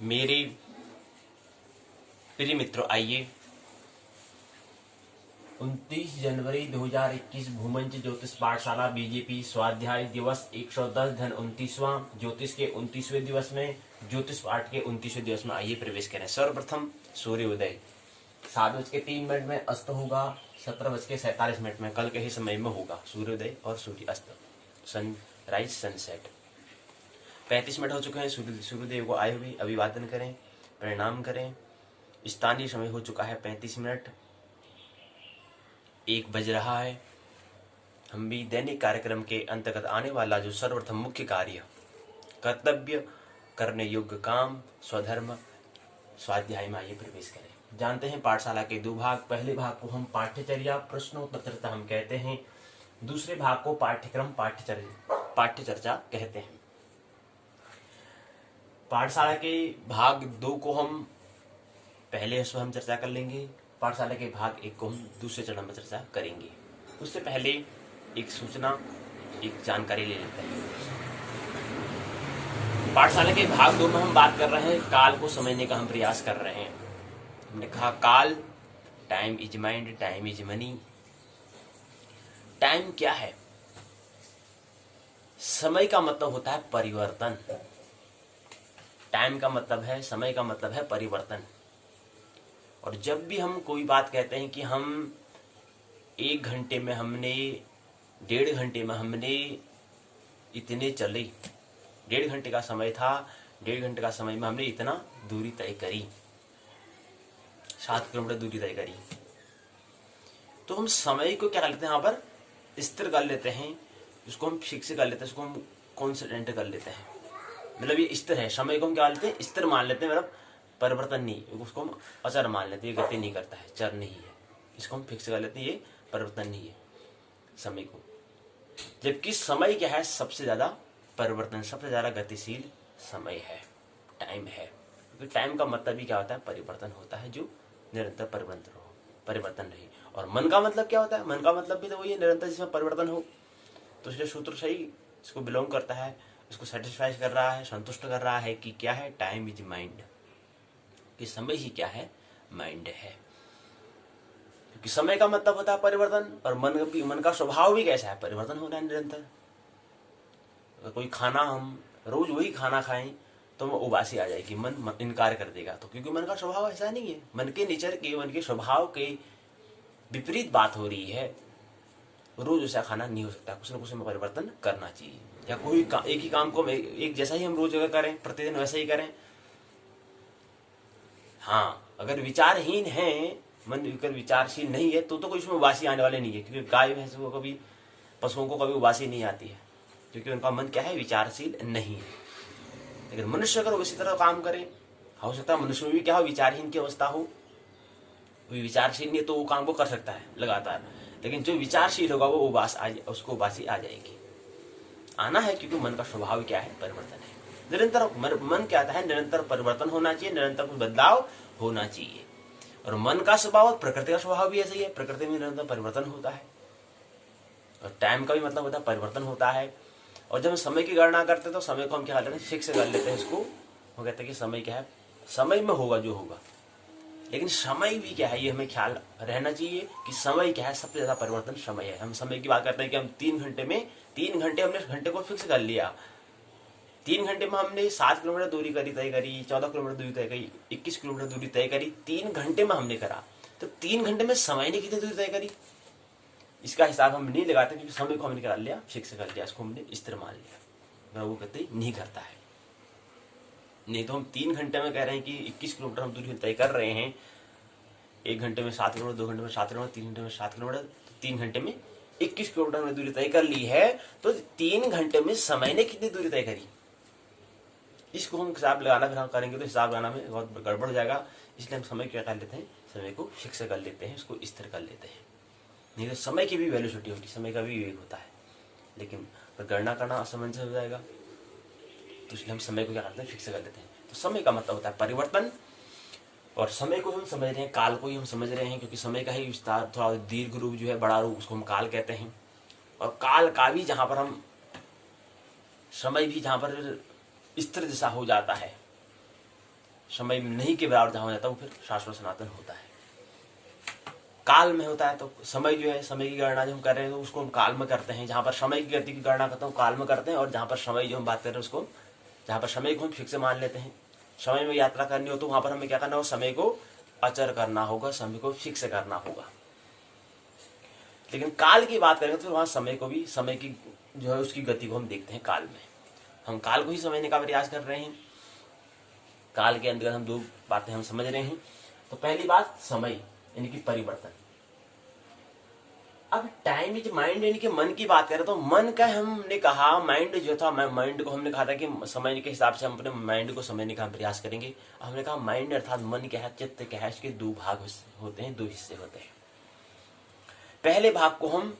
मेरे प्रिय मित्रों, आइए 29 जनवरी 2021 भूमंच ज्योतिष पाठशाला बीजेपी स्वाध्याय दिवस 110 धन 29वां ज्योतिष के 29वें दिवस में ज्योतिष पाठ के 29वें दिवस में आइए प्रवेश करें। सर्वप्रथम सूर्योदय 7:03 में अस्त होगा, 17:47 में कल के ही समय में होगा सूर्योदय और सूर्य अस्त, सनराइज सनसेट। 35 मिनट हो चुके हैं सूर्योदय को आए हुए। अभिवादन करें, प्रणाम करें। स्थानीय समय हो चुका है 35 मिनट, 1 बज रहा है। हम भी दैनिक कार्यक्रम के अंतर्गत आने वाला जो सर्वप्रथम मुख्य कार्य, कर्तव्य करने योग्य काम, स्वधर्म स्वाध्याय में आइए प्रवेश करें। जानते हैं पाठशाला के 2 भाग, पहले भाग को हम पाठ्यचर्या प्रश्नोत्तर चर्चा हम कहते हैं, दूसरे भाग को पाठ्यक्रम पाठ्यचर्चा कहते हैं। पाठशाला के भाग 2 को हम पहले उसमें हम चर्चा कर लेंगे, पाठशाला के भाग 1 को हम दूसरे चरण में चर्चा करेंगे। उससे पहले एक सूचना, एक जानकारी ले लेते हैं। पाठशाला के भाग 2 में हम बात कर रहे हैं काल को समझने का हम प्रयास कर रहे हैं। हमने कहा काल, time is mind, time is money. Time क्या है? समय का मतलब होता है परिवर्तन। टाइम का मतलब है, समय का मतलब है परिवर्तन। और जब भी हम कोई बात कहते हैं कि हम 1 घंटे में हमने, 1.5 घंटे में हमने इतने चले, 1.5 घंटे का समय था, 1.5 घंटे का समय में हमने इतना दूरी तय करी, 7 किलोमीटर दूरी तय करी, तो हम समय को क्या कर लेते हैं, यहाँ पर स्थिर कर लेते हैं, उसको हम फिक्स कर लेते हैं, उसको हम कॉन्स्टेंट कर लेते हैं। मतलब ये स्थिर है, समय को हम क्या लेते हैं, स्थिर मान लेते हैं, मतलब परिवर्तन नहीं, उसको हम अचर मान लेते हैं, ये गति नहीं करता है, चर नहीं है, इसको हम फिक्स कर लेते हैं, ये परिवर्तन नहीं है समय को। जबकि समय क्या है, सबसे ज्यादा परिवर्तन, सबसे ज्यादा गतिशील समय है, टाइम है। क्योंकि टाइम का मतलब भी क्या होता है, परिवर्तन होता है, जो निरंतर परिवर्तन रहे। और मन का मतलब क्या होता है, मन का मतलब भी तो वही है, निरंतर जिसमें परिवर्तन हो। तो इसलिए सूत्र सही इसको बिलोंग करता है, इसको सेटिस्फाई कर रहा है, संतुष्ट कर रहा है कि क्या है, टाइम इज माइंड, कि समय ही क्या है, माइंड है। क्योंकि समय का मतलब होता है परिवर्तन, और मन का स्वभाव भी कैसा है, परिवर्तन होना है निरंतर। अगर कोई खाना हम रोज वही खाना खाएं तो वो उबासी आ जाएगी, मन इनकार कर देगा। तो क्योंकि मन का स्वभाव ऐसा नहीं है, मन के नेचर के, मन के स्वभाव के विपरीत बात हो रही है, रोज ऐसा खाना नहीं हो सकता, कुछ न कुछ में परिवर्तन करना चाहिए। या कोई एक ही काम को एक जैसा ही हम रोज अगर करें, प्रतिदिन वैसा ही करें। हाँ, अगर विचारहीन है, मन अगर विचारशील नहीं है तो कोई उसमें उबासी आने वाले नहीं है। क्योंकि गाय भैंस को कभी, पशुओं को कभी उबासी नहीं आती है, क्योंकि उनका मन क्या है, विचारशील नहीं है। लेकिन मनुष्य अगर उसी तरह काम करे, हो सकता है मनुष्य में भी क्या हो, विचारहीन की अवस्था हो, विचारशील नहीं है तो वो काम को कर सकता है लगातार। लेकिन जो विचारशील होगा वो उसको उबासी आ जाएगी, आना है। क्योंकि मन का स्वभाव क्या है, परिवर्तन है। निरंतर मन कहता है निरंतर परिवर्तन होना चाहिए, निरंतर कुछ बदलाव होना चाहिए। और मन का स्वभाव और प्रकृति का स्वभाव भी ऐसा ही है, प्रकृति में निरंतर परिवर्तन होता है। और टाइम का भी मतलब होता है परिवर्तन होता है। और जब हम समय की गणना करते हैं तो समय को हम क्या करते हैं, फिक्स कर लेते हैं इसको। वो कहते हैं कि समय क्या है, समय में होगा जो होगा। लेकिन समय भी क्या है, ये हमें ख्याल रहना चाहिए कि समय क्या है, सबसे ज्यादा परिवर्तन समय है। हम समय की बात करते हैं कि हम 3 घंटे हमने घंटे को फिक्स कर लिया। 3 घंटे में हमने 7 किलोमीटर दूरी तय करी, 14 किलोमीटर दूरी तय करी, 21 किलोमीटर दूरी तय करी, 3 घंटे में हमने करा। तो 3 घंटे में समय ने कितनी दूरी तय करी, इसका हिसाब हम नहीं लगाते, क्योंकि समय को हमने कर लिया, फिक्स कर लिया, इसको हमने स्थिर मान लिया। वो कहते नहीं करता है। नहीं तो हम 3 घंटे में कह रहे हैं कि 21 किलोमीटर हम दूरी तय कर रहे हैं, 1 घंटे में 7 किलोमीटर, 2 घंटे में 7 किलोमीटर, 3 घंटे में 7 किलोमीटर, 3 घंटे में 21 किलोमीटर हमने दूरी तय कर ली है। तो 3 घंटे में समय ने कितनी दूरी तय करी, इसको हम हिसाब लगाना फिर हम करेंगे तो हिसाब लगाना में बहुत गड़बड़ हो जाएगा। इसलिए हम समय क्या कर लेते हैं, समय को फिक्स कर लेते हैं, उसको स्थिर कर लेते हैं। नहीं तो समय की भी वैल्यू छोटी होती, समय का भी विवेक होता है, लेकिन गणना करना असमंजस हो जाएगा। तो इसलिए हम समय को क्या करते हैं, फिक्स कर लेते हैं। तो समय का मतलब होता है परिवर्तन। और समय को हम समझ रहे हैं, काल को ही हम समझ रहे हैं, क्योंकि समय का ही विस्तार, थोड़ा दीर्घ रूप जो है, बड़ा रूप, उसको हम काल कहते हैं। और काल का भी जहां पर हम, समय भी जहां पर स्थिर दिशा हो जाता है, समय नहीं के बराबर जहां हो जाता है वो फिर शाश्वत सनातन होता है। काल में होता है तो समय जो है, समय की गणना जो हम कर रहे हैं तो उसको हम काल में करते हैं। जहां पर समय की गति की गणना करते हैं काल में करते हैं, और जहां पर समय जो हम बात कर रहे हैं उसको, जहां पर समय को हम फिक्स मान लेते हैं, समय में यात्रा करनी हो तो वहां पर हमें क्या करना होगा, समय को अचर करना होगा, समय को फिक्स करना होगा। लेकिन काल की बात करेंगे तो वहां समय को भी, समय की जो है उसकी गति को हम देखते हैं काल में। हम काल को ही समझने का प्रयास कर रहे हैं। काल के अंतर्गत हम दो बातें हम समझ रहे हैं। तो पहली बात समय यानी कि परिवर्तन। अब टाइम इज माइंड यानी कि मन की बात करें तो मन का हमने कहा, माइंड जो था, माइंड को हमने कहा था कि समय के हिसाब से हम अपने माइंड को समझने का प्रयास करेंगे। हमने कहा माइंड अर्थात मन क्या है, चित्त क्या है, इसके दो भाग होते हैं, दो हिस्से होते हैं। पहले भाग को हम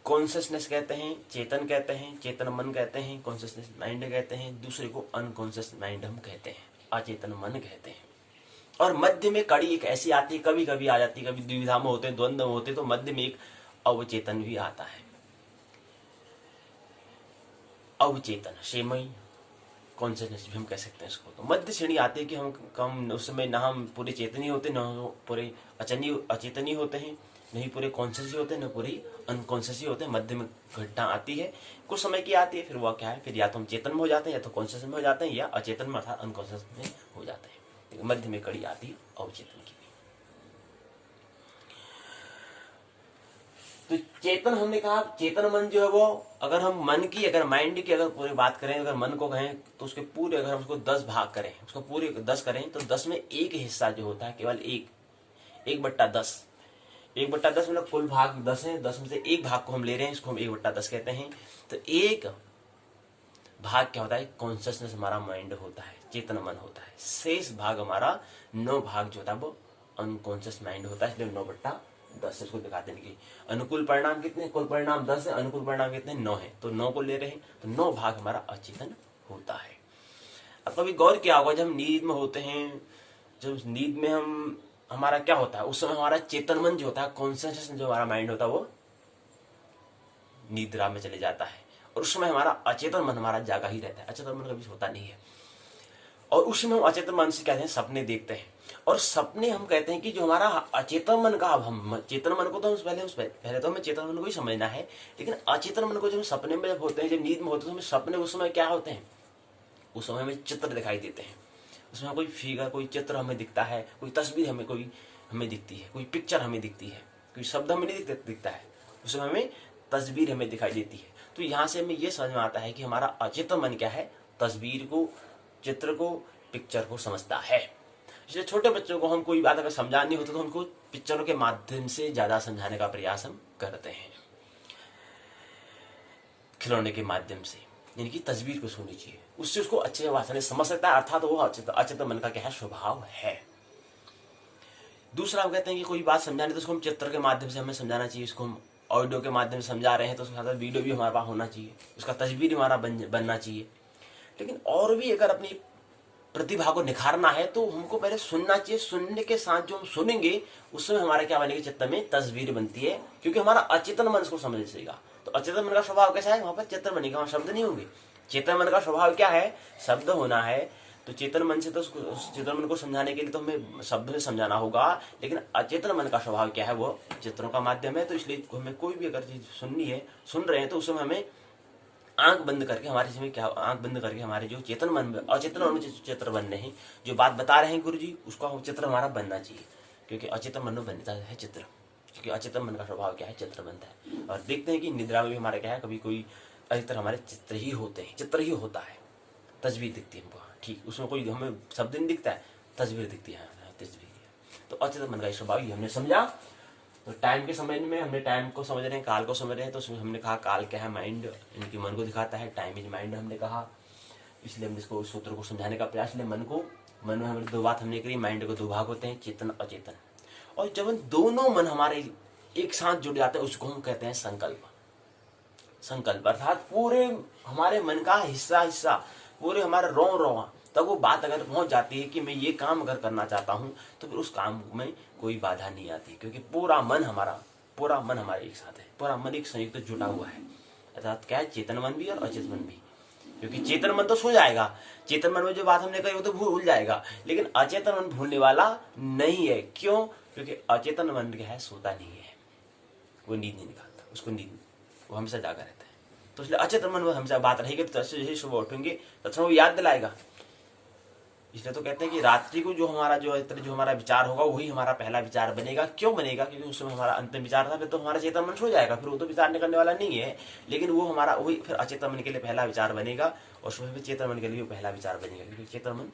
कॉन्शियसनेस कहते हैं, चेतन कहते हैं, चेतन मन कहते हैं, कॉन्शियसनेस माइंड कहते हैं। दूसरे को अनकॉन्शियस माइंड हम कहते हैं, अचेतन मन कहते हैं। और मध्य में कड़ी एक ऐसी आती है, कभी कभी आ जाती है, कभी द्विविधा में होते हैं, द्वंद्व में होते हैं, तो मध्य में एक अवचेतन भी आता है। अवचेतन सेमई कॉन्शियसनेस भी हम कह सकते हैं इसको। तो मध्य श्रेणी आती है कि हम उस समय ना हम पूरे चेतनी होते, ना पूरे अचेतनी होते हैं, नहीं पूरे कॉन्शियस ही होते हैं, न पूरे अनकॉन्शियस ही होते हैं। मध्य में घटना आती है, कुछ समय की आती है, फिर वह क्या है, फिर या तो हम चेतन में हो जाते हैं, या तो कॉन्शियस में हो जाते हैं, या अचेतन में अर्थात अनकॉन्शियस में हो जाते हैं। लेकिन मध्य में कड़ी आती है अवचेतन की। तो चेतन हमने कहा, चेतन मन जो है वो, अगर हम मन की, अगर माइंड की अगर पूरी बात करें, अगर मन को कहें तो उसके पूरे, अगर हम उसको 10 भाग करें, उसको पूरे 10 करें तो 10 में एक हिस्सा जो होता है केवल 1/10। 1/10 मतलब कुल भाग 10 है, 10 में से एक भाग को हम ले रहे हैं, इसको हम 1/10 कहते हैं। तो एक भाग क्या होता है, कॉन्शियसनेस हमारा माइंड होता है, चेतन मन होता है। शेष भाग हमारा 9 भाग जो होता है वो अनकॉन्शियस माइंड होता है, इसलिए 9/10 इसको दिखाते हैं कि अनुकूल परिणाम कितने, कुल परिणाम 10 है, अनुकूल परिणाम कितने 9 है, तो 9 को ले रहे हैं, तो 9 भाग हमारा अचेतन होता है। अब कभी गौर किया होगा, जब हम नींद में होते हैं, जब नींद में हम, हमारा क्या होता है, उस समय हमारा चेतन मन जो होता है, कॉन्शियस जो हमारा माइंड होता है वो निद्रा में चले जाता है, और उस समय हमारा अचेतन मन हमारा जागा ही रहता है, अचेतन मन कभी सोता नहीं है। और उस समय हम अचेतन मन से कहते हैं सपने देखते हैं, और सपने हम कहते हैं कि जो हमारा अचेतन मन का, अब हम चेतन मन को तो पहले तो हमें चेतन मन को ही समझना है, लेकिन अचेतन मन को जब सपने में जब होते हैं, जब नींद में होते हैं, तो हमें सपने उस समय क्या होते हैं, उस समय हमें चित्र दिखाई देते हैं, उसमें कोई फिगर, कोई चित्र हमें दिखता है, कोई तस्वीर हमें दिखती है, कोई पिक्चर हमें दिखती है, कोई शब्द हमें नहीं दिखता है, उसमें हमें तस्वीर हमें दिखाई देती है। तो यहाँ से हमें ये समझ में आता है कि हमारा अचेतन मन क्या है, तस्वीर को, चित्र को, पिक्चर को समझता है। इसलिए छोटे बच्चों को हम कोई बात अगर समझानी होती तो उनको पिक्चरों के माध्यम से ज्यादा समझाने का प्रयास हम करते हैं, खिलौने के माध्यम से, यानी कि तस्वीर को सुननी चाहिए, उससे उसको अच्छे भाषा में समझ सकता है, अर्थात वो अचेतन मन का क्या है, स्वभाव है। दूसरा हम कहते हैं कि कोई बात समझानी तो उसको हम चित्र के माध्यम से हमें समझाना चाहिए, उसको हम ऑडियो के माध्यम से समझा रहे हैं तो उसके साथ वीडियो भी हमारे पास होना चाहिए, उसका तस्वीर भी हमारा बनना चाहिए। लेकिन और भी अगर अपनी प्रतिभा को निखारना है तो हमको पहले सुनना चाहिए, सुनने के साथ जो हम सुनेंगे उसमें हमारा क्या बनेगी, चित्त में तस्वीर बनती है, क्योंकि हमारा अचेतन मन उसको समझ सकेगा। तो अचेतन मन का स्वभाव कैसा है, वहां पर चित्र बनेगा, वहां शब्द नहीं होंगे। चेतन मन का स्वभाव क्या है, शब्द होना है, तो चेतन मन से तो चेतन मन को समझाने के लिए तो हमें शब्द से समझाना होगा, लेकिन अचेतन मन का स्वभाव क्या है, वो चित्रों का माध्यम है। तो इसलिए हमें कोई भी अगर चीज सुननी है, सुन रहे हैं, तो उसमें हमें आंख बंद करके, हमारे इसमें क्या, आंख बंद करके हमारे जो चेतन मन में, अचेतन मन में चित्र बन रहे हैं, जो बात बता रहे हैं गुरु जी, उसका चित्र हमारा बनना चाहिए, क्योंकि अचेतन मन में बनता है चित्र, क्योंकि अचेतन मन का स्वभाव क्या है, चित्र बनता है। और देखते हैं कि निद्रा में भी हमारा क्या है, कभी कोई अधिकतर हमारे चित्र ही होते हैं, चित्र ही होता है, तस्वीर दिखती है हमको, ठीक, उसमें कोई हमें शब्द नहीं दिखता है, तस्वीर दिखती है, तस्वीर। तो अचेतन मन का स्वभाव ही हमने समझा। तो टाइम के समय में हमने टाइम को समझ रहे हैं, काल को समझ रहे हैं, तो उसमें हमने कहा काल क्या है, माइंड, इनकी मन को दिखाता है, टाइम इज माइंड हमने कहा, इसलिए हमने इसको सूत्र को समझाने का प्रयास किया। मन में हमने दो बात हमने करी, माइंड को दो भाग होते हैं, चेतन अचेतन, और जब दोनों मन हमारे एक साथ जुड़ जाते हैं उसको हम कहते हैं संकल्प। संकल्प अर्थात पूरे हमारे मन का हिस्सा, पूरे हमारा रों तब वो बात अगर पहुंच जाती है कि मैं ये काम अगर करना चाहता हूं, तो फिर उस काम में कोई बाधा नहीं आती, क्योंकि पूरा मन हमारे एक साथ है, पूरा मन एक संयुक्त जुटा हुआ है, अर्थात क्या है, चेतन मन भी और अचेतन मन भी। क्योंकि चेतन मन तो सो जाएगा, चेतन मन में जो बात हमने कही वो तो भूल जाएगा, लेकिन अचेतन मन भूलने वाला नहीं है। क्यों? क्योंकि अचेतन मन क्या है, सोता नहीं है, वो नींद नहीं निकालता, उसको नींद, वो हमेशा जागा रहता है। तो इसलिए अचेतन मन में हमेशा बात रहेगी, तो जैसे सुबह उठेंगे तब वो याद दिलाएगा। इसलिए तो कहते हैं कि रात्रि को जो हमारा विचार होगा वही हमारा पहला विचार बनेगा। क्यों बनेगा? क्योंकि उस समय हमारा अंतिम विचार था, फिर तो हमारा चेतन मन सो जाएगा, फिर वो तो विचार करने वाला नहीं है, लेकिन वो हमारा वही फिर अचेतन मन के लिए पहला विचार बनेगा, और सुबह में चेतन मन के लिए पहला विचार बनेगा, क्योंकि चेतन मन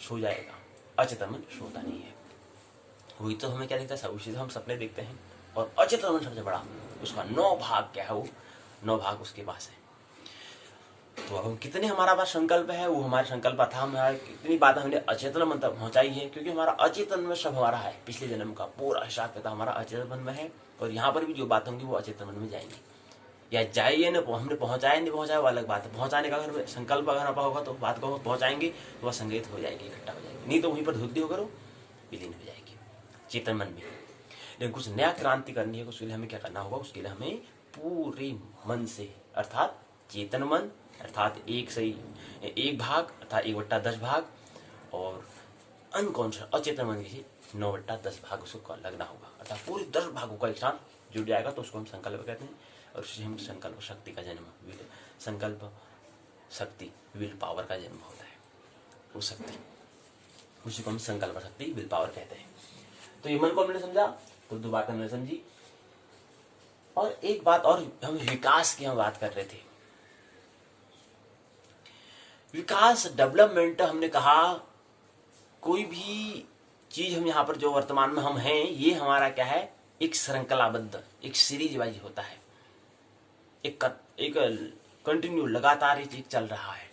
सो जाएगा, अचेतन मन सोता नहीं है। वही तो हमें क्या दिखता है, सब उसी से हम सपने देखते हैं, और अचेतन मन सबसे बड़ा, उसका 9 भाग क्या है, वो 9 भाग उसके पास है। तो अब हम कितने हमारा पास संकल्प है, वो हमारे संकल्प था, हमारा कितनी बात हमने अचेतन मन तक पहुंचाई है, क्योंकि हमारा अचेतन में सब हमारा है, पिछले जन्म का पूरा हिसाब किताब हमारा अचेतन मन में है, और यहाँ पर भी जो बात होंगी वो अचेतन मन में जाएंगी, या जाइए न, हमने पहुंचाया नहीं पहुंचाया वो अलग बात है। पहुंचाने का अगर संकल्प अगर हमारा होगा तो बात को पहुंचाएंगे तो वह संगीत हो जाएगी, इकट्ठा हो जाएगी, नहीं तो वहीं पर धुद्धि होकर विलीन हो जाएगी चेतन मन में। लेकिन कुछ नया क्रांति करनी है, उसके लिए हमें क्या करना होगा, उसके लिए हमें पूरे मन से, अर्थात चेतन मन अर्थात 1 भाग अर्थात 1/10 भाग, और अनकॉन्शियस अचेतन मन की 9/10 भाग उसको लगना होगा, अर्थात पूरे 10 भागों का एक साथ जुड़ जाएगा, तो उसको हम संकल्प कहते हैं। और उससे हम संकल्प शक्ति का जन्म, संकल्प शक्ति विल पावर का जन्म होता है, वो शक्ति, उसी को हम संकल्प शक्ति विल पावर कहते हैं। तो ये मन को हमने समझा, तो 2 बात हमने समझी। और एक बात और, हम विकास की हम बात कर रहे थे, विकास डेवलपमेंट, हमने कहा कोई भी चीज हम यहाँ पर जो वर्तमान में हम हैं, ये हमारा क्या है, एक श्रृंखलाबद्ध, एक सीरीज वाइज होता है, एक कंटिन्यू लगातार ये चीज चल रहा है,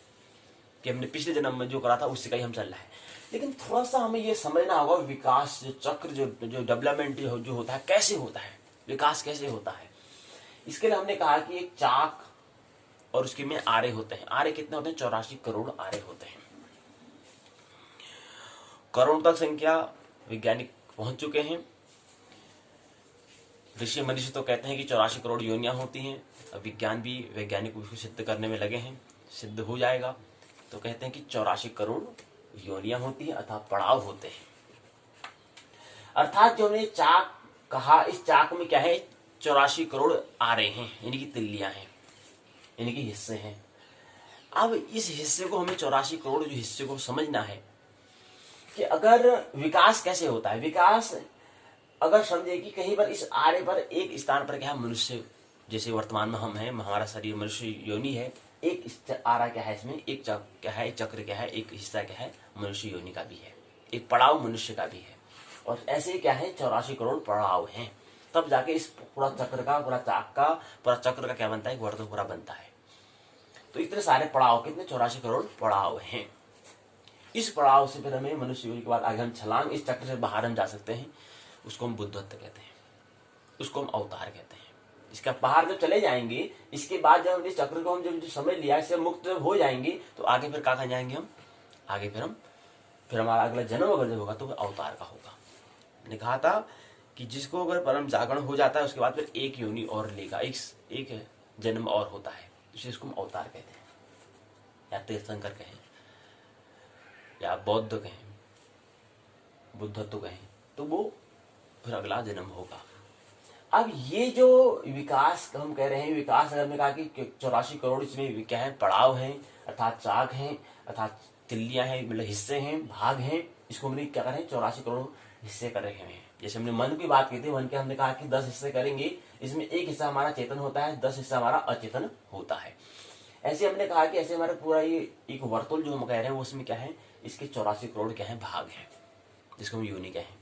कि हमने पिछले जन्म में जो करा था उससे कहीं हम चल रहा है। लेकिन थोड़ा सा हमें ये समझना होगा, विकास जो चक्र जो डेवलपमेंट जो होता है, कैसे होता है, विकास कैसे होता है। इसके लिए हमने कहा कि एक चाक और उसके में आरे होते हैं। आरे कितने होते हैं? 84 करोड़ आरे होते हैं। करोड़ तक संख्या वैज्ञानिक पहुंच चुके हैं। ऋषि मनीषी तो कहते हैं कि 84 करोड़ योनियां होती हैं। अब विज्ञान भी, वैज्ञानिक उसको सिद्ध करने में लगे हैं, सिद्ध हो जाएगा। तो कहते हैं कि 84 करोड़ योनियां होती हैं, अर्थात पड़ाव होते हैं। अर्थात जो हमने चाक कहा, इस चाक में क्या है, 84 करोड़ आरे हैं, यानी कि तिल्लियां हैं, यानी कि हिस्से हैं। अब इस हिस्से को हमें 84 करोड़ जो हिस्से को समझना है कि अगर विकास कैसे होता है। विकास अगर समझे कि कहीं पर इस आरे पर एक स्थान पर क्या है, मनुष्य, जैसे वर्तमान में हम हैं, हमारा शरीर मनुष्य योनि है, एक आरा क्या है, इसमें एक क्या है, चक्र क्या है, एक हिस्सा क्या है, मनुष्य योनि का भी है, एक पड़ाव मनुष्य का भी है। और ऐसे क्या है, 84 करोड़ पड़ाव हैं, तब जाके इस पूरा चक्र का, पूरा चाक का, पूरा चक्र का क्या बनता है, वर्तुल पूरा बनता है। तो इतने सारे पड़ाव, कितने 84 करोड़ पड़ाव हैं। इस पड़ाव से फिर हमें मनुष्य योनि के बाद आगे हम छलांग, इस चक्र से बाहर हम जा सकते हैं, उसको हम बुद्धत्व कहते हैं, उसको हम अवतार कहते हैं। इसका बाहर जब चले जाएंगे, इसके बाद जब इस चक्र को हम जब समझ लिया, इससे मुक्त जब हो जाएंगे, तो आगे फिर कहाँ जाएंगे हम, आगे फिर हमारा अगला जन्म अगर जब होगा तो अवतार का होगा। मैंने कहा था कि जिसको अगर परम जागरण हो जाता है, उसके बाद फिर एक योनि और लेगा, एक जन्म और होता है, इसको हम अवतार कहते हैं, या तीर्थंकर कहें, या बौद्ध कहें, बुद्धत्व कहें, तो वो फिर अगला जन्म होगा। अब ये जो विकास हम कह रहे हैं, विकास अगर मैं कहा कि 84 करोड़ इसमें क्या है, पड़ाव हैं, अर्थात चाक हैं, अर्थात तिल्लियां हैं, मतलब हिस्से हैं, भाग हैं, इसको हमने क्या कर रहे हैं, 84 करोड़ हिस्से कर रहे हैं। जैसे हमने मन की बात की थी, मन के हमने कहा कि 10 हिस्से करेंगे, इसमें एक हिस्सा हमारा चेतन होता है, 10 हिस्सा हमारा अचेतन होता है। ऐसे हमने कहा कि ऐसे हमारा पूरा ये एक वर्तुल जो हम कह रहे हैं, उसमें क्या है, इसके 84 करोड़ क्या है, भाग है, जिसको हम योनि कहें।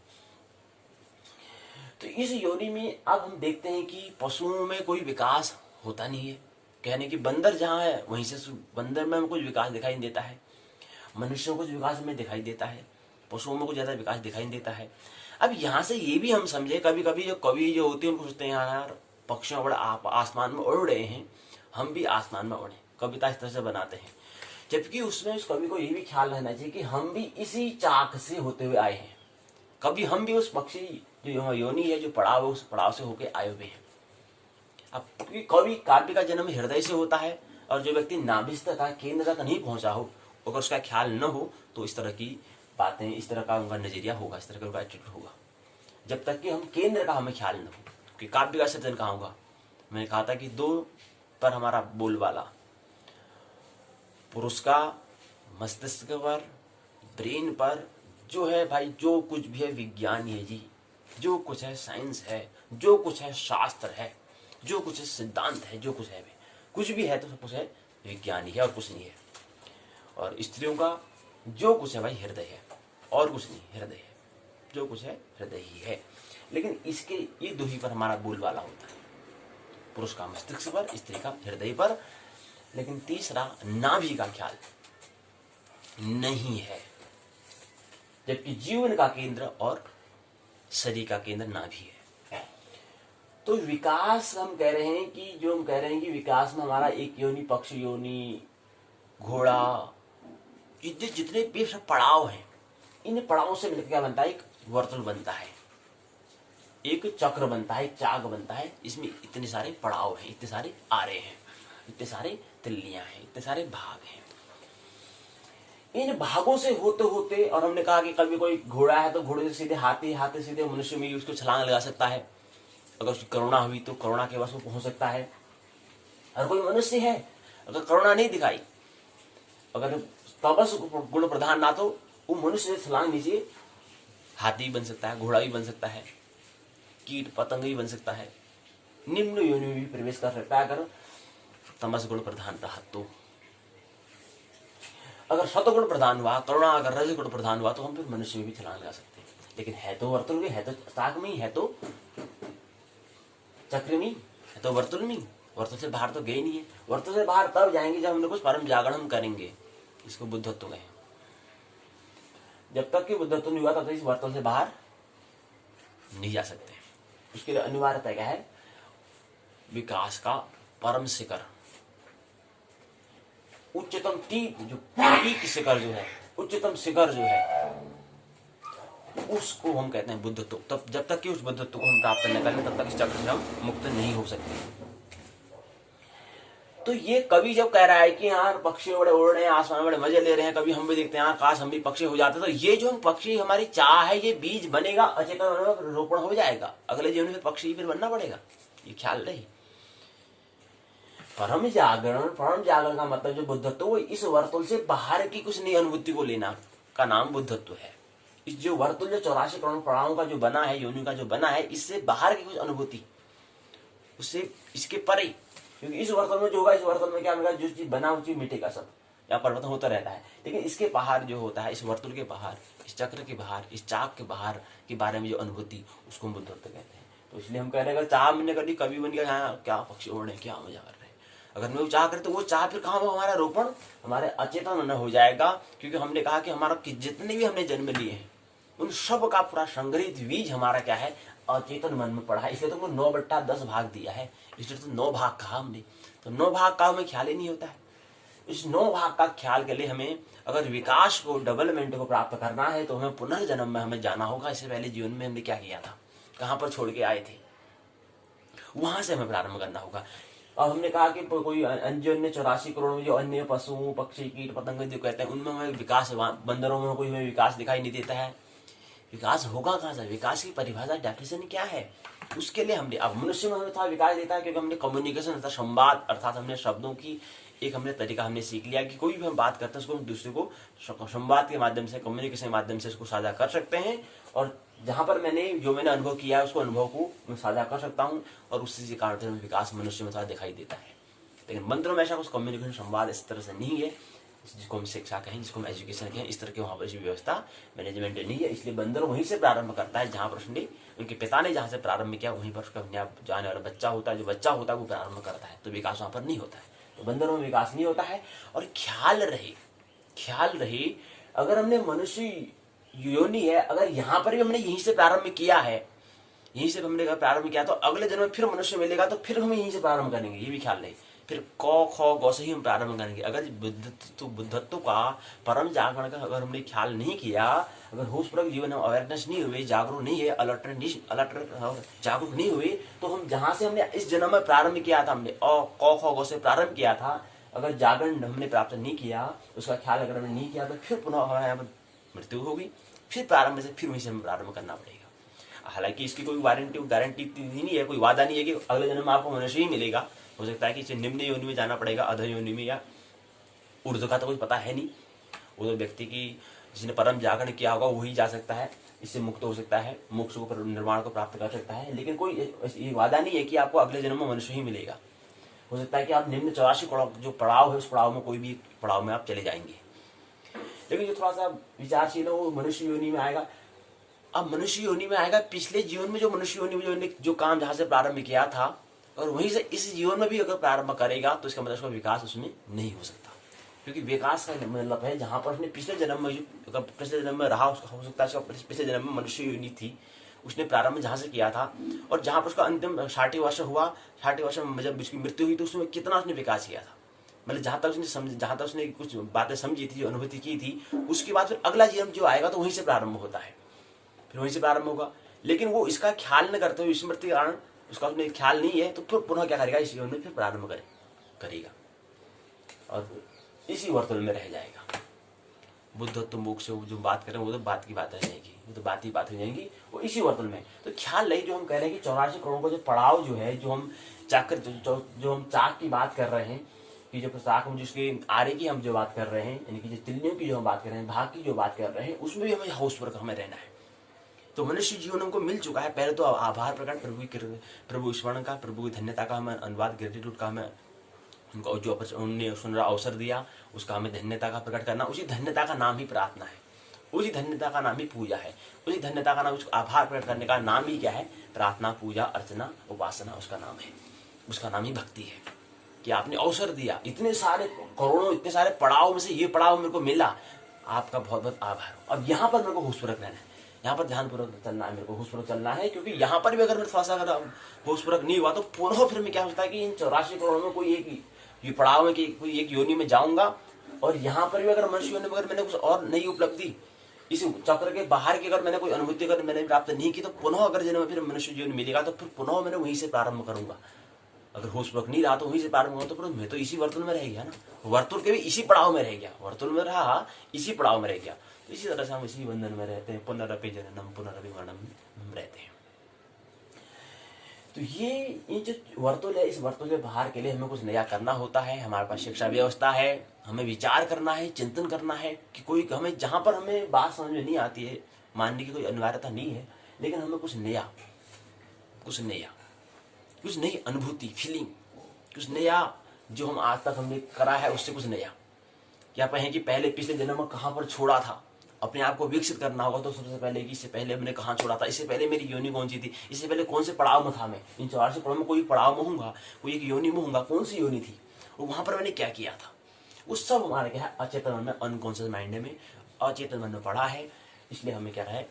तो इस योनि में अब हम देखते हैं कि पशुओं में कोई विकास होता नहीं है। कहने की बंदर जहाँ है वहीं से बंदर में कुछ विकास दिखाई देता है, मनुष्यों को कुछ विकास में दिखाई देता है, पशुओं में कुछ ज्यादा विकास दिखाई देता है। अब यहाँ से ये भी हम समझे, कभी कभी जो कवि जो होते हैं उनको सोचते हैं यार पक्षियों बड़ा आसमान में उड़ रहे हैं, हम भी आसमान में उड़े, कविता इस तरह से बनाते हैं। जबकि उसमें उस कवि को ये भी ख्याल रहना चाहिए कि हम भी इसी चाक से होते हुए आए हैं, कभी हम भी उस पक्षी जो योनि है, जो पड़ाव है, उस पड़ाव से होके आए हुए हैं। अब कवि काव्य का जन्म हृदय से होता है, और जो व्यक्ति नाभिस्थ तथा केंद्र तक नहीं पहुंचा हो, अगर उसका ख्याल न हो, तो इस तरह की बातें, इस तरह का उनका नजरिया होगा, इस तरह का उनका एटीट्यूड होगा। जब तक कि हम केंद्र का हमें ख्याल न हो कि काव्य का सृजन कहाँ होगा। मैंने कहा था कि दो पर हमारा बोलबाला, पुरुष का मस्तिष्क पर, ब्रेन पर जो है भाई, जो कुछ भी है विज्ञान है जी, जो कुछ है साइंस है, जो कुछ है शास्त्र है, जो कुछ है सिद्धांत है, जो कुछ है भी, कुछ भी है तो सब कुछ है विज्ञान ही है और कुछ नहीं है। और स्त्रियों का जो कुछ है भाई हृदय है और कुछ नहीं, हृदय है, जो कुछ है हृदय ही है। लेकिन इसके ये दो ही पर हमारा बोलबाला होता है, पुरुष का मस्तिष्क पर, स्त्री का हृदय पर। लेकिन तीसरा नाभि का ख्याल नहीं है, जबकि जीवन का केंद्र और शरीर का केंद्र नाभि है। तो विकास हम कह रहे हैं कि जो हम कह रहे हैं कि विकास में हमारा एक योनि, पक्ष योनि, घोड़ा, ये जितने भी सब पड़ाव हैं, इन पड़ावों से मिलकर क्या बनता है, एक वर्तुल बनता है, एक चक्र बनता है, एक चाक बनता है। इसमें इतने सारे पड़ाव हैं, इतने सारे आरे हैं, इतने सारे तिल्लियां हैं, इतने सारे भाग हैं। इन भागों से होते होते, और हमने कहा कि कभी कोई घोड़ा है तो घोड़े से सीधे हाथी, हाथी सीधे मनुष्य में उसको छलांग लगा सकता है। अगर उसकी करुणा हुई तो करुणा के वश वो पहुंच सकता है। और कोई मनुष्य है, अगर करुणा नहीं दिखाई, अगर तपस गुण प्रधान ना, तो वो मनुष्य से छलांग नीचे हाथी बन सकता है, घोड़ा भी बन सकता है, कीट पतंग भी बन सकता है, निम्न योनि में भी प्रवेश कर सकता है, अगर तमस गुण प्रधान रहा तो। अगर सतगुण प्रधान हुआ, करुणा अगर रज गुण प्रधान हुआ, तो हम फिर मनुष्य में भी छलांग लगा सकते हैं। लेकिन है तो वर्तुल में, है तो चाक में, है तो चक्र में, है तो वर्तुल में। वर्तुल से बाहर तो गए नहीं है। वर्तुल से बाहर तब जाएंगे जब हमने कुछ परम जागरण करेंगे, इसको बुद्धत्व कहें। जब तक कि बुद्धत्व नहीं हुआ तब तक इस वर्तुल से बाहर नहीं जा सकते। उसके लिए अनिवार्यता क्या है, विकास का परम शिखर, उच्चतम पीक शिखर जो है, उच्चतम शिखर जो है, उसको हम कहते हैं बुद्धत्व। तब जब तक कि उस बुद्धत्व को हम प्राप्त न करें तब तक इस चक्र से हम मुक्त नहीं हो सकते। तो ये कवि जब कह रहा है कि यार पक्षी बड़े उड़ रहे हैं, आसमान में बड़े मजे ले रहे हैं, कभी हम भी देखते हैं यार काश हम भी पक्षी हो जाते, तो ये जो हम पक्षी, हमारी चाह है, ये बीज बनेगा, अचेतन रोपण हो जाएगा, अगले जीवन में पक्षी फिर बनना पड़ेगा। ये ख्याल रही। परम जागरण का मतलब जो बुद्धत्व, वो इस वर्तुल से बाहर की कुछ नई अनुभूति को लेना का नाम बुद्धत्व है। इस जो वर्तुल, जो 84 करोड़ पड़ावों का जो बना है, योनि का जो बना है, इससे बाहर की कुछ अनुभूति, उससे इसके परे, क्योंकि इस वर्तुल में जो होगा, इस वर्तुल में क्या मिलेगा, जो चीज बना वो चीज मिटेगा, सब या परिवर्तन होता रहता है। लेकिन इसके बाहर जो होता है, इस वर्तुल के बाहर, इस चक्र के बाहर, इस चाक के बाहर के बारे में जो अनुभूति, उसको हम बुद्धत्व कहते हैं। तो इसलिए हम कह रहे हैं, अगर चाह मैंने कभी कवि बन गया, यहाँ क्या पक्षी उड़ रहे हैं, क्या मजा कर रहे हैं, अगर मैं वो चाह करे तो वो चाह फिर कहाँ हमारा रोपण, हमारे अचेतन न हो जाएगा। क्योंकि हमने कहा कि हमारा जितने भी हमने जन्म लिए हैं, उन सब का पूरा संग्रहित बीज हमारा क्या है, अचेतन मन में पड़ा है। इसलिए तो 9/10 भाग दिया है, इसलिए तो 9 भाग कहा हमने। तो 9 भाग का हमें ख्याल ही नहीं होता है। इस 9 भाग का ख्याल के लिए हमें अगर विकास को, डेवलपमेंट को प्राप्त करना है, तो हमें पुनर्जन्म में हमें जाना होगा। इससे पहले जीवन में हमने क्या किया था, कहां पर छोड़ के आए थे, वहां से हमें प्रारंभ करना होगा। अब हमने कहा कि कोई अन्य 84 करोड़ में जो अन्य पशु, पक्षी, कीट पतंग जो कहते हैं, उनमें हमें विकास, बंदरों में कोई हमें विकास दिखाई नहीं देता है। विकास होगा कहां से, विकास की परिभाषा, डेफिनेशन क्या है, उसके लिए हमने, अब मनुष्य में हमें थोड़ा विकास देता है क्योंकि हमने कम्युनिकेशन अर्थात संवाद, अर्थात हमने शब्दों की एक हमने तरीका हमने सीख लिया कि कोई भी हम बात करते हैं उसको हम दूसरे को संवाद के माध्यम से, कम्युनिकेशन के माध्यम से उसको साझा कर सकते हैं। और जहां पर जो मैंने अनुभव किया है, उसको अनुभव को मैं साझा कर सकता हूँ, और उसी के कारण विकास मनुष्य में थोड़ा दिखाई देता है। लेकिन मंत्रों में ऐसा कुछ कम्युनिकेशन, संवाद इस तरह से नहीं है, जिसको हम शिक्षा कहें, जिसको हम एजुकेशन कहें, इस तरह की वहां पर व्यवस्था, मैनेजमेंट नहीं है। इसलिए बंदर वहीं से प्रारंभ करता है जहां पर उसने, उनके पिता ने जहां से प्रारंभ किया, वहीं पर उसका जाने वाला बच्चा होता है, जो बच्चा होता है वो प्रारंभ करता है। तो विकास वहां पर नहीं होता है, तो बंदरों में विकास नहीं होता है। और ख्याल रहे अगर हमने मनुष्य योनि है, अगर यहाँ पर भी हमने यहीं से प्रारंभ किया है, यहीं से हमने प्रारंभ किया, तो अगले जन्म में फिर मनुष्य मिलेगा, तो फिर हम यहीं से प्रारंभ करेंगे, ये भी ख्याल रहे। फिर क ख गौ से ही हम प्रारंभ करेंगे। अगर बुद्धत्व का, परम जागरण का अगर हमने ख्याल नहीं किया, अगर होशपूर्वक जीवन में अवेयरनेस नहीं हुई, जागरूक नहीं है, जागरूक नहीं हुए, तो हम जहां से हमने इस जन्म में प्रारंभ किया था, हमने क ख गौ से प्रारंभ किया था, अगर जागरण हमने प्राप्त नहीं किया, उसका ख्याल अगर हमने नहीं किया, तो फिर पुनः हमारे यहाँ पर मृत्यु होगी, फिर प्रारंभ से फिर वहीं से हमें प्रारंभ करना पड़ेगा। हालांकि इसकी कोई गारंटी नहीं है, कोई वादा नहीं है कि अगले जन्म में आपको मनुष्य ही मिलेगा। हो सकता है कि इसे निम्न योनि में जाना पड़ेगा, अध योनि में, या ऊर्ध्व का तो कुछ पता है नहीं। वो तो व्यक्ति की जिसने परम जागरण किया होगा वही जा सकता है, इससे मुक्त हो सकता है, मोक्ष को निर्वाण को प्राप्त कर सकता है। लेकिन कोई ये वादा नहीं है कि आपको अगले जन्म में मनुष्य ही मिलेगा। हो सकता है कि आप निम्न 84 जो पड़ाव है, उस पड़ाव में कोई भी पड़ाव में आप चले जाएंगे। लेकिन जो थोड़ा सा विचारशील है वो मनुष्य योनि में आएगा। अब मनुष्य योनि में आएगा, पिछले जीवन में जो मनुष्य योनि में जो काम जहां से प्रारंभ किया था, और वहीं से इस जीवन में भी अगर प्रारंभ करेगा, तो इसका मतलब उसका विकास उसमें नहीं हो सकता। क्योंकि विकास का मतलब है जहां पर उसने पिछले जन्म में रहा, उसका हो सकता है पिछले जन्म में मनुष्य योनि थी, उसने प्रारंभ जहां से किया था, और जहां पर उसका अंतिम 60 वर्ष हुआ, 60 वर्ष में जब उसकी मृत्यु हुई, तो उसमें कितना उसने विकास किया था। मतलब जहां तक उसने कुछ बातें समझी थी, जो अनुभूति की थी, उसके बाद फिर अगला जीवन जो आएगा तो वहीं से प्रारंभ होता है, फिर वहीं से प्रारंभ होगा। लेकिन वो इसका ख्याल न करते हुए, स्मृति के कारण उसका उसने ख्याल नहीं है, तो फिर पुनः क्या करेगा, इस जीवन में फिर प्रारंभ करेगा और इसी वर्तुल में रह जाएगा। बुद्धत्व मोक्ष जो बात करें वो तो बात की बात रह जाएगी, वो तो बात ही बात हो जाएगी, वो इसी वर्तुल में। तो ख्याल नहीं, जो हम कह रहे हैं कि 84 करोड़ का जो पड़ाव जो है, जो हम जो हम चाक की बात कर रहे हैं, कि जो चाक में जिसके आरे की हम जो बात कर रहे हैं, यानी कि जो तिल्लियों की जो हम बात कर रहे हैं, भाग की जो बात कर रहे हैं, उसमें भी हमें हाउसवर्क हमें रहना है। तो मनुष्य जीवन हमको मिल चुका है। पहले तो आभार प्रकट, प्रभु स्मरण का, प्रभु की धन्यता का हमें अनुवाद, ग्रेटिट्यूड का हमें उनको जो उन्होंने सुनहरा अवसर दिया उसका हमें धन्यता का प्रकट करना। उसी धन्यता का नाम ही प्रार्थना है, उसी धन्यता का नाम ही पूजा है, उसी धन्यता का नाम, उसको आभार प्रकट करने का नाम ही क्या है, प्रार्थना, पूजा, अर्चना, उपासना, उसका नाम है, उसका नाम ही भक्ति है। कि आपने अवसर दिया, इतने सारे करोड़ों, इतने सारे पड़ाव में से ये पड़ाव मेरे को मिला, आपका बहुत बहुत आभार। अब यहाँ पर मेरे को होशपूर्वक रहना है, यहाँ पर ध्यानपूर्वक चलना है, मेरे को होशपूर्वक चलना है। क्योंकि यहाँ पर भी अगर मेरे थोड़ा सा अगर होशपूर्वक नहीं हुआ, तो पुनः फिर में क्या होता है कि इन 84 करोड़ में कोई एक ये पड़ाव में कोई एक योनि में जाऊंगा, और यहाँ पर भी अगर मनुष्य योनि में अगर मैंने कुछ और नई उपलब्धि, इस चक्र के बाहर की अगर मैंने कोई अनुभूति अगर मैंने प्राप्त नहीं की, तो पुनः अगर जन्म फिर मनुष्य जीवन मिलेगा, तो फिर पुनः मैंने वहीं से प्रारंभ करूंगा। अगर होशपूर्वक नहीं रहा तो वहीं से प्रारंभ होगा, तो फिर मैं तो इसी वर्तुल में रह गया ना, वर्तुल के भी इसी पड़ाव में रह गया, वर्तुल में रहा, इसी पड़ाव में रह गया। तो इसी तरह से हम इसी बंधन में रहते हैं, पुनरपि जननम पुनरपि मरणम रहते हैं। तो ये जो वर्तुल है, इस वर्तुल के बाहर के लिए हमें कुछ नया करना होता है। हमारे पास शिक्षा व्यवस्था है, हमें विचार करना है, चिंतन करना है कि कोई हमें जहां पर हमें बात समझ में नहीं आती है, मानने की कोई अनिवार्यता नहीं है, लेकिन हमें कुछ नई अनुभूति, फीलिंग, कुछ नया जो हम आज तक हमने करा है उससे कुछ नया, क्या कहें कि पहले पिछले जन्म में कहां पर छोड़ा था, अपने आप को विकसित करना होगा। तो सबसे पहले कि इससे पहले मैंने कहाँ छोड़ा था, इससे पहले मेरी योनि कौन सी थी, इससे पहले कौन से पड़ाव में था, मैं इन 84 पड़ाव में कोई पड़ाव में होऊंगा, कोई एक योनि में होऊंगा, कौन सी योनि थी, और वहां पर मैंने क्या किया था, वो सब हमारे क्या है, अचेतन मन में, अनकॉन्शियस माइंड में, अचेतन मन में पड़ा है। इसलिए हमें क्या है,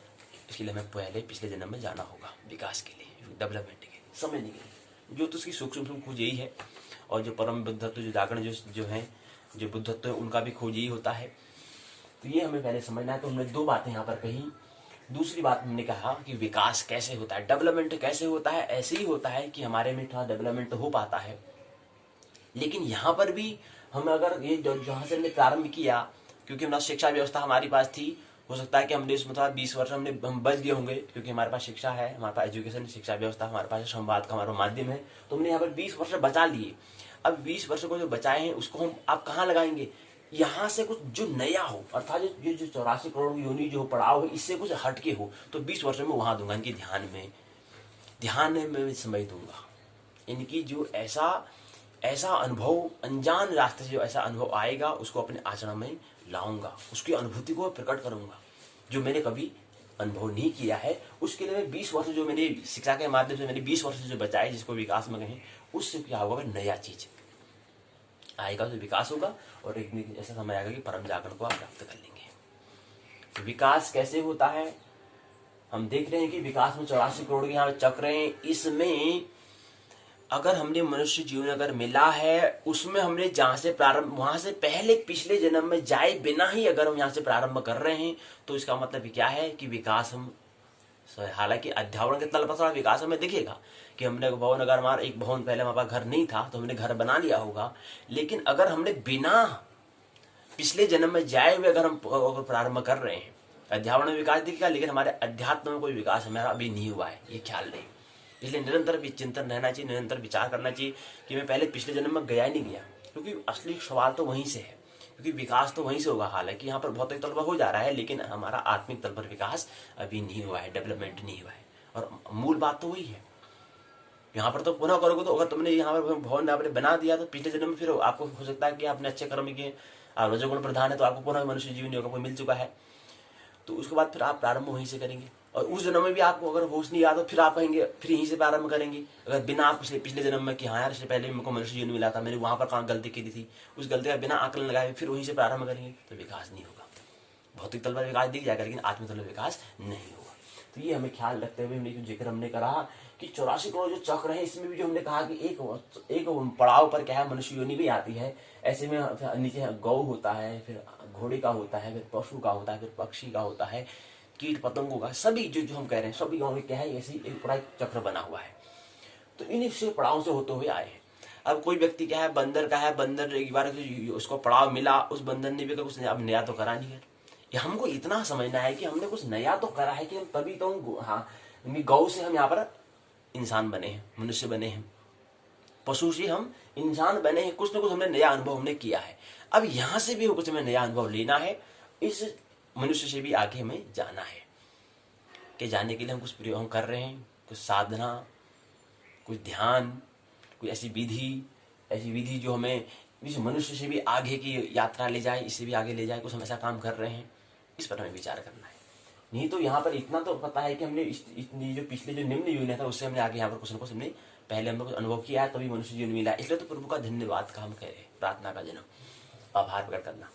इसलिए हमें पहले पिछले जन्म में जाना होगा, विकास के लिए, डेवलपमेंट के लिए, समझने के लिए। जो तो उसकी सूक्ष्म खोज यही है। और जो परम बुद्धत्व, जो जागरण जो है, जो बुद्धत्व है, उनका भी खोज यही होता है। तो ये हमें पहले समझना है। तो हमने दो बातें यहाँ पर कही। दूसरी बात हमने कहा कि विकास कैसे होता है, डेवलपमेंट कैसे होता है। ऐसे ही होता है कि हमारे में थोड़ा डेवलपमेंट हो पाता है, लेकिन यहाँ पर भी हम अगर ये जहाँ से हमने प्रारंभ किया, क्योंकि हमारा शिक्षा व्यवस्था हमारी पास थी, हो सकता है कि हमने इसमें थोड़ा 20 वर्ष हम बच गए होंगे, क्योंकि हमारे पास शिक्षा है, हमारे पास एजुकेशन, शिक्षा व्यवस्था, हमारे पास संवाद का हमारा माध्यम है, तो हमने यहाँ पर 20 वर्ष बचा लिए। अब 20 वर्ष को जो बचाए हैं उसको हम आप कहाँ लगाएंगे, यहाँ से कुछ जो नया हो, अर्थात जो 84 करोड़ योनि जो पड़ाव है, इससे कुछ हटके हो, तो 20 वर्ष में वहां दूंगा, इनकी ध्यान में समय दूंगा। इनकी जो ऐसा अनुभव, अनजान रास्ते से जो ऐसा अनुभव आएगा, उसको अपने आचरण में लाऊंगा, उसकी अनुभूति को प्रकट करूंगा, जो मैंने कभी अनुभव नहीं किया है। उसके लिए 20 वर्ष जो मैंने शिक्षा के माध्यम से मैंने 20 वर्ष जो बचाए, जिसको विकास में कहें, उससे क्या होगा, नया चीज आएगा, तो विकास होगा, और एक दिन ऐसा समय आएगा कि परम जागरण को आप प्राप्त कर लेंगे। तो विकास कैसे होता है, हम देख रहे हैं कि विकास में 84 करोड़ के यहाँ चक्र हैं। इसमें अगर हमने मनुष्य जीवन अगर मिला है, उसमें हमने जहां से प्रारंभ, वहां से पहले पिछले जन्म में जाए बिना ही अगर हम यहाँ से प्रारंभ कर रहे हैं, तो इसका मतलब क्या है कि विकास हम हालांकि अध्यावरण के तल पर थोड़ा विकास हमें दिखेगा कि हमने भवन, अगर हमारा एक भवन पहले हमारे पास घर नहीं था तो हमने घर बना लिया होगा, लेकिन अगर हमने बिना पिछले जन्म में जाए हुए अगर हम प्रारंभ कर रहे हैं, अध्यावरण में विकास दिखेगा, लेकिन हमारे अध्यात्म में कोई विकास हमारा अभी नहीं हुआ है, ये ख्याल रहे। इसलिए निरंतर चिंतन रहना चाहिए, निरंतर विचार करना चाहिए कि मैं पहले पिछले जन्म में गया नहीं गया, क्योंकि असली सवाल तो वहीं से है, क्योंकि विकास तो वहीं से होगा। हालांकि यहाँ पर भौतिक तल पर हो जा रहा है, लेकिन हमारा आत्मिक तल पर विकास अभी नहीं हुआ है, डेवलपमेंट नहीं हुआ है। और मूल बात तो वही है। यहाँ पर तो पुनः करोगे तो अगर तुमने यहाँ पर भवन आपने बना दिया तो पिछले जन्म में फिर आपको हो सकता है कि आपने अच्छे कर्म किए, आप रजोगुण प्रधान है तो आपको पुनः मनुष्य जीवन योग को मिल चुका है, तो उसके बाद फिर आप प्रारंभ वहीं से करेंगे। और उस जन्म में भी आपको अगर होश नहीं आता तो फिर आप कहेंगे फिर यहीं से प्रारंभ करेंगे। अगर बिना आप पिछले जन्म में कि हाँ यार इससे पहले मेरे को मनुष्य जीवन मिला था, मैंने वहां पर कहाँ गलती की थी, उस गलती का बिना आकलन लगाए फिर वहीं से प्रारंभ करेंगे तो विकास नहीं होगा। भौतिक तल पर विकास दिख जाएगा, लेकिन आत्मिक तल पर विकास नहीं होगा। तो ये हमें ख्याल रखते हुए हमने जिक्र हमने करा कि 84 करोड़ जो चक्र है, इसमें भी जो हमने कहा कि एक पड़ाव पर क्या है मनुष्य योनि भी आती है। ऐसे में नीचे गौ होता है, फिर घोड़े का होता है, फिर पशु का होता है, फिर पक्षी का होता है, कीट पतंगों का, सभी जो हम कह रहे हैं सभी गाँव में क्या है, ऐसे एक पूरा चक्र बना हुआ है। तो इन से पड़ाव से होते हुए आए हैं। अब कोई व्यक्ति क्या है, बंदर का है, बंदर एक बार उसको पड़ाव मिला, उस बंदर ने भी कुछ अब नया तो करा नहीं है। हमको इतना समझना है कि हमने कुछ नया तो करा है कि हम तभी तो गौ से हम यहाँ पर इंसान बने हैं, मनुष्य बने हैं, पशु से हम इंसान बने हैं, कुछ ना कुछ हमने नया अनुभव हमने किया है। अब यहां से भी कुछ हमें नया अनुभव लेना है, इस मनुष्य से भी आगे हमें जाना है। कि जाने के लिए हम कुछ प्रयोग हम कर रहे हैं, कुछ साधना, कुछ ध्यान, कोई ऐसी विधि जो हमें इस मनुष्य से भी आगे की यात्रा ले जाए, इससे भी आगे ले जाए, कुछ हम ऐसा काम कर रहे हैं, इस पर हमें विचार करना है। नहीं तो यहाँ पर इतना तो पता है कि हमने इतनी जो पिछले जो निम्न योजना था उससे हमने आगे यहाँ पर कुछ न कुछ हमने पहले हमने कुछ अनुभव किया है, तभी मनुष्य जीवन मिला। इसलिए तो प्रभु का धन्यवाद का हम कह रहे हैं, प्रार्थना का जन्म, आभार प्रकट करना।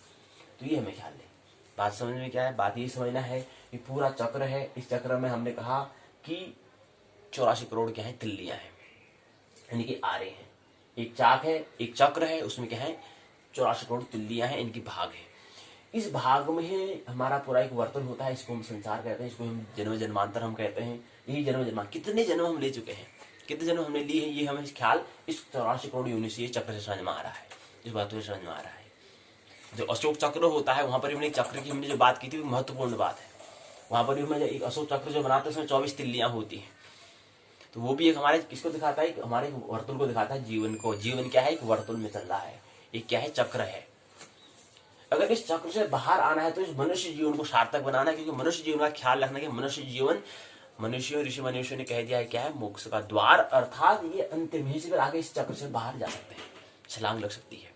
तो ये हमें ख्याल है। बात समझ में क्या है, बात ये समझना है कि पूरा चक्र है, इस चक्र में हमने कहा कि 84 करोड़ क्या है, तिल्लियां हैं, यानी कि आरे हैं। एक चाक है, एक चक्र है, उसमें क्या है 84 करोड़ तिल्लियां हैं, इनकी भाग है। इस भाग में हमारा पूरा एक वर्तन होता है, इसको हम संसार कहते हैं, इसको हम जन्म जन्मांतर हम कहते हैं। यही जन्म जन्मा कितने जन्म हम ले चुके हैं, कितने जन्म हमने लिए हैं, ये हमें ख्याल इस 84 करोड़ योनि से चक्र से समझ में आ रहा है, इस बात से समझ में आ रहा है। जो अशोक चक्र होता है वहां पर हमने चक्र की हमने जो बात की थी महत्वपूर्ण बात है। वहां पर भी एक अशोक चक्र जो बनाते हैं उसमें 24 तिल्लियां होती हैं। तो वो भी एक हमारे किसको दिखाता है, हमारे वर्तुल को दिखाता है, जीवन को। जीवन क्या है, एक वर्तुल में चल रहा है, एक क्या है, चक्र है। अगर इस चक्र से बाहर आना है तो इस मनुष्य जीवन को सार्थक बनाना है, क्योंकि मनुष्य जीवन का ख्याल रखना है कि मनुष्य जीवन मनुष्य ऋषि मनुष्य ने कह दिया है क्या है, मोक्ष का द्वार, अर्थात ये अंतिम ही से आगे इस चक्र से बाहर जा सकते हैं, छलांग लग सकती है।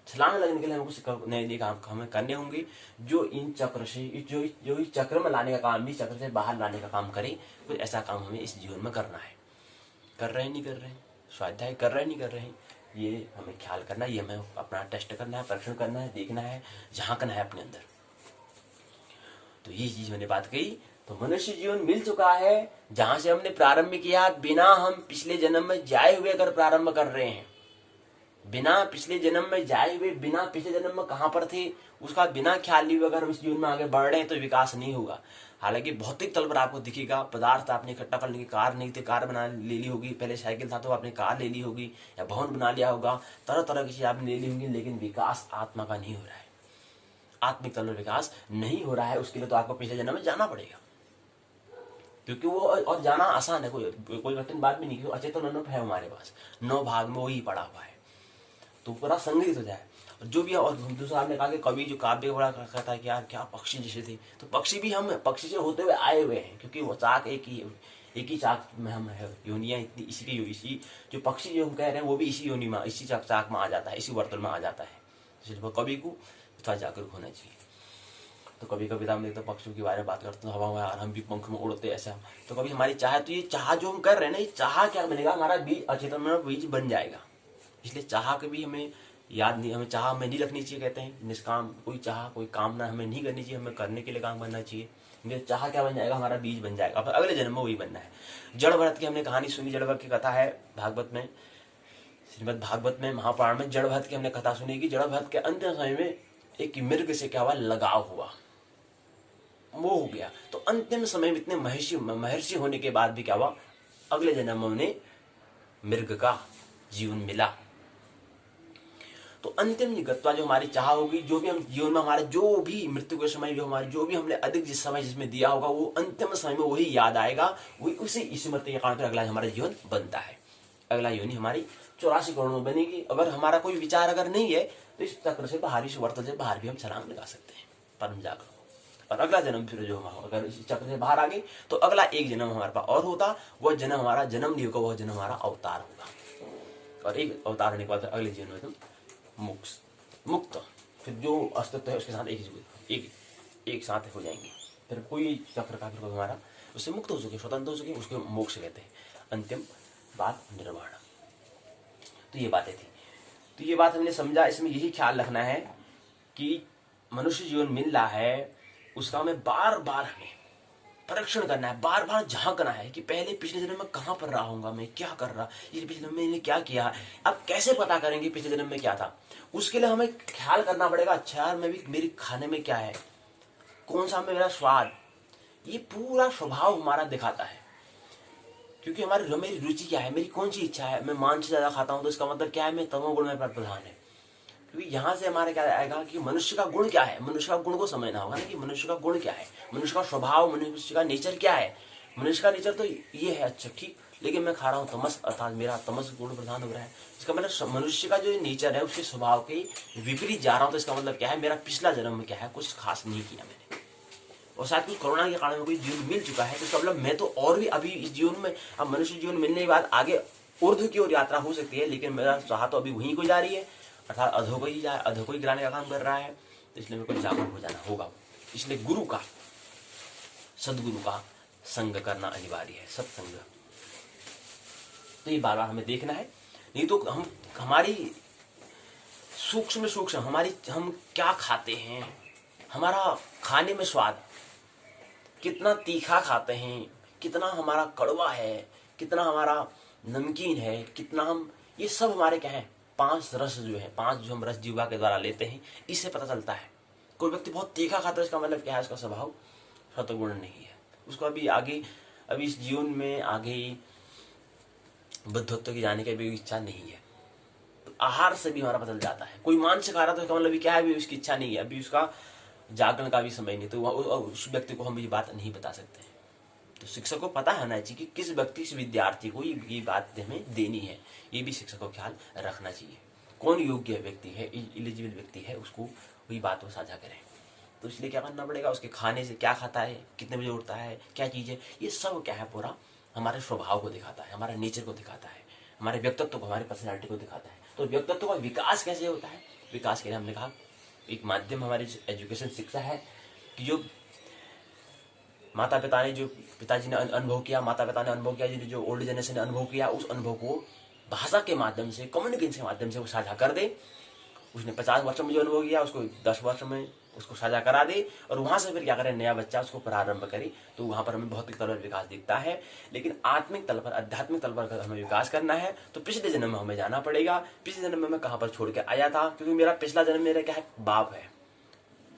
छलांग लगने के लिए हमको कुछ नए नए काम हमें करने होंगे, जो इन चक्र से जो इस चक्र में लाने का काम भी चक्र से बाहर लाने का काम करे। कुछ ऐसा काम हमें इस जीवन में करना है। कर रहे हैं नहीं कर रहे हैं, स्वाध्याय कर रहे हैं नहीं कर रहे हैं, ये हमें ख्याल करना है, ये हमें अपना टेस्ट करना है, परीक्षण करना है, देखना है, झांकना है अपने अंदर। तो ये चीज मैंने बात कही। तो मनुष्य जीवन मिल चुका है, जहां से हमने प्रारंभ किया, बिना हम पिछले जन्म में जाए हुए अगर प्रारंभ कर रहे हैं, बिना पिछले जन्म में जाए हुए, बिना पिछले जन्म में कहां पर थे उसका बिना ख्याल लिए अगर हम इस जीवन में आगे बढ़ रहे हैं तो विकास नहीं होगा। हालांकि भौतिक तल पर आपको दिखेगा, पदार्थ आपने इकट्ठा करने की, कार नहीं थे कार बना ले ली होगी, पहले साइकिल था तो आपने कार ले ली होगी, या भवन बना लिया होगा, तरह तरह की चीज आपने ले ली होगी, लेकिन विकास आत्मा का नहीं हो रहा है, आत्मिक तल में विकास नहीं हो रहा है। उसके लिए तो आपको पिछले जन्म में जाना पड़ेगा, क्योंकि वो और जाना आसान है, कोई कठिन बात भी नहीं, क्योंकि अचेतन अनुभव है हमारे पास, 9 भाग में वही पड़ा हुआ है, तो पूरा संग्रहित हो जाए। जो भी, और दूसरा आपने कहा कि कवि जो काव्य बड़ा कहता है कि यार क्या पक्षी जैसे थे, तो पक्षी भी हम पक्षी से होते हुए आए हुए हैं, क्योंकि वो चाक एक ही चाक में हम है, योनियां इतनी इसी जो पक्षी जो हम कह रहे हैं वो भी इसी योनि में, इसी चाक में आ जाता है, इसी वर्तन में आ जाता है। सिर्फ कवि को थोड़ा जागरूक होना चाहिए। तो कभी कभी हम देखते पक्षियों के बारे में बात करते हैं, हवा में यार हम भी पंख में उड़ते ऐसा, तो कभी हमारी चाह, तो ये चाह जो हम कर रहे हैं ना, ये चाह क्या बनेगा, हमारा बीज अचेतन में बीज बन जाएगा। इसलिए चाह के भी हमें याद नहीं, हमें चाह हमें नहीं रखनी चाहिए। कहते हैं निष्काम, कोई चाह कोई कामना हमें नहीं करनी चाहिए, हमें करने के लिए काम करना चाहिए। चाह क्या बन जाएगा, हमारा बीज बन जाएगा, अगले जन्म में वही बनना है। जड़ भरत की हमने कहानी सुनी, जड़ भरत की कथा है भागवत में, श्रीमद भागवत में, महापुराण में जड़ भरत की हमने कथा सुनी कि जड़ भरत के अंतिम समय में एक मृग से क्या हुआ, लगाव हुआ। वो हो गया। तो अंतिम समय में इतने महर्षि होने के बाद भी क्या हुआ, अगले जन्म में उन्हें मृग का जीवन मिला। तो अंतिम गत्वा जो हमारी चाह होगी, जो भी हम जीवन में हमारे जो भी मृत्यु के समय जो हमारे जो भी हमने अधिक जिस समय जिसमें दिया होगा, वो अंतिम समय में वही याद आएगा, वही उसी स्मृति के कारण अगला हमारा जीवन बनता है। अगला योनि हमारी 84 करोड़ में बनेगी। अगर हमारा कोई विचार अगर नहीं है तो इस चक्र से बाहर, इस वर्तन से बाहर भी हम छलांग लगा सकते हैं परम जाकर। और अगला जन्म फिर जो हम अगर इस चक्र से बाहर आ गए तो अगला एक जन्म हमारे पास और होता, वह जन्म हमारा जन्म नहीं होगा, वह जन्म हमारा अवतार होगा। और एक अवतार होने के बाद अगले जीवन में तुम मुक्त, फिर जो अस्तित्व है उसके साथ एक साथ हो जाएंगे। फिर कोई चक्र का फिर कोई हमारा उससे मुक्त हो चुके, स्वतंत्र हो चुके, उसको मोक्ष कहते हैं। अंतिम बात निर्वाण। तो ये बातें थी, तो ये बात हमने समझा। इसमें यही ख्याल रखना है कि मनुष्य जीवन मिल रहा है, उसका हमें बार बार हमें परीक्षण करना है, बार बार झांकना है कि पहले पिछले जन्म में कहां पर रहा हूंगा, मैं क्या कर रहा, ये पिछले जन्म में मैंने क्या किया। अब कैसे पता करेंगे पिछले जन्म में क्या था, उसके लिए हमें ख्याल करना पड़ेगा। अच्छा यार, मैं भी मेरी खाने में क्या है, कौन सा मेरा स्वाद, ये पूरा स्वभाव हमारा दिखाता है। क्योंकि मेरी रुचि क्या है, मेरी कौन सी इच्छा है। मैं मांस ज्यादा खाता हूं तो इसका मतलब क्या है, मैं तमोगुण में प्रधान है। क्योंकि यहाँ से हमारे क्या आएगा कि मनुष्य का गुण क्या है, मनुष्य का गुण को समझना होगा ना कि मनुष्य का गुण क्या है, मनुष्य का स्वभाव, मनुष्य का नेचर क्या है। मनुष्य का नेचर तो ये है, अच्छा ठीक, लेकिन मैं खा रहा हूँ तमस, अर्थात मेरा तमस गुण प्रधान हो रहा है। इसका मतलब मनुष्य का जो नेचर है उसके स्वभाव के विपरीत जा रहा हूँ, तो इसका मतलब क्या है, मेरा पिछला जन्म में क्या है, कुछ खास नहीं किया मैंने, और शायद कुछ कोरोना के कारण कोई जीवन मिल चुका है। तो इसका मतलब मैं तो और भी अभी इस जीवन में, अब मनुष्य जीवन मिलने के बाद आगे ऊर्ध्व की ओर यात्रा हो सकती है, लेकिन मेरा चाह तो अभी वहीं को जा रही है, अर्थात अधो को ही गिराने का काम कर रहा है। तो इसलिए मेरे को जागरूक हो जाना होगा। इसलिए गुरु का, सदगुरु का संग करना अनिवार्य है, सत्संग। तो ये बार बार हमें देखना है, नहीं तो हम हमारी सूक्ष्म हम क्या खाते हैं, हमारा खाने में स्वाद, कितना तीखा खाते हैं, कितना हमारा कड़वा है, कितना हमारा नमकीन है, कितना हम, ये सब हमारे क्या है, 5 रस जो है, 5 जो हम रस जीवा के द्वारा लेते हैं, इससे पता चलता है। कोई व्यक्ति बहुत तीखा खाता है, इसका मतलब क्या है, उसका स्वभाव सत्वगुण नहीं है, उसको अभी इस जीवन में आगे बुद्धत्व की जाने की भी इच्छा नहीं है। तो आहार से भी हमारा पता चल जाता है। कोई मांस खा रहा तो इसका मतलब क्या है, अभी उसकी इच्छा नहीं है, अभी उसका जागरण का भी समय नहीं, तो उस व्यक्ति को हम ये बात नहीं बता सकते। तो शिक्षक को पता होना चाहिए कि किस व्यक्ति, किस विद्यार्थी को ये बात हमें देनी है, ये भी शिक्षक को ख्याल रखना चाहिए। कौन योग्य व्यक्ति है, एलिजिबल व्यक्ति है, उसको वही बात को साझा करें। तो इसलिए क्या करना पड़ेगा, उसके खाने से, क्या खाता है, कितने बजे उठता है, क्या चीज़ है, ये सब क्या है, पूरा हमारे स्वभाव को दिखाता है, हमारे नेचर को दिखाता है, हमारे व्यक्तित्व को, हमारी पर्सनैलिटी को दिखाता है। तो व्यक्तित्व का विकास कैसे होता है, विकास के लिए हमने कहा एक माध्यम हमारी एजुकेशन, शिक्षा है कि जो माता पिता ने, जो पिताजी ने अनुभव किया, माता पिता ने अनुभव किया, जो ओल्ड जनरेशन ने अनुभव किया, उस अनुभव को भाषा के माध्यम से, कम्युनिकेशन के माध्यम से वो साझा कर दे। उसने 50 वर्ष में जो अनुभव किया उसको 10 वर्ष में उसको साझा करा दे, और वहां से फिर क्या करे, नया बच्चा उसको प्रारंभ करे। तो वहां पर हमें भौतिक तल पर विकास दिखता है, लेकिन आत्मिक तल पर, आध्यात्मिक तल पर हमें विकास करना है तो पिछले जन्म में हमें जाना पड़ेगा। पिछले जन्म में मैं कहां पर छोड़ के आया था, क्योंकि मेरा पिछला जन्म मेरा क्या है, बाप है,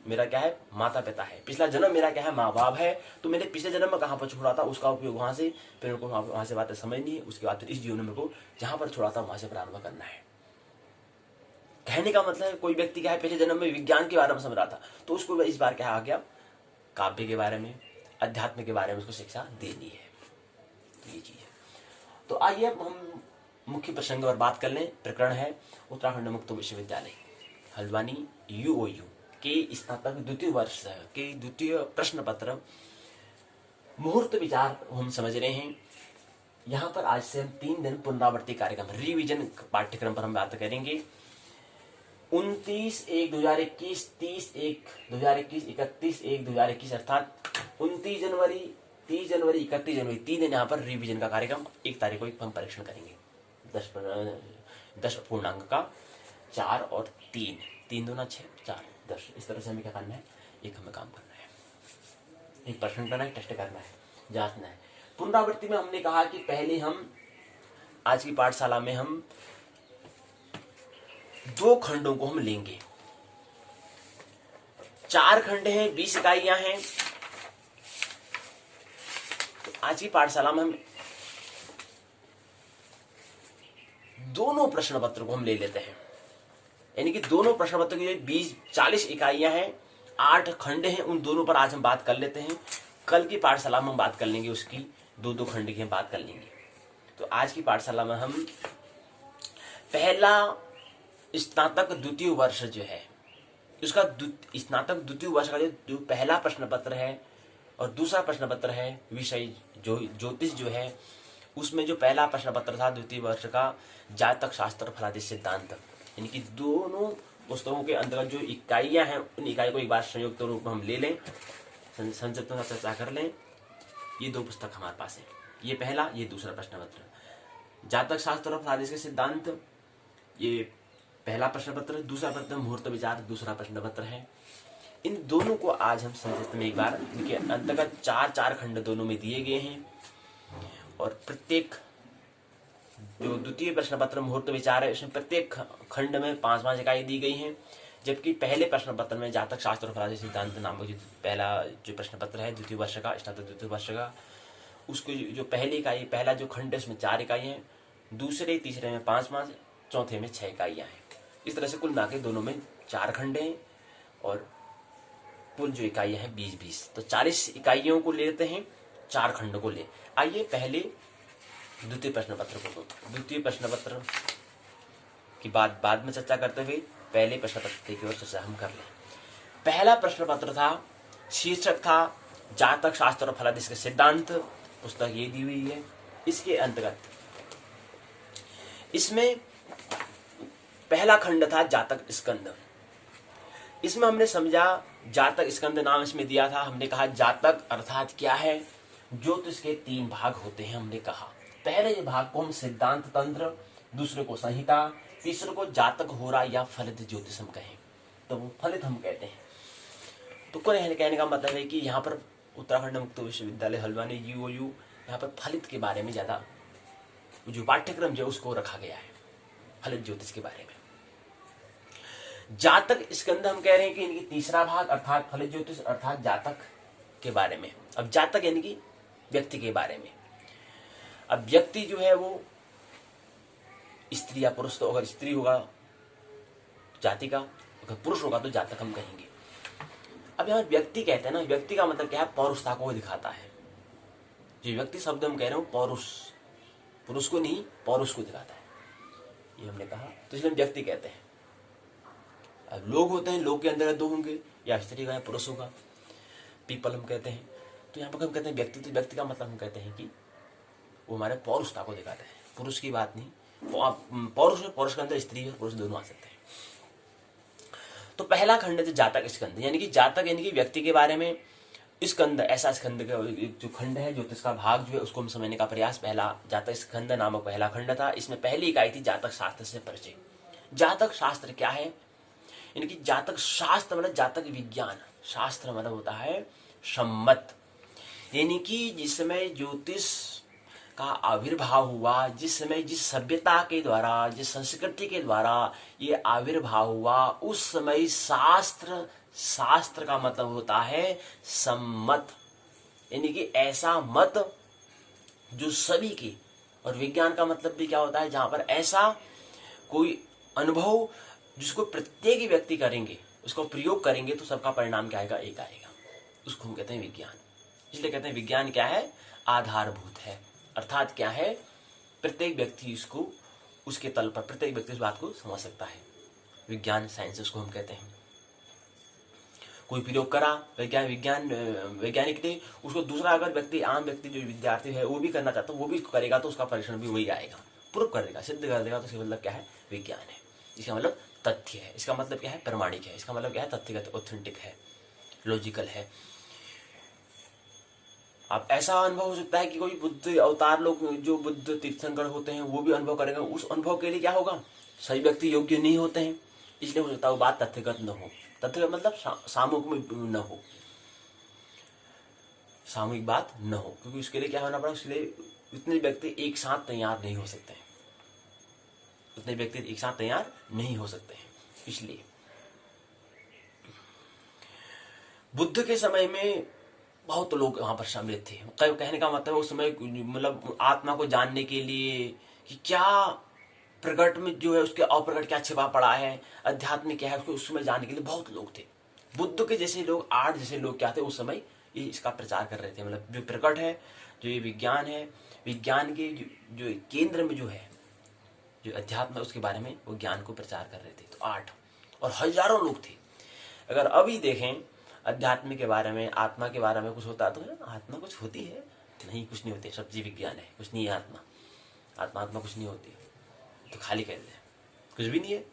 मेरा क्या है, माता पिता है, पिछला जन्म मेरा क्या है, माँ बाप है। तो मैंने पिछले जन्म में कहां पर छोड़ा था, उसका उपयोग वहां से, फिर मेरे को वहां से बातें समझनी है। उसके बाद फिर इस जीवन में को जहां पर छोड़ा था वहां से प्रारंभ करना है। कहने का मतलब है, कोई व्यक्ति क्या है, पिछले जन्म में विज्ञान के बारे में समझ रहा था, तो उसको इस बार क्या आ गया, काव्य के बारे में, अध्यात्म के बारे में उसको शिक्षा देनी है। तो ये चीज है। तो आइए अब हम मुख्य प्रसंग पर बात कर लें। प्रकरण है उत्तराखंड मुक्त विश्वविद्यालय हल्द्वानी UOU के स्नातक द्वितीय वर्ष के द्वितीय प्रश्न पत्र मुहूर्त विचार हम समझ रहे हैं। यहाँ पर आज से हम 3 दिन पुनरावृत्ति कार्यक्रम, रिवीजन पाठ्यक्रम पर हम बात करेंगे। 29/1/2021, 30/1/2021, 31/1/2021, अर्थात 29 जनवरी, 30 जनवरी, 31 जनवरी, 3 दिन यहाँ पर रिवीजन का कार्यक्रम। 1 तारीख को हम परीक्षण करेंगे 10 पूर्णांक का, 4 और 3, 3 दूना 6, 4, 10। इस तरह से हमें क्या करना है, एक हमें काम करना है, एक प्रश्न करना है, टेस्ट करना है, जांचना है। पुनरावृत्ति में हमने कहा कि पहले हम आज की पाठशाला में हम 2 खंडों को हम लेंगे। 4 खंड हैं, 20 इकाइयां हैं। आज की पाठशाला में हम दोनों प्रश्न पत्र को हम ले लेते हैं, यानी कि दोनों प्रश्न पत्र की 20-40 इकाइयां हैं, 8 खंड हैं, उन दोनों पर आज हम बात कर लेते हैं। कल की पाठशाला में हम बात कर लेंगे उसकी 2-2 खंड की हम बात कर लेंगे। तो आज की पाठशाला में हम पहला स्नातक द्वितीय वर्ष जो है उसका स्नातक द्वितीय वर्ष का जो पहला प्रश्न पत्र है और दूसरा प्रश्न पत्र है विषय जो ज्योतिष जो है, उसमें जो पहला प्रश्न पत्र था द्वितीय वर्ष का जातक शास्त्र फलादेश सिद्धांत, यानी कि दोनों पुस्तकों के अंतर्गत जो इकाइयां हैं उन इकाई को एक बार संयुक्त रूप में हम ले लें, संक्षिप्त में चर्चा कर लें। ये 2 पुस्तक हमारे पास है, ये पहला, ये दूसरा प्रश्न पत्र। जातक शास्त्र और फलादेश के सिद्धांत ये पहला प्रश्न पत्र, दूसरा प्रश्न मुहूर्त विचार दूसरा प्रश्न पत्र है। इन दोनों को आज हम संक्षिप्त में एक बार, इनके अंतर्गत 4-4 खंड दोनों में दिए गए हैं और प्रत्येक जो द्वितीय प्रश्न पत्र मुहूर्त विचार है इसमें प्रत्येक खंड में 5-5 इकाई दी गई हैं, जबकि पहले प्रश्न पत्र में जातक शास्त्र और फलादेश सिद्धांत नामक पहला जो प्रश्न पत्र है द्वितीय वर्ष का, स्नातक द्वितीय वर्ष का, उसको जो पहली इकाई पहला जो खंड है उसमें 4 इकाई हैं, दूसरे तीसरे में 5-5, चौथे में 6 इकाइयां हैं। इस तरह से कुल मिलाकर दोनों में 4 खंड हैं और कुल जो इकाइयां हैं 20-20, तो 40 इकाइयों को लेते हैं, 4 खंड को ले। आइए पहले द्वितीय प्रश्न पत्र को, द्वितीय प्रश्न पत्र की बात बाद में चर्चा करते हुए पहले प्रश्न पत्र की ओर चर्चा हम कर लें। पहला प्रश्न पत्र था, शीर्षक था जातक शास्त्र और फलादेश के सिद्धांत, पुस्तक ये दी हुई है। इसके अंतर्गत इसमें पहला खंड था जातक स्कंद। इसमें हमने समझा जातक स्कंद नाम इसमें दिया था, हमने कहा जातक अर्थात क्या है, ज्योतिष के 3 भाग होते हैं। हमने कहा पहले भाग को हम सिद्धांत तंत्र, दूसरे को संहिता, तीसरे को जातक होरा या फलित ज्योतिष हम कहें, तो वो फलित हम कहते हैं। तो कहने का मतलब है कि यहाँ पर उत्तराखंड मुक्त विश्वविद्यालय हल्द्वानी UOU यहाँ पर फलित के बारे में ज्यादा जो पाठ्यक्रम जो उसको रखा गया है, फलित ज्योतिष के बारे में। जातक स्कंद हम कह रहे हैं कि इनकी तीसरा भाग अर्थात फलित ज्योतिष अर्थात जातक के बारे में। अब जातक यानी कि व्यक्ति के बारे में। अब व्यक्ति जो है वो स्त्री या पुरुष, तो अगर स्त्री होगा जाति का, अगर पुरुष होगा तो जातक हम कहेंगे। अब यहाँ व्यक्ति कहते हैं ना, व्यक्ति का मतलब क्या है, पौरुषता को दिखाता है। जो व्यक्ति शब्द हम कह रहे हो पौरुष, पुरुष को नहीं पौरुष को दिखाता है, ये हमने कहा, तो इसलिए हम व्यक्ति कहते हैं। अब लोग होते हैं, लोग के अंदर 2 होंगे, या स्त्री का या पुरुष होगा, पीपल हम कहते हैं। तो यहाँ पर हम कहते हैं व्यक्ति, तो व्यक्ति का मतलब हम कहते हैं कि वो हमारे पौरुषता को दिखाता है, पुरुष की बात नहीं। पौरुष के अंदर स्त्री और पुरुष दोनों आ सकते हैं। तो पहला खंड है जातक स्कंद, यानी कि जातक यानी कि व्यक्ति के बारे में। स्कंद ऐसा स्कंद का जो खंड है ज्योतिष का भाग जो है उसको हम समझने का प्रयास, पहला जातक स्कंद नामक पहला खंड था। इसमें पहली इकाई थी जातक शास्त्र से परिचय। जातक शास्त्र क्या है, यानी कि जातक शास्त्र मतलब जातक विज्ञान, शास्त्र मतलब होता है सम्मत, यानी कि जिस समय ज्योतिष का आविर्भाव हुआ, जिस समय जिस सभ्यता के द्वारा, जिस संस्कृति के द्वारा ये आविर्भाव हुआ, उस समय शास्त्र, शास्त्र का मतलब होता है सम्मत, यानी कि ऐसा मत जो सभी की, और विज्ञान का मतलब भी क्या होता है, जहां पर ऐसा कोई अनुभव जिसको प्रत्येक व्यक्ति करेंगे, उसको प्रयोग करेंगे तो सबका परिणाम क्या आएगा, एक आएगा, उसको हम कहते हैं विज्ञान। इसलिए कहते हैं विज्ञान क्या है, आधारभूत है, अर्थात क्या है, प्रत्येक व्यक्ति इसको उसके तल पर प्रत्येक व्यक्ति इस बात को समझ सकता है। विज्ञान साइंस उसको हम कहते हैं। कोई प्रयोग करा वैज्ञानिक ने, उसको दूसरा अगर व्यक्ति, आम व्यक्ति जो विद्यार्थी है वो भी करना चाहता है, वो भी करेगा तो उसका परीक्षण भी वही आएगा, प्रूव कर देगा, सिद्ध कर देगा, तो इसका मतलब क्या है, विज्ञान है। इसका मतलब तथ्य है, इसका मतलब क्या है, प्रमाणिक है, इसका मतलब क्या है, तथ्यगत, ऑथेंटिक है, लॉजिकल है। अब ऐसा अनुभव हो सकता है कि कोई बुद्ध अवतार लोग, जो बुद्ध तीर्थंकर होते हैं, वो भी अनुभव करेंगे। उस अनुभव के लिए क्या होगा, सही व्यक्ति योग्य नहीं होते हैं, इसलिए हो सकता है वो बात तथ्यगत न हो। तथ्यगत मतलब सामूहिक में न हो, सामूहिक बात न हो, क्योंकि उसके लिए क्या होना पड़ा, इसलिए इतने व्यक्ति एक साथ तैयार नहीं हो सकते हैं, उतने व्यक्ति एक साथ तैयार नहीं हो सकते हैं। इसलिए बुद्ध के समय में बहुत लोग वहां पर सम्मिलित थे। कहने का मतलब उस समय मतलब आत्मा को जानने के लिए कि क्या प्रकट में जो है उसके अप्रकट क्या छिपा पड़ा है, अध्यात्म क्या है, उसको उस समय जानने के लिए बहुत लोग थे। बुद्ध के जैसे लोग, आर्ट जैसे लोग क्या थे उस समय ये इसका प्रचार कर रहे थे। मतलब जो प्रकट है, जो ये विज्ञान है, विज्ञान के जो केंद्र में जो है, जो अध्यात्म है, उसके बारे में वो ज्ञान को प्रचार कर रहे थे। तो आर्ट और हजारों लोग थे। अगर अभी देखें अध्यात्म के बारे में, आत्मा के बारे में कुछ होता तो है, आत्मा कुछ होती है नहीं, कुछ नहीं होती, सब जीव विज्ञान है, कुछ नहीं है आत्मा। आत्मा कुछ नहीं होती, तो खाली कह दे, कुछ भी नहीं है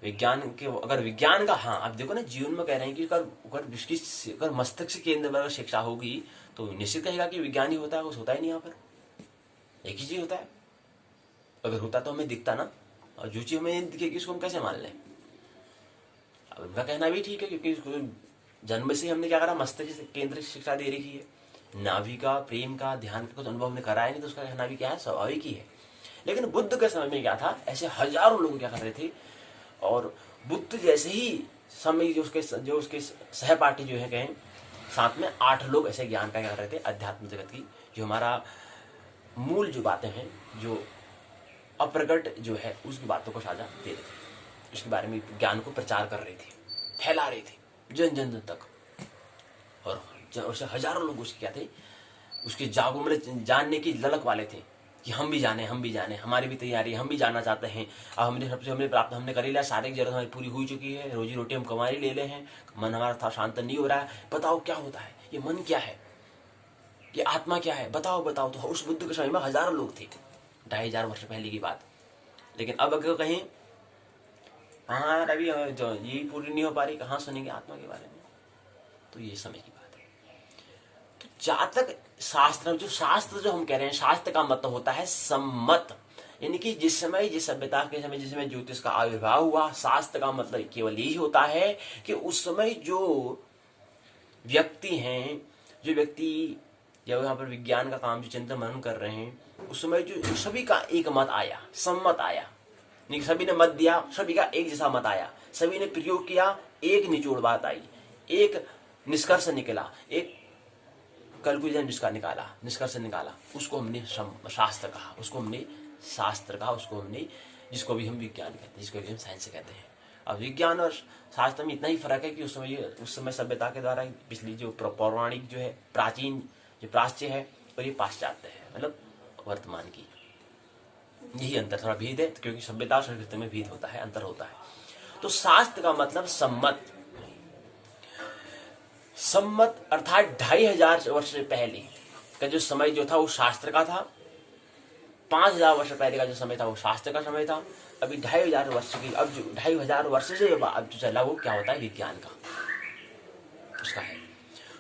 विज्ञान के। अगर विज्ञान का, हाँ आप देखो ना, जीवन में कह रहे हैं कि अगर मस्तिष्क के अंदर अगर शिक्षा होगी तो निश्चित कहेगा कि विज्ञान ही होता है, कुछ होता ही नहीं। यहाँ पर एक ही चीज होता है, अगर होता तो हमें दिखता ना, और जो चीज हमें दिखेगी उसको हम कैसे मान लें। अब उनका कहना भी ठीक है, क्योंकि जन्म से हमने क्या करा, मस्तिष्क केंद्रित शिक्षा दे रखी है, नाभि का, प्रेम का, ध्यान का कुछ अनुभव हमने कराया नहीं, तो उसका कहना भी क्या है, स्वाभाविक ही है। लेकिन बुद्ध के समय में क्या था, ऐसे हजारों लोग क्या कर रहे थे, और बुद्ध जैसे ही समय जो उसके सहपाठी जो है कहें, साथ में 8 लोग ऐसे ज्ञान का क्या कर रहे थे, अध्यात्म जगत की जो हमारा मूल जो बातें हैं, जो अप्रकट जो है, उसकी बातों को साझा दे रहे थे, उसके बारे में ज्ञान को प्रचार कर रहे थे, फैला रहे थे जन जन तक। और हजारों लोग उसके क्या थे, उसके जानने की ललक वाले थे कि हम भी जाने, हमारी भी तैयारी, हम भी जानना चाहते हैं। अब हमने प्राप्त हमने कर लिया, सारी जरूरत हमारी पूरी हो चुकी है, रोजी रोटी हम कमा ही ले ले हैं, मन हमारा था शांत नहीं हो रहा है, बताओ क्या होता है, ये मन क्या है, ये आत्मा क्या है, बताओ। तो उस बुद्ध के समय में हजारों लोग थे, 2500 वर्ष पहले की बात। लेकिन अब अगर कहीं हाँ अभी जो यही पूरी नहीं हो पा रही, कहाँ सुनेंगे आत्मा के बारे में, तो ये समय की बात है। तो जहां तक शास्त्र जो हम कह रहे हैं, शास्त्र का मतलब होता है सम्मत, यानी कि जिस समय, जिस सभ्यता के समय, जिस समय ज्योतिष का आविर्भाव हुआ, शास्त्र का मतलब केवल यही होता है कि उस समय जो व्यक्ति हैं, जो व्यक्ति जब यहाँ पर विज्ञान का काम जो चिंतन मनन कर रहे हैं, उस समय जो सभी का एक मत आया, सम्मत आया, सभी ने मत दिया, सभी का एक जैसा मत आया, सभी ने प्रयोग किया, एक निचोड़ बात आई, एक निष्कर्ष निकला, एक कंक्लूजन निष्कर्ष निकाला, उसको हमने शास्त्र कहा, उसको हमने शास्त्र कहा, उसको हमने, जिसको भी हम विज्ञान कहते हैं, जिसको भी हम साइंस कहते हैं। अब विज्ञान और शास्त्र में इतना ही फर्क है कि उस समय सभ्यता के द्वारा पिछली जो पौराणिक जो है, प्राचीन जो प्राच्य है, और ये पाश्चात्य है, मतलब वर्तमान की, यही अंतर, थोड़ा भेद है, क्योंकि सभ्यता और संस्कृति में भेद होता है, अंतर होता है। तो शास्त्र का मतलब सम्मत अर्थात 2500 वर्ष से पहले का जो समय जो था वो शास्त्र का था, 5000 वर्ष पहले का जो समय था वो शास्त्र का समय था। अभी 2500 वर्ष की, अब जो 2500 वर्ष से अब जो चला वो क्या होता है, विज्ञान का, उसका है।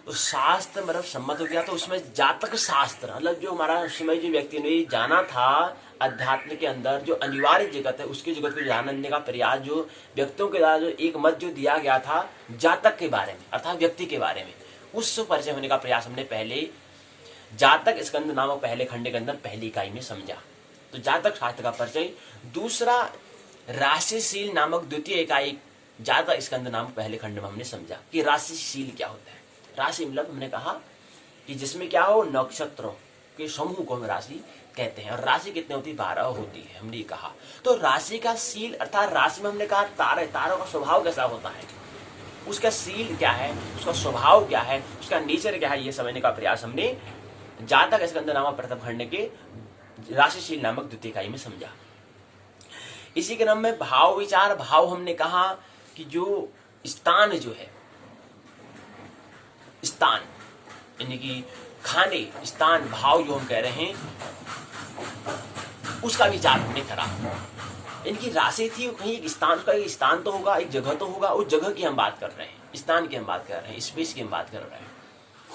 तो शास्त्र मतलब सम्मत हो गया, तो उसमें जातक शास्त्र मतलब जो हमारा उस समय जो व्यक्ति ने जाना था अध्यात्म के अंदर, जो अनिवार्य जगत है, उसके जगत को जानने का प्रयास जो व्यक्तियों के द्वारा जो एक मत जो दिया गया था जातक के बारे में, अर्थात व्यक्ति के बारे में, उससे परिचय होने का प्रयास हमने पहले जातक स्कंद नामक पहले खंड के अंदर पहली इकाई में समझा। तो जातक शास्त्र का परिचय। दूसरा राशिशील नामक द्वितीय इकाई जातक स्कंद नामक पहले खंड में हमने समझा कि राशिशील क्या होता है। राशि मतलब हमने कहा कि जिसमें क्या हो, नक्षत्रों के समूह को हम राशि कहते हैं, और राशि कितनी होती है, 12 होती है, हमने कहा। तो राशि का शील अर्थात राशि में हमने कहा तारे, तारों का स्वभाव कैसा होता है, उसका शील क्या है, उसका स्वभाव क्या है, उसका नेचर क्या है, ये समझने का प्रयास हमने जातक स्कंद नामक प्रथम खंड के राशिशील नामक द्वितीय इकाई में समझा। इसी क्रम में भाव विचार। भाव हमने कहा कि जो स्थान जो है, स्थान यानी कि खाने, स्थान, भाव जो हम कह रहे हैं, उसका विचार हमने करा। इनकी राशि थी कहीं एक स्थान, उसका एक स्थान तो होगा, एक जगह तो होगा, उस जगह की हम बात कर रहे हैं, स्थान की हम बात कर रहे हैं, स्पेस की हम बात कर रहे हैं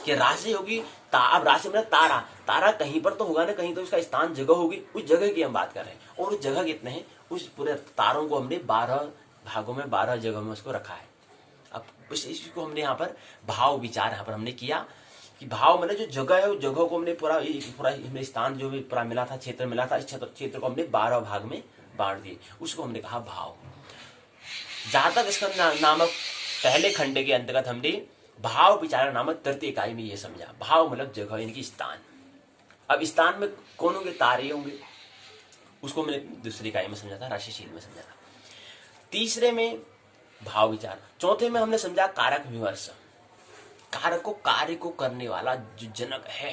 कि राशि होगी। अब राशि मतलब तारा, तारा कहीं पर तो होगा ना, कहीं तो उसका स्थान जगह होगी, उस जगह की हम बात कर रहे हैं। और उस जगह कितने हैं, उस पूरे तारों को हमने 12 भागों में, 12 जगह में उसको रखा है। अब इसको हमने यहाँ पर भाव विचार यहाँ पर हमने किया कि भाव मतलब जो जगह है, उस जगह को हमने पूरा हमने स्थान जो भी पूरा मिला था, क्षेत्र मिला था, इस क्षेत्र को हमने 12 भाग में बांट दिए, उसको हमने कहा भाव। जातक स्कंद नामक पहले खंड के अंतर्गत हमने भाव विचार नामक तृतीय इकाई में ये समझा। भाव मतलब जगह, यानी कि स्थान। अब स्थान में कौन होंगे? तारे होंगे। उसको मैंने दूसरी इकाई में समझा था, राशिशील में समझा था। तीसरे में भाव विचार। चौथे में हमने समझा कारक विमर्श। कारक को, कार्य को करने वाला जो जनक है,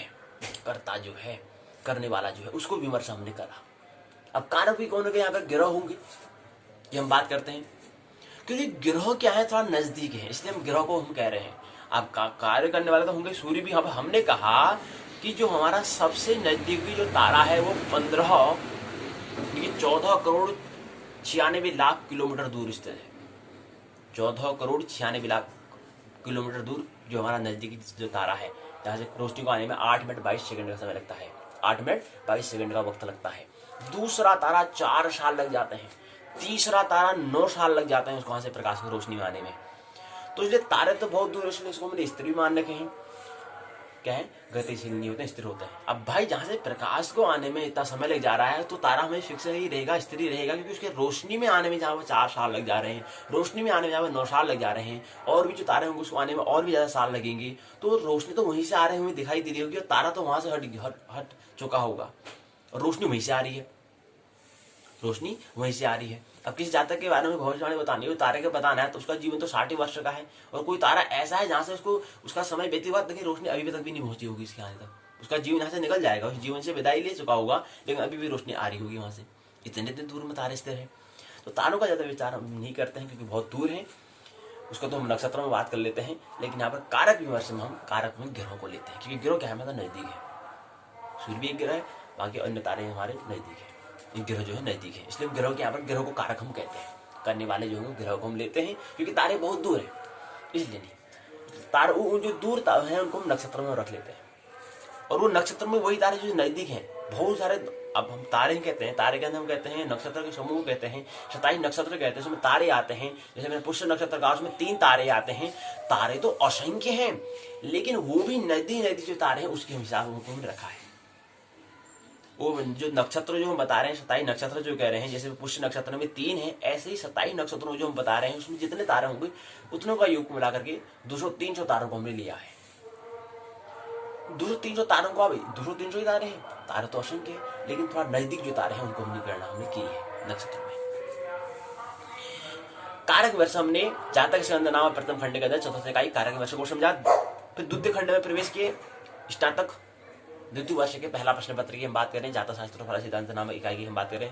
कर्ता जो है, करने वाला जो है, उसको विमर्श हमने करा। अब कारक भी कौन होंगे? यहाँ पर ग्रह होंगे, ये हम बात करते हैं, क्योंकि ग्रह क्या है, थोड़ा नजदीक है, इसलिए हम ग्रह को हम कह रहे हैं। अब कार्य करने वाले तो होंगे सूर्य भी। अब हमने कहा कि जो हमारा सबसे नजदीकी जो तारा है वो 14 करोड़ 96 लाख किलोमीटर दूर स्थित है। 14 करोड़ 96 लाख किलोमीटर दूर जो हमारा नजदीकी जो तारा है, जहाँ से रोशनी को आने में 8 मिनट 22 सेकंड का समय लगता है। 8 मिनट 22 सेकंड का वक्त लगता है। दूसरा तारा 4 साल लग जाते हैं। तीसरा तारा 9 साल लग जाते हैं उसको वहां से प्रकाश की रोशनी में आने में। तो इसलिए तारे तो बहुत दूर है, इसलिए इसको मैंने स्थिर मान रखे हैं। क्या है? गतिशील नहीं होते, स्थिर होते हैं। अब भाई जहां से प्रकाश को आने में इतना समय लग जा रहा है, तो तारा हमें फिक्स ही रहेगा, स्थिर ही रहेगा, क्योंकि उसके रोशनी में आने में जहां 4 साल लग जा रहे हैं, रोशनी में आने में जहां 9 साल लग जा रहे हैं, और भी जो तारे होंगे उसको आने में और भी ज्यादा साल लगेंगे, तो रोशनी तो वहीं से आ रहे हुए दिखाई दे रही होगी, और तारा तो वहां से हट चुका होगा, और रोशनी वहीं से आ रही है। रोशनी वहीं से आ रही है। अब किसी जातक के बारे में भविष्यवाणी बतानी हो, तारे के बताना है, तो उसका जीवन तो 60 वर्ष का है, और कोई तारा ऐसा है जहां से उसको उसका समय बीते हुआ, देखिए रोशनी अभी तक भी नहीं पहुंची होगी इसके आने तक। उसका जीवन यहाँ से निकल जाएगा, उस जीवन से विदाई ले चुका होगा, लेकिन अभी भी रोशनी आ रही होगी वहां से। इतने दिन दूर में तारे स्थिर है। तो तारों का ज्यादा विचार हम नहीं करते हैं, क्योंकि बहुत दूर है। उसको तो हम नक्षत्रों में बात कर लेते हैं, लेकिन यहाँ पर कारक विमर्श में हम कारक में ग्रहों को लेते हैं, क्योंकि ग्रह क्या है, मतलब नजदीक है। सूर्य भी एक ग्रह है, बाकी अन्य तारे हमारे नजदीक है। ग्रह जो है नजदीक है, इसलिए ग्रह के यहाँ पर ग्रह को कारक हम कहते हैं। करने वाले जो है ग्रह को हम लेते हैं, क्योंकि तारे बहुत दूर है, इसलिए नहीं। तारे जो दूर है उनको हम नक्षत्र में रख लेते हैं, और वो नक्षत्र में वही तारे जो नजदीक हैं बहुत सारे। अब हम तारे कहते हैं, तारे के अंदर हम कहते हैं नक्षत्र के समूह कहते हैं, 27 नक्षत्र कहते हैं, उसमें तारे आते हैं। जैसे मैंने पुष्य नक्षत्र का, उसमें 3 तारे आते हैं। तारे तो असंख्य हैं, लेकिन वो भी नजदीक जो तारे हैं उसके हिसाब उनको हमने रखा है। वो जो नक्षत्र जो हम बता रहे हैं, 27 नक्षत्र जो कह रहे हैं, जैसे पुष्य नक्षत्र में 3 है, ऐसे ही 27 नक्षत्रों जो हम बता रहे हैं, उसमें जितने तारे होंगे उतनों का योग मिला करके 200-300 तारों को हमने लिया है। 200-300 तारों को, अभी 200-300 ही तारे हैं, तारे तो असंख्य है, लेकिन थोड़ा नजदीक जो तारे हैं उनको हमने गणना हमने की है नक्षत्र में। कारक वर्ष हमने जातक स्कंद नाम प्रथम खंड के अंदर चतुर्थ इकाई कारक वर्ष को समझा। फिर द्वितीय खंड में प्रवेश किए, स्नातक द्वितीय वर्ष के पहला प्रश्न पत्र की हम बात करें, जातक शास्त्र फल सिद्धांत नामक इकाई की हम बात करें।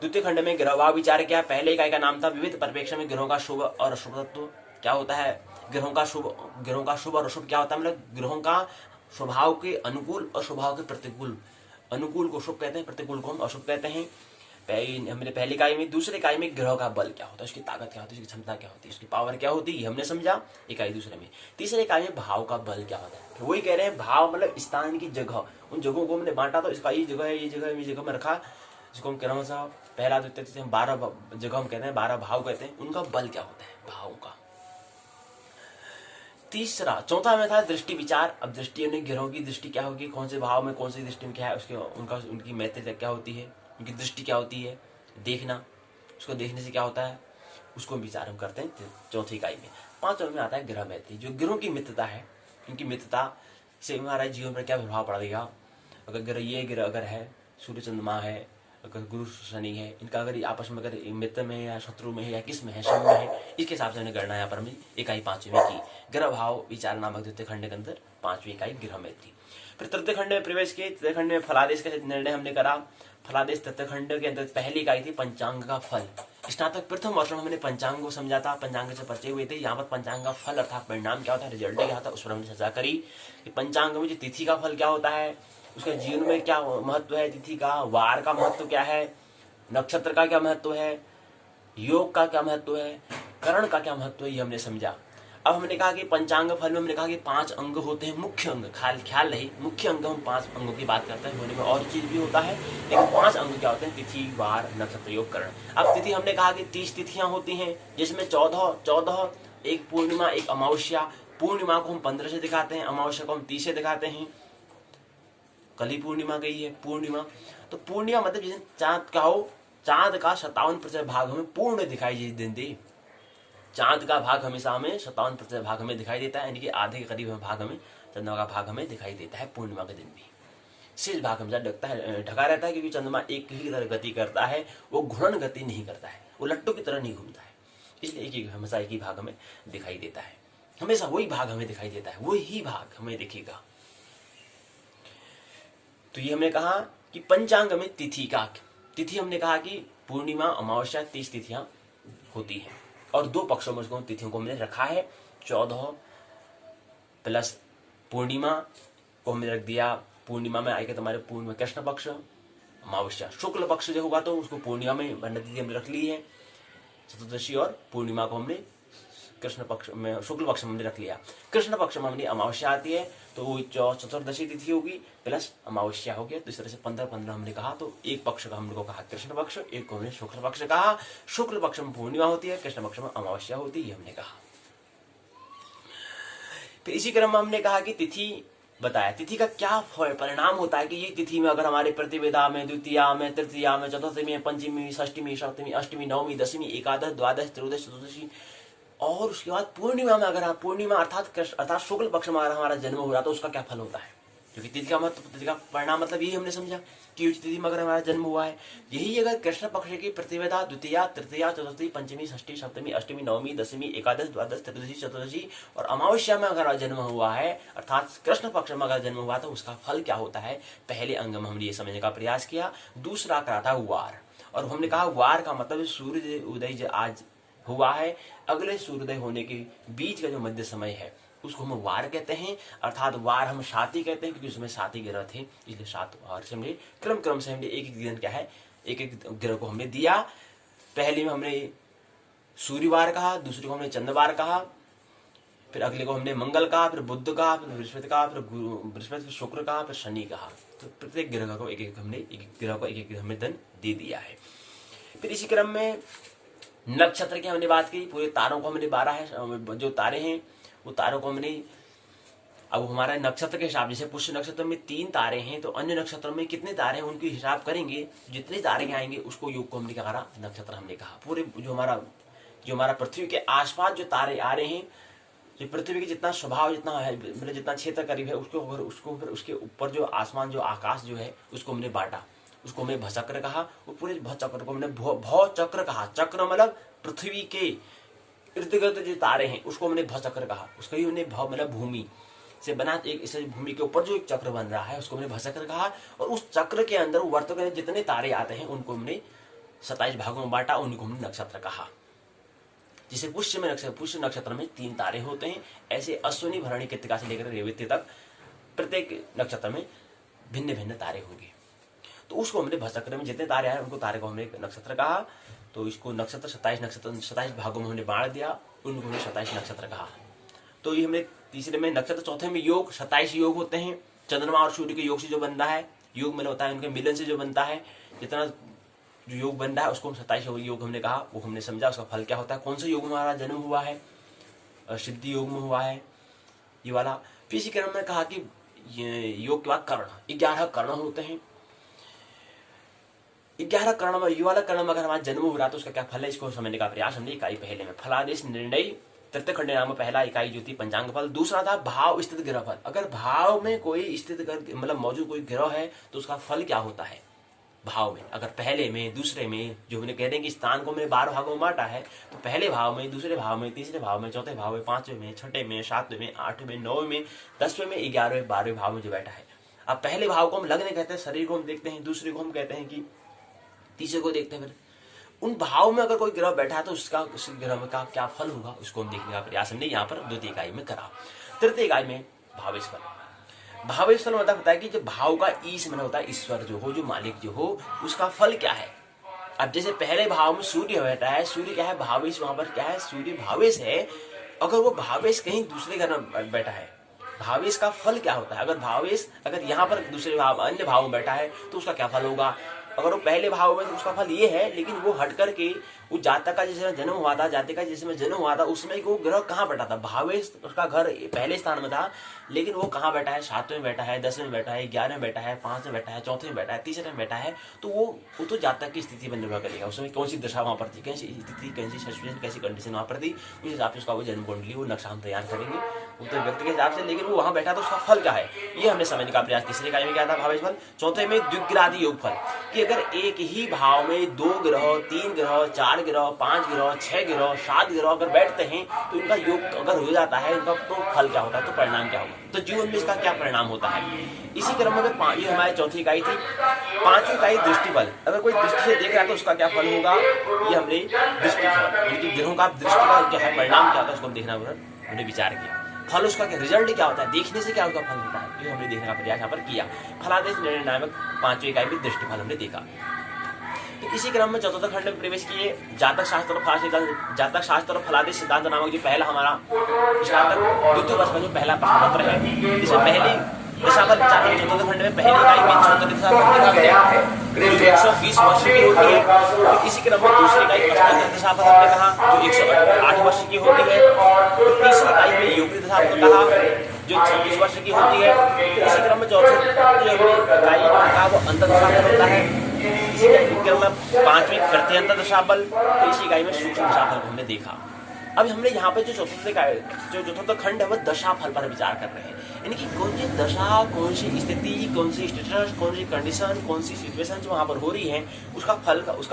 द्वितीय खंड में ग्रहभाव विचार किया। पहले इकाई का नाम था विविध परिप्रेक्ष्य में ग्रहों का शुभ और अशुभ तत्व क्या होता है। ग्रहों का शुभ और अशुभ क्या होता है, मतलब ग्रहों का स्वभाव के अनुकूल और स्वभाव के प्रतिकूल। अनुकूल को शुभ कहते हैं, प्रतिकूल को हम अशुभ कहते हैं। हमने पहली इकाई में। दूसरी इकाई में ग्रह का बल क्या होता है, उसकी ताकत क्या होती है, उसकी क्षमता क्या होती है, उसकी पावर क्या होती है, ये हमने समझा इकाई दूसरे में। तीसरी इकाई में भाव का बल क्या होता है। वही कह रहे हैं भाव मतलब स्थान की जगह, उन जगहों को हमने बांटा, तो इसका ये जगह है, ये जगह ये जगह में रखा, जिसको हम क्रम से पहला द्वितीय तृतीय 12 जगह हम कहते हैं, 12 भाव कहते हैं, उनका बल क्या होता है भावों का। तीसरा चौथा में था दृष्टि विचार। अब दृष्टि यानी ग्रहों की दृष्टि क्या होगी, कौन से भाव में कौन सी दृष्टि में क्या है, उसके उनकी मैत्रिता क्या होती है, उनकी दृष्टि क्या होती है, देखना, उसको देखने से क्या होता है, उसको विचार हम करते हैं चौथी इकाई में। पांचवें में आता है ग्रह मैत्री, जो ग्रहों की मित्रता है, उनकी मित्रता से हमारे जीवन पर क्या प्रभाव पड़ेगा। अगर ग्रह ये ग्रह अगर है, सूर्य चंद्रमा है, अगर गुरु शनि है, इनका अगर आपस में अगर मित्र में है या शत्रु में है या किस में है, शनि में है, इसके हिसाब से हमने गणना यहाँ पर हमने इकाई पांचवी में की। ग्रह भाव विचार नामक द्वितीय खंड के अंदर पांचवी इकाई ग्रह मैत्री। फिर तृतीय खंड में प्रवेश किए। तृतीय खंड में फलादेश का निर्णय हमने करा। फलादेश तृतीय खंड के अंदर पहली इकाई थी पंचांग का फल। स्नातक प्रथम वर्ष में हमने पंचांग को समझा था, पंचांग से परिचय हुए थे। यहाँ पर पंचांग का फल अर्थात परिणाम क्या होता है, रिजल्ट क्या होता है, उस पर हमने चर्चा करी कि पंचांग में जो तिथि का फल क्या होता है, उसके जीवन में क्या महत्व है, तिथि का, वार का महत्व क्या है, नक्षत्र का क्या महत्व है, योग का क्या महत्व है, करण का क्या महत्व है, ये हमने समझा। अब हमने कहा कि पंचांग फल में हमने कहा कि 5 अंग होते हैं, मुख्य अंग, ख्याल रही मुख्य अंग, हम 5 अंगों की बात करते हैं, होने में और चीज भी होता है, लेकिन 5 अंग क्या होते हैं, तिथि, वार, नक्षत्र, योग, करण। अब तिथि हमने कहा कि 30 तिथियां होती हैं, जिसमें 14 एक पूर्णिमा एक अमावस्या। पूर्णिमा को हम 15 से दिखाते हैं, अमावस्या को हम 30 से दिखाते हैं। कल ही पूर्णिमा गई है पूर्णिमा, तो पूर्णिमा मतलब जिसे चांद का हो, चांद का 57% भाग हमें पूर्ण दिखाई जिस दिन दे, चांद का भाग हमेशा हमें 57% भाग हमें दिखाई देता है, यानी कि आधे के करीब भाग हमें चंद्रमा का भाग हमें दिखाई देता है पूर्णिमा के दिन भी। शेष भाग हमेशा ढका रहता है, क्योंकि चंद्रमा एक ही तरह गति करता है, वो घूर्णन गति नहीं करता है, वो लट्टू की तरह नहीं घूमता है, इसलिए हमेशा एक ही भाग हमें दिखाई देता है, हमेशा वही भाग हमें दिखाई देता है, वही भाग हमें दिखेगा। तो ये हमने कहा कि पंचांग में तिथि हमने कहा कि पूर्णिमा, अमावस्या, 30 तिथियां होती हैं, और 2 पक्षों में उसको तिथियों को हमने रखा है। 14 प्लस पूर्णिमा को हमने रख दिया, पूर्णिमा में आएगा तुम्हारे पूर्णिमा कृष्ण पक्ष, अमावस्या शुक्ल पक्ष जो होगा तो उसको पूर्णिमा में तिथि हमने रख ली है, चतुर्दशी और पूर्णिमा को हमने कृष्ण पक्ष में, शुक्ल पक्ष में हमने रख लिया। कृष्ण पक्ष में हमने अमावस्या आती है तो वो चतुर्दशी तिथि होगी प्लस अमावस्या हो गया, तो इस तरह से 15-15 हमने कहा। तो एक पक्ष का हमने को कहा कृष्ण पक्ष, एक को हमने शुक्ल पक्ष कहा। शुक्ल पक्ष में पूर्णिमा होती है, कृष्ण पक्ष में अमावस्या होती है, ये हमने कहा। फिर इसी क्रम में हमने कहा कि तिथि बताया, तिथि का क्या परिणाम होता है कि ये तिथि में अगर हमारे प्रतिवेदा में, द्वितीया में, तृतीया में, चतुर्थी में, पंचमी, षष्ठी, सप्तमी, अष्टमी, नवमी, दशमी, एकादश, द्वादश, त्रयोदश, चतुर्दशी, और उसके बाद पूर्णिमा में अगर पूर्णिमा अर्थात शुक्ल पक्ष में अगर हमारा जन्म हो रहा तो उसका क्या फल होता है। क्योंकि तिथि का मतलब, तिथि का परिणाम मतलब यही हमने समझा कि उस तिथि में अगर हमारा जन्म हुआ है, यही अगर कृष्ण पक्ष की प्रतिवेदा, द्वितीया, तृतीया, चतुर्थी, पंचमी, षष्ठी, सप्तमी, अष्टमी, नवमी, दशमी, एकादश, द्वादश, त्रयोदशी, चतुर्दशी और अमावस्या में अगर जन्म हुआ है, अर्थात कृष्ण पक्ष में अगर जन्म हुआ तो उसका फल क्या होता है। पहले अंग में हमने ये समझने का प्रयास किया। दूसरा कहा था वार, और हमने कहा वार का मतलब सूर्य उदय आज हुआ है, अगले सूर्योदय होने के बीच का जो मध्य समय है उसको हम वार कहते हैं, अर्थात वार हम साथी कहते हैं, क्योंकि उसमें 7 ही ग्रह थे, इसलिए 7 वार से हमने क्रम से हमने एक दिन क्या है, एक ग्रह को हमने दिया। पहले में हमने सूर्यवार कहा, दूसरे को हमने चंद्रवार कहा, फिर अगले को हमने मंगल कहा, फिर बुध कहा, फिर बृहस्पति कहा, फिर बृहस्पति, शुक्र कहा, फिर शनि कहा। तो प्रत्येक ग्रह को एक ग्रह को एक हमने दिन दे दिया है। फिर इसी क्रम में नक्षत्र की हमने बात की, पूरे तारों को हमने 12 है जो तारे हैं वो तारों को हमने, अब हमारा नक्षत्र के हिसाब, जैसे पुष्य नक्षत्र में 3 तारे हैं तो अन्य नक्षत्रों में कितने तारे हैं उनकी हिसाब करेंगे, जितने तारे आएंगे उसको योग को हमने क्या कहा, नक्षत्र हमने कहा। पूरे जो हमारा पृथ्वी के आसपास जो तारे आ रहे हैं, जो पृथ्वी के जितना स्वभाव जितना है, मतलब जितना क्षेत्र करीब है उसको फिर उसके ऊपर जो आसमान जो आकाश जो है उसको हमने बांटा, उसको हमने भचक्र कहा। वो पूरे भचक्र को हमने भौचक्र कहा। चक्र मतलब पृथ्वी के इर्द गिर्द जो तारे हैं उसको हमने भचक्र कहा। उसका ही हमने भव मतलब भूमि से बना, एक इस भूमि के ऊपर जो एक चक्र बन रहा है उसको हमने भचक्र कहा। और उस चक्र के अंदर वर्त में जितने तारे आते हैं उनको हमने 27 भागों में बांटा, उनको हमने नक्षत्र कहा। जिसे पुष्य नक्षत्र में 3 तारे होते हैं, ऐसे अश्विनी, भरणी, कृत्तिका से लेकर रेवती तक प्रत्येक नक्षत्र में भिन्न भिन्न तारे होंगे। तो उसको हमने भचक्र में जितने तारे आए उनको तारे को हमने नक्षत्र कहा। तो इसको नक्षत्र 27 भागों में हमने बांट दिया, उनको हमने 27 नक्षत्र कहा। तो ये हमने तीसरे में नक्षत्र, चौथे में योग, 27 योग होते हैं। चंद्रमा और सूर्य के योग से जो बनता है, योग में होता है उनके मिलन से जो बनता है, जितना जो योग बन रहा है उसको हम 27 योग हमने कहा। वो हमने समझा उसका फल क्या होता है, कौन सा योग में हमारा जन्म हुआ है, सिद्धि योग में हुआ है ये वाला। फिर इसी क्रम में कहा कि योग के बाद कर्ण, 11 कर्ण होते हैं। 11 कर्ण में, ये वाला कर्ण में अगर हमारा जन्म हो रहा तो उसका क्या फल है, इसको समझने का प्रयास हमने इकाई पहले में। फलादेश निर्णय तृतीय खंड नाम पहला इकाई जो थी पंचांग फल। दूसरा था भाव स्थित ग्रह फल। अगर भाव में कोई स्थित मतलब मौजूद कोई ग्रह है तो उसका फल क्या होता है भाव में। अगर पहले में, दूसरे में, जो हमने कह रहे हैं कि स्थान को हमने 12 भागों में बांटा है, तो पहले भाव में, दूसरे भाव में, तीसरे भाव में, चौथे भाव में, 5वें में, 6वें में, 7वें में, 8वें में, 9वें में, 10वें में, 11वें, 12वें भाव में जो बैठा है। अब पहले भाव को हम लग्न कहते हैं, शरीर को हम देखते हैं, दूसरे को हम कहते हैं कि तीसरे को देखते हैं। फिर उन भाव में अगर कोई ग्रह बैठा है तो उसका उस ग्रह में का क्या फल होगा उसको हम देखने का प्रयास हमने यहाँ पर द्वितीय इकाई में करा। तृतीय इकाई में भावेश फल। भावेश फल मतलब होता है कि जो भाव का ईश मन होता है, ईश्वर जो हो, जो मालिक जो हो, उसका फल क्या है। अब जैसे पहले भाव में सूर्य बैठा है, सूर्य क्या है भावेश, वहां पर क्या है सूर्य भावेश है। अगर वो भावेश कहीं दूसरे घर में बैठा है, भावेश का फल क्या होता है। अगर भावेश अगर यहाँ पर दूसरे भाव अन्य भाव में बैठा है तो उसका क्या फल होगा। अगर वो पहले भाव में तो उसका फल ये है, लेकिन वो हट करके उस जातक का जिसमें जन्म हुआ था, जाति का जिसमें जन्म हुआ था, उसमें वो ग्रह कहाँ बैठा था, भावेश उसका घर पहले स्थान में था, लेकिन वो कहाँ बैठा है, 7वें में बैठा है, 10वें में बैठा है, 11वें में बैठा है, 5वें में बैठा है, 4वें में बैठा है, 3रे में बैठा है। तो वो तो जातक की स्थिति पर निर्भर करेगा, उसमें कौन सी दशा वहां पर थी, कैसी स्थिति, कैसी सिचुएशन, कैसी कंडीशन वहां पर थी, उस हिसाब से उसका वो जन्म कुंडली, वो नक्शा हम तैयार करेंगे वो तो व्यक्ति के हिसाब से। लेकिन वो वहां बैठा तो उसका फल क्या है, ये हमने समझने का प्रयास। तीसरे इकाई में क्या था, भावेश फल। चौथे में द्विग्रादी योग फल, कि अगर एक ही भाव में 2 ग्रह, 3 ग्रह, 4 ग्रह, 5 ग्रह, 6 ग्रह, 7 ग्रह अगर बैठते हैं तो इनका योग अगर हो जाता है, इनका तो फल क्या होता है, तो परिणाम क्या होगा, तो जीवन में इसका क्या परिणाम होता है। इसी क्रम में ये हमारी चौथी इकाई थी। 5वीं इकाई दृष्टिफल, अगर कोई दृष्टि से देख रहा है तो उसका क्या फल होगा, ये हमने दृष्टिफल, ग्रहों का दृष्टि का क्या है, परिणाम क्या होता है, उसको देखना हमने विचार किया। फल उसका क्या, रिजल्ट क्या होता है, देखने से क्या उसका फल होता है, ये हमने देखने का प्रयास यहाँ पर किया। फलादेश निर्णय नामक 5वीं इकाई में दृष्टिफल हमने देखा। तो इसी क्रम में चतुर्थ खंड में प्रवेश किए, जातक शास्त्र और फलादेश सिद्धांत नामक जो पहला हमारा स्नातक द्वितीय वर्ष का जो पहला प्रश्न पत्र है, इसमें पहली दशाफल चतुर्थ खंड में पहली इकाई में 120 वर्ष की होती है। तो इसी क्रम में दूसरी इकाई अष्टांग दशाफल हमने कहा जो 108 वर्ष की होती है। तो तीसरी इकाई में योगी दशाफल कहा जो 26 वर्ष की होती है। तो इसी क्रम में चौथे जो इकाई कहा वो अंतर दशाफल होता है। इसी क्रम में 5वीं करते अंतर दशाफल, तो इसी इकाई में सूक्ष्म दशाफल को हमने देखा। अब हमने यहाँ पे जो चतुर्थ खंड है वो दशा फल पर विचार कर रहे हैं, यानी कि कौन सी दशा, कौन सी स्थिति, कौन सी स्टेटस, कौन सी कंडीशन, कौन सी सिचुएशन जो वहां पर हो रही है, उसका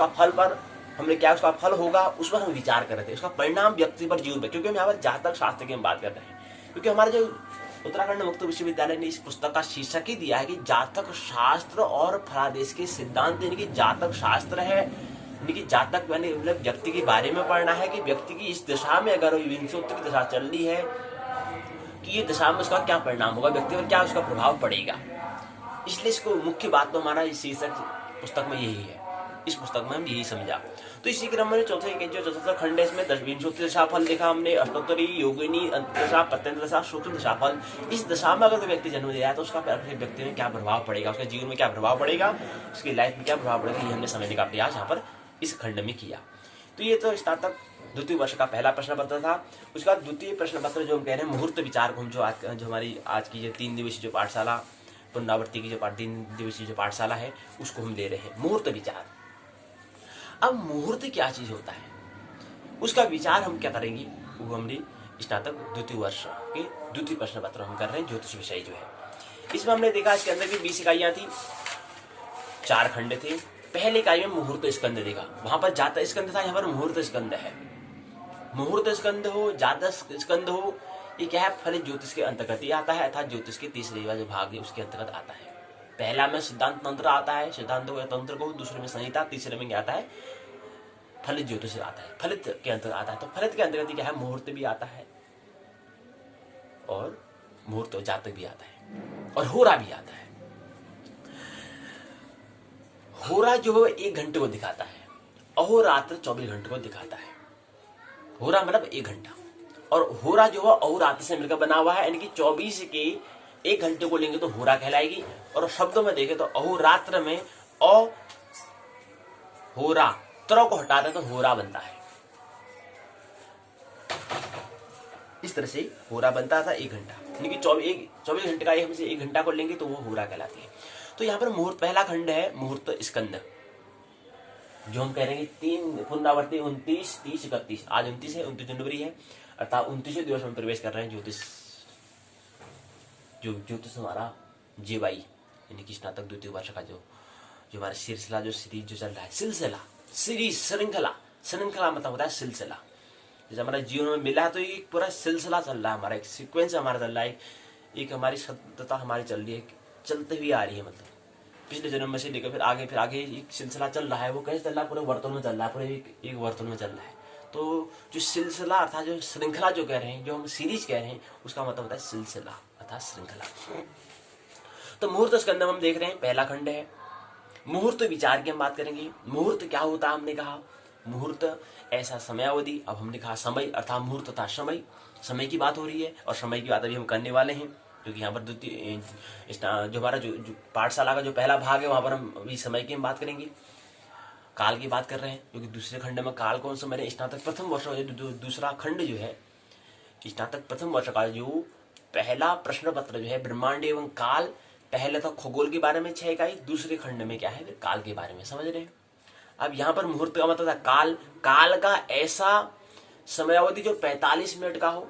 फल पर हमने क्या उसका फल होगा उस पर हम विचार कर रहे थे, उसका परिणाम व्यक्ति पर जीवन पर, क्योंकि हम यहाँ पर जातक शास्त्र की हम बात कर रहे हैं। क्योंकि हमारे जो उत्तराखंड मुक्त विश्वविद्यालय ने इस पुस्तक का शीर्षक ही दिया है कि जातक शास्त्र और फलादेश के सिद्धांत, यानी कि जातक शास्त्र है, कि जातक मतलब व्यक्ति के बारे में पढ़ना है कि व्यक्ति की इस दशा में अगर विंशोत्तर की दशा चल रही है कि ये दशा में उसका क्या परिणाम होगा, व्यक्ति पर क्या उसका प्रभाव पड़ेगा। इसलिए इसको मुख्य बात तो हमारा इस शीर्षक पुस्तक में यही है, इस पुस्तक में हम यही समझा। तो इसी क्रम में चतुर्थ खंड है, इसमें विंशोत्तर दशा फल देखा हमने, अष्टोत्तरी, योगिनी, अंतदशा, प्रत्यंत दशा, सूक्ष्म दशा फल। इस दशा में अगर कोई व्यक्ति जन्म दिया है तो उसका व्यक्ति में क्या प्रभाव पड़ेगा, उसके जीवन में क्या प्रभाव पड़ेगा, उसकी लाइफ में क्या प्रभाव पड़ेगा, ये हमने समझने का प्रयास यहाँ पर इस खंड में किया। तो ये तो स्नातक द्वितीय वर्ष का पहला प्रश्न पत्र था। उसका द्वितीय प्रश्न पत्र जो हम कह रहे हैं मुहूर्त विचार को, हम जो हमारी आज की जो 3 दिवसीय जो पाठशाला पुनरावृत्ति की जो 3 दिवसीय जो पाठशाला है उसको हम ले रहे हैं, मुहूर्त विचार। अब मुहूर्त क्या चीज होता है उसका विचार हम क्या करेंगे, वो हमने स्नातक द्वितीय वर्ष के द्वितीय प्रश्न पत्र हम कर रहे हैं, ज्योतिष विषय जो है। इसमें हमने देखा इसके अंदर भी 20 इकाइयां थी, 4 खंड थे। पहले इकाई में मुहूर्त स्कंद देखा, वहां पर जातक स्कंद था, यहाँ पर मुहूर्त स्कंद है। मुहूर्त स्कंद हो, जातक स्कंद हो, ये क्या है, फलित ज्योतिष के अंतर्गत ही आता है, अर्थात ज्योतिष के तीसरे जो भाग है उसके अंतर्गत आता है। पहला में सिद्धांत तंत्र आता है, सिद्धांत या तंत्र को, दूसरे में संहिता, तीसरे में क्या आता है, फलित ज्योतिष आता है, फलित के अंतर्गत आता है। तो फलित के अंतर्गत क्या है, मुहूर्त भी आता है और मुहूर्त जातक भी आता है और होरा भी आता है। होरा जो है 1 घंटे को दिखाता है, अहोरात्र 24 घंटे को दिखाता है। होरा मतलब 1 घंटा, और होरा जो है अहोरात्र से मिलकर बना हुआ है, यानी कि 24 के 1 घंटे को लेंगे तो होरा कहलाएगी। और शब्दों में देखें तो अहोरात्र में होरा त्र को हटा दें तो होरा बनता है। इस तरह से होरा बनता था 1 घंटा, यानी कि 24 घंटे का हमसे 1 घंटा को लेंगे तो वो होरा कहलाती है। तो यहाँ पर मुहूर्त पहला खंड है मुहूर्त स्कंद, जो हम कह रहे हैं 3 पुनरावृत्ति 29, 30, 31। आज 29 है, 29 जनवरी है, अर्थात 29वें दिवस में प्रवेश कर रहे हैं ज्योतिष हमारा जेवाई, यानी कि स्नातक द्वितीय वर्ष का जो हमारा सिलसिला जो सीरीज जो चल रहा है, सिलसिला सीरीज श्रृंखला मतलब होता है सिलसिला। जैसे हमारा जीवन में मिला है तो एक पूरा सिलसिला चल रहा है, हमारा एक सीक्वेंस हमारा चल रहा है, एक हमारी सततता हमारी चल रही है, चलते हुए आ रही है। मतलब पिछले जन्म में से लेकर फिर आगे एक सिलसिला चल रहा है, वो कैसे चल रहा है, पूरे वर्तुल में चल रहा है, पूरे एक वर्तुल में चल रहा है। तो जो सिलसिला अर्थात जो श्रृंखला जो कह रहे हैं, जो हम सीरीज कह रहे हैं, उसका मतलब होता है सिलसिला अर्थात श्रृंखला। तो मुहूर्त स्कंद हम देख रहे हैं, पहला खंड है। मुहूर्त विचार की हम बात करेंगे। मुहूर्त क्या होता है, हमने कहा मुहूर्त ऐसा समयावधि। अब हमने कहा समय अर्थात मुहूर्त तथा समय की बात हो रही है, और समय की बात अभी हम करने वाले हैं, क्योंकि यहाँ पर द्वितीय जो हमारा जो पाठशाला का जो पहला भाग है वहां पर हम अभी समय की हम बात करेंगे। काल की बात कर रहे हैं, क्योंकि दूसरे खंड में काल कौन सा मेरे स्नातक प्रथम वर्ष दूसरा खंड जो है स्नातक प्रथम वर्ष का जो पहला प्रश्न पत्र जो है ब्रह्मांड एवं काल, पहले तो खगोल के बारे में 6 इकाई, दूसरे खंड में क्या है फिर काल के बारे में, समझ रहे हैं। अब यहाँ पर मुहूर्त का मतलब था काल, काल का ऐसा समयावधि जो 45 मिनट का हो,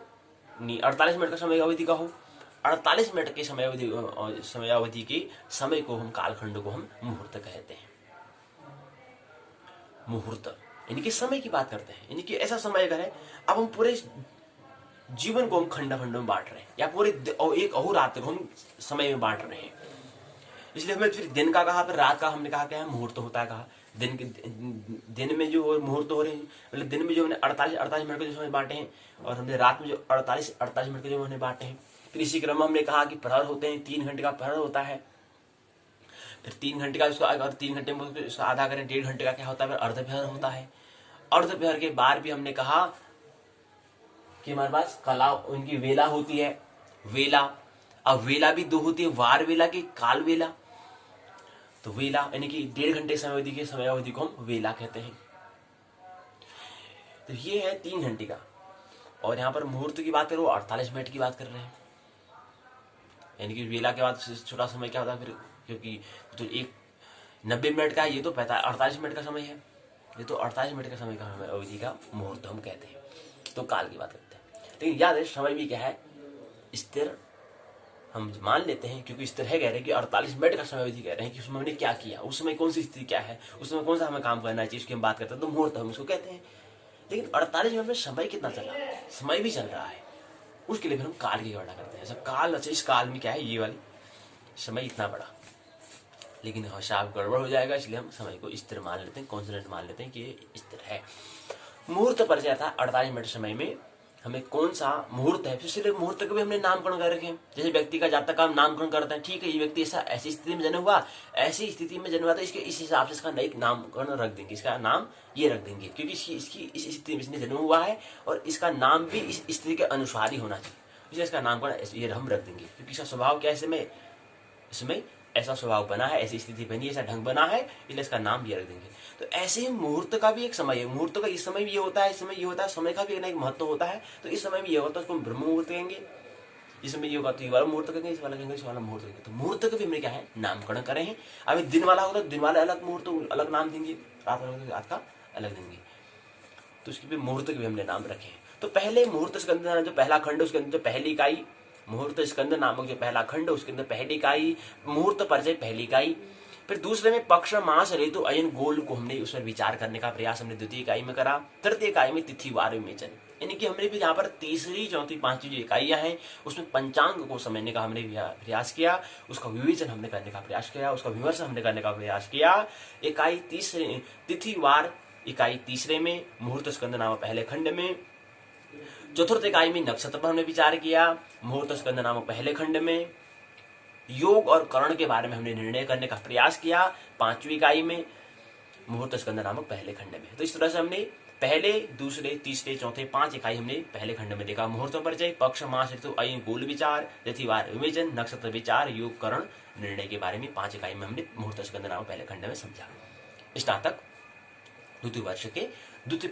नहीं 48 मिनट का समयावधि का हो, 48 मिनट के समयावधि के समय को हम कालखंड को हम मुहूर्त कहते हैं। मुहूर्त इनके समय की बात करते हैं, इनकी ऐसा समय अगर है, अब हम पूरे जीवन को हम खंड खंड में बांट रहे हैं, या पूरे एक अहोरात्र को हम समय में बांट रहे हैं। इसलिए हमें फिर दिन का कहा, फिर रात का हमने कहा क्या है मुहूर्त होता है कहा। दिन में जो मुहूर्त हो रहे हैं, मतलब दिन में जो हमने 48 मिनट के जो समय बांटे हैं, और हमने रात में जो 48 मिनट के जो हमने बांटे हैं। फिर इसी क्रम में हमने कहा कि प्रहर होते हैं, 3 घंटे का प्रहर होता है, फिर 3 घंटे का उसका, अगर 3 घंटे में उसका आधा करें 1.5 घंटे का क्या होता है, फिर अर्धप्रहर होता है। अर्धप्रहर के बाद भी हमने कहा कि हमारे पास कला उनकी वेला होती है, वेला। अब वेला भी 2 होती है, वार वेला की काल वेला। तो वेला यानी कि 1.5 घंटे समयावधि के समयावधि को हम वेला कहते हैं। तो ये है 3 घंटे का। और यहाँ पर मुहूर्त की बात करो 48 मिनट की बात कर रहे हैं, यानी कि वेला के बाद छोटा समय क्या होता है फिर, क्योंकि तो एक 90 मिनट का है, ये तो 48 मिनट का समय है, ये तो 48 मिनट का समय का अवधि का मुहूर्त हम कहते हैं। तो काल की बात करते हैं, लेकिन याद है समय भी क्या है स्थिर, हम मान लेते हैं, क्योंकि स्थिर है, कह रहे हैं कि 48 मिनट का समय अवधि कह रहे हैं कि उसमें हमने क्या किया, उस समय कौन सी स्थिति क्या है, उस समय कौन सा हमें काम करना चाहिए, उसकी हम बात करते हैं, तो मुहूर्त हम उसको कहते हैं। लेकिन 48 मिनट में समय कितना चला, समय भी चल रहा है, उसके लिए फिर हम काल की गणना करते हैं। सब काल, अच्छा इस काल में क्या है, ये वाली समय इतना बड़ा, लेकिन हिसाब गड़बड़ हो जाएगा, इसलिए हम समय को स्थिर मान लेते हैं, कॉन्स्टेंट मान लेते हैं कि ये स्थिर है। मुहूर्त पर जाता है 48 मिनट समय में हमें कौन सा मुहूर्त है, इसलिए मुहूर्त का भी हमने नामकरण कर रखे हैं। जैसे व्यक्ति का जातक का हम नामकरण करते हैं, ठीक है ये व्यक्ति ऐसी स्थिति में जन्म हुआ, ऐसी स्थिति में जन्म हुआ, तो इसके इस हिसाब से इसका नई नामकरण रख देंगे, इसका नाम ये रख देंगे, क्योंकि इसकी इस स्थिति में इसने जन्म हुआ है और इसका नाम भी इस स्थिति के अनुसार ही होना चाहिए, इसलिए इसका नामकरण ये हम रख देंगे, क्योंकि इसका स्वभाव क्या है, इसमें ऐसा स्वभाव बना है, ऐसी स्थिति बनी है, ऐसा ढंग बना है, इसलिए इसका नाम ये रख देंगे। तो ऐसे ही मुहूर्त का भी एक समय है, मुहूर्त का इस समय भी ये होता है, इस समय ये होता है, समय का भी एक महत्व होता है। तो इस समय में ये होता है, उसको ब्रह्म मुहूर्त कहेंगे, इस समय ये होगा तो ये वाला मुहूर्त कहेंगे, इस वाला कहेंगे, इस वाला मुहूर्त कहेंगे। तो मुहूर्त का भी हमने क्या है नामकरण करे हैं। अभी दिन वाला होता है, दिन वाला अलग मुहूर्त अलग नाम देंगे, रात का अलग देंगे, तो उसके भी मुहूर्त के भी हमने नाम रखे हैं। तो पहले मुहूर्त स्कंद जो पहला खंड, उसके अंदर जो पहली इकाई मुहूर्त स्कंद नामक जो पहला खंड, उसके अंदर पहली इकाई मुहूर्त परिचय पहली इकाई। फिर दूसरे में पक्ष मास ऋतु अयन गोल को हमने उस पर विचार करने का प्रयास हमने द्वितीय इकाई में करा। तृतीय इकाई में तिथि वार विवेचन, यानी कि हमने भी यहाँ पर तीसरी चौथी पांचवी जो इकाइयां हैं उसमें पंचांग को समझने का हमने प्रयास किया, उसका विवेचन हमने करने का प्रयास किया, उसका विमर्शन हमने करने का प्रयास किया। इकाई तीसरे तिथि वार इकाई तीसरे में, मुहूर्त स्कंद नामक पहले खंड में। चतुर्थ इकाई में नक्षत्र पर हमने विचार किया, मुहूर्त स्कंद नामक पहले खंड में। योग और करण के बारे में हमने निर्णय करने का प्रयास किया पांचवी इकाई में, मुहूर्त स्कंद नामक पहले खंड में। तो इस तरह से हमने पहले दूसरे तीसरे चौथे 5 इकाई हमने पहले खंड में देखा। मुहूर्त परिचय, पक्ष मास ऋतु अयन गोल विचार, तिथिवार विवेचन, नक्षत्र विचार, योग करण निर्णय के बारे में 5 इकाई में हमने मुहूर्त स्कंद नामक पहले खंड में समझा। स्नातक द्वितीय वर्ष के द्वितीय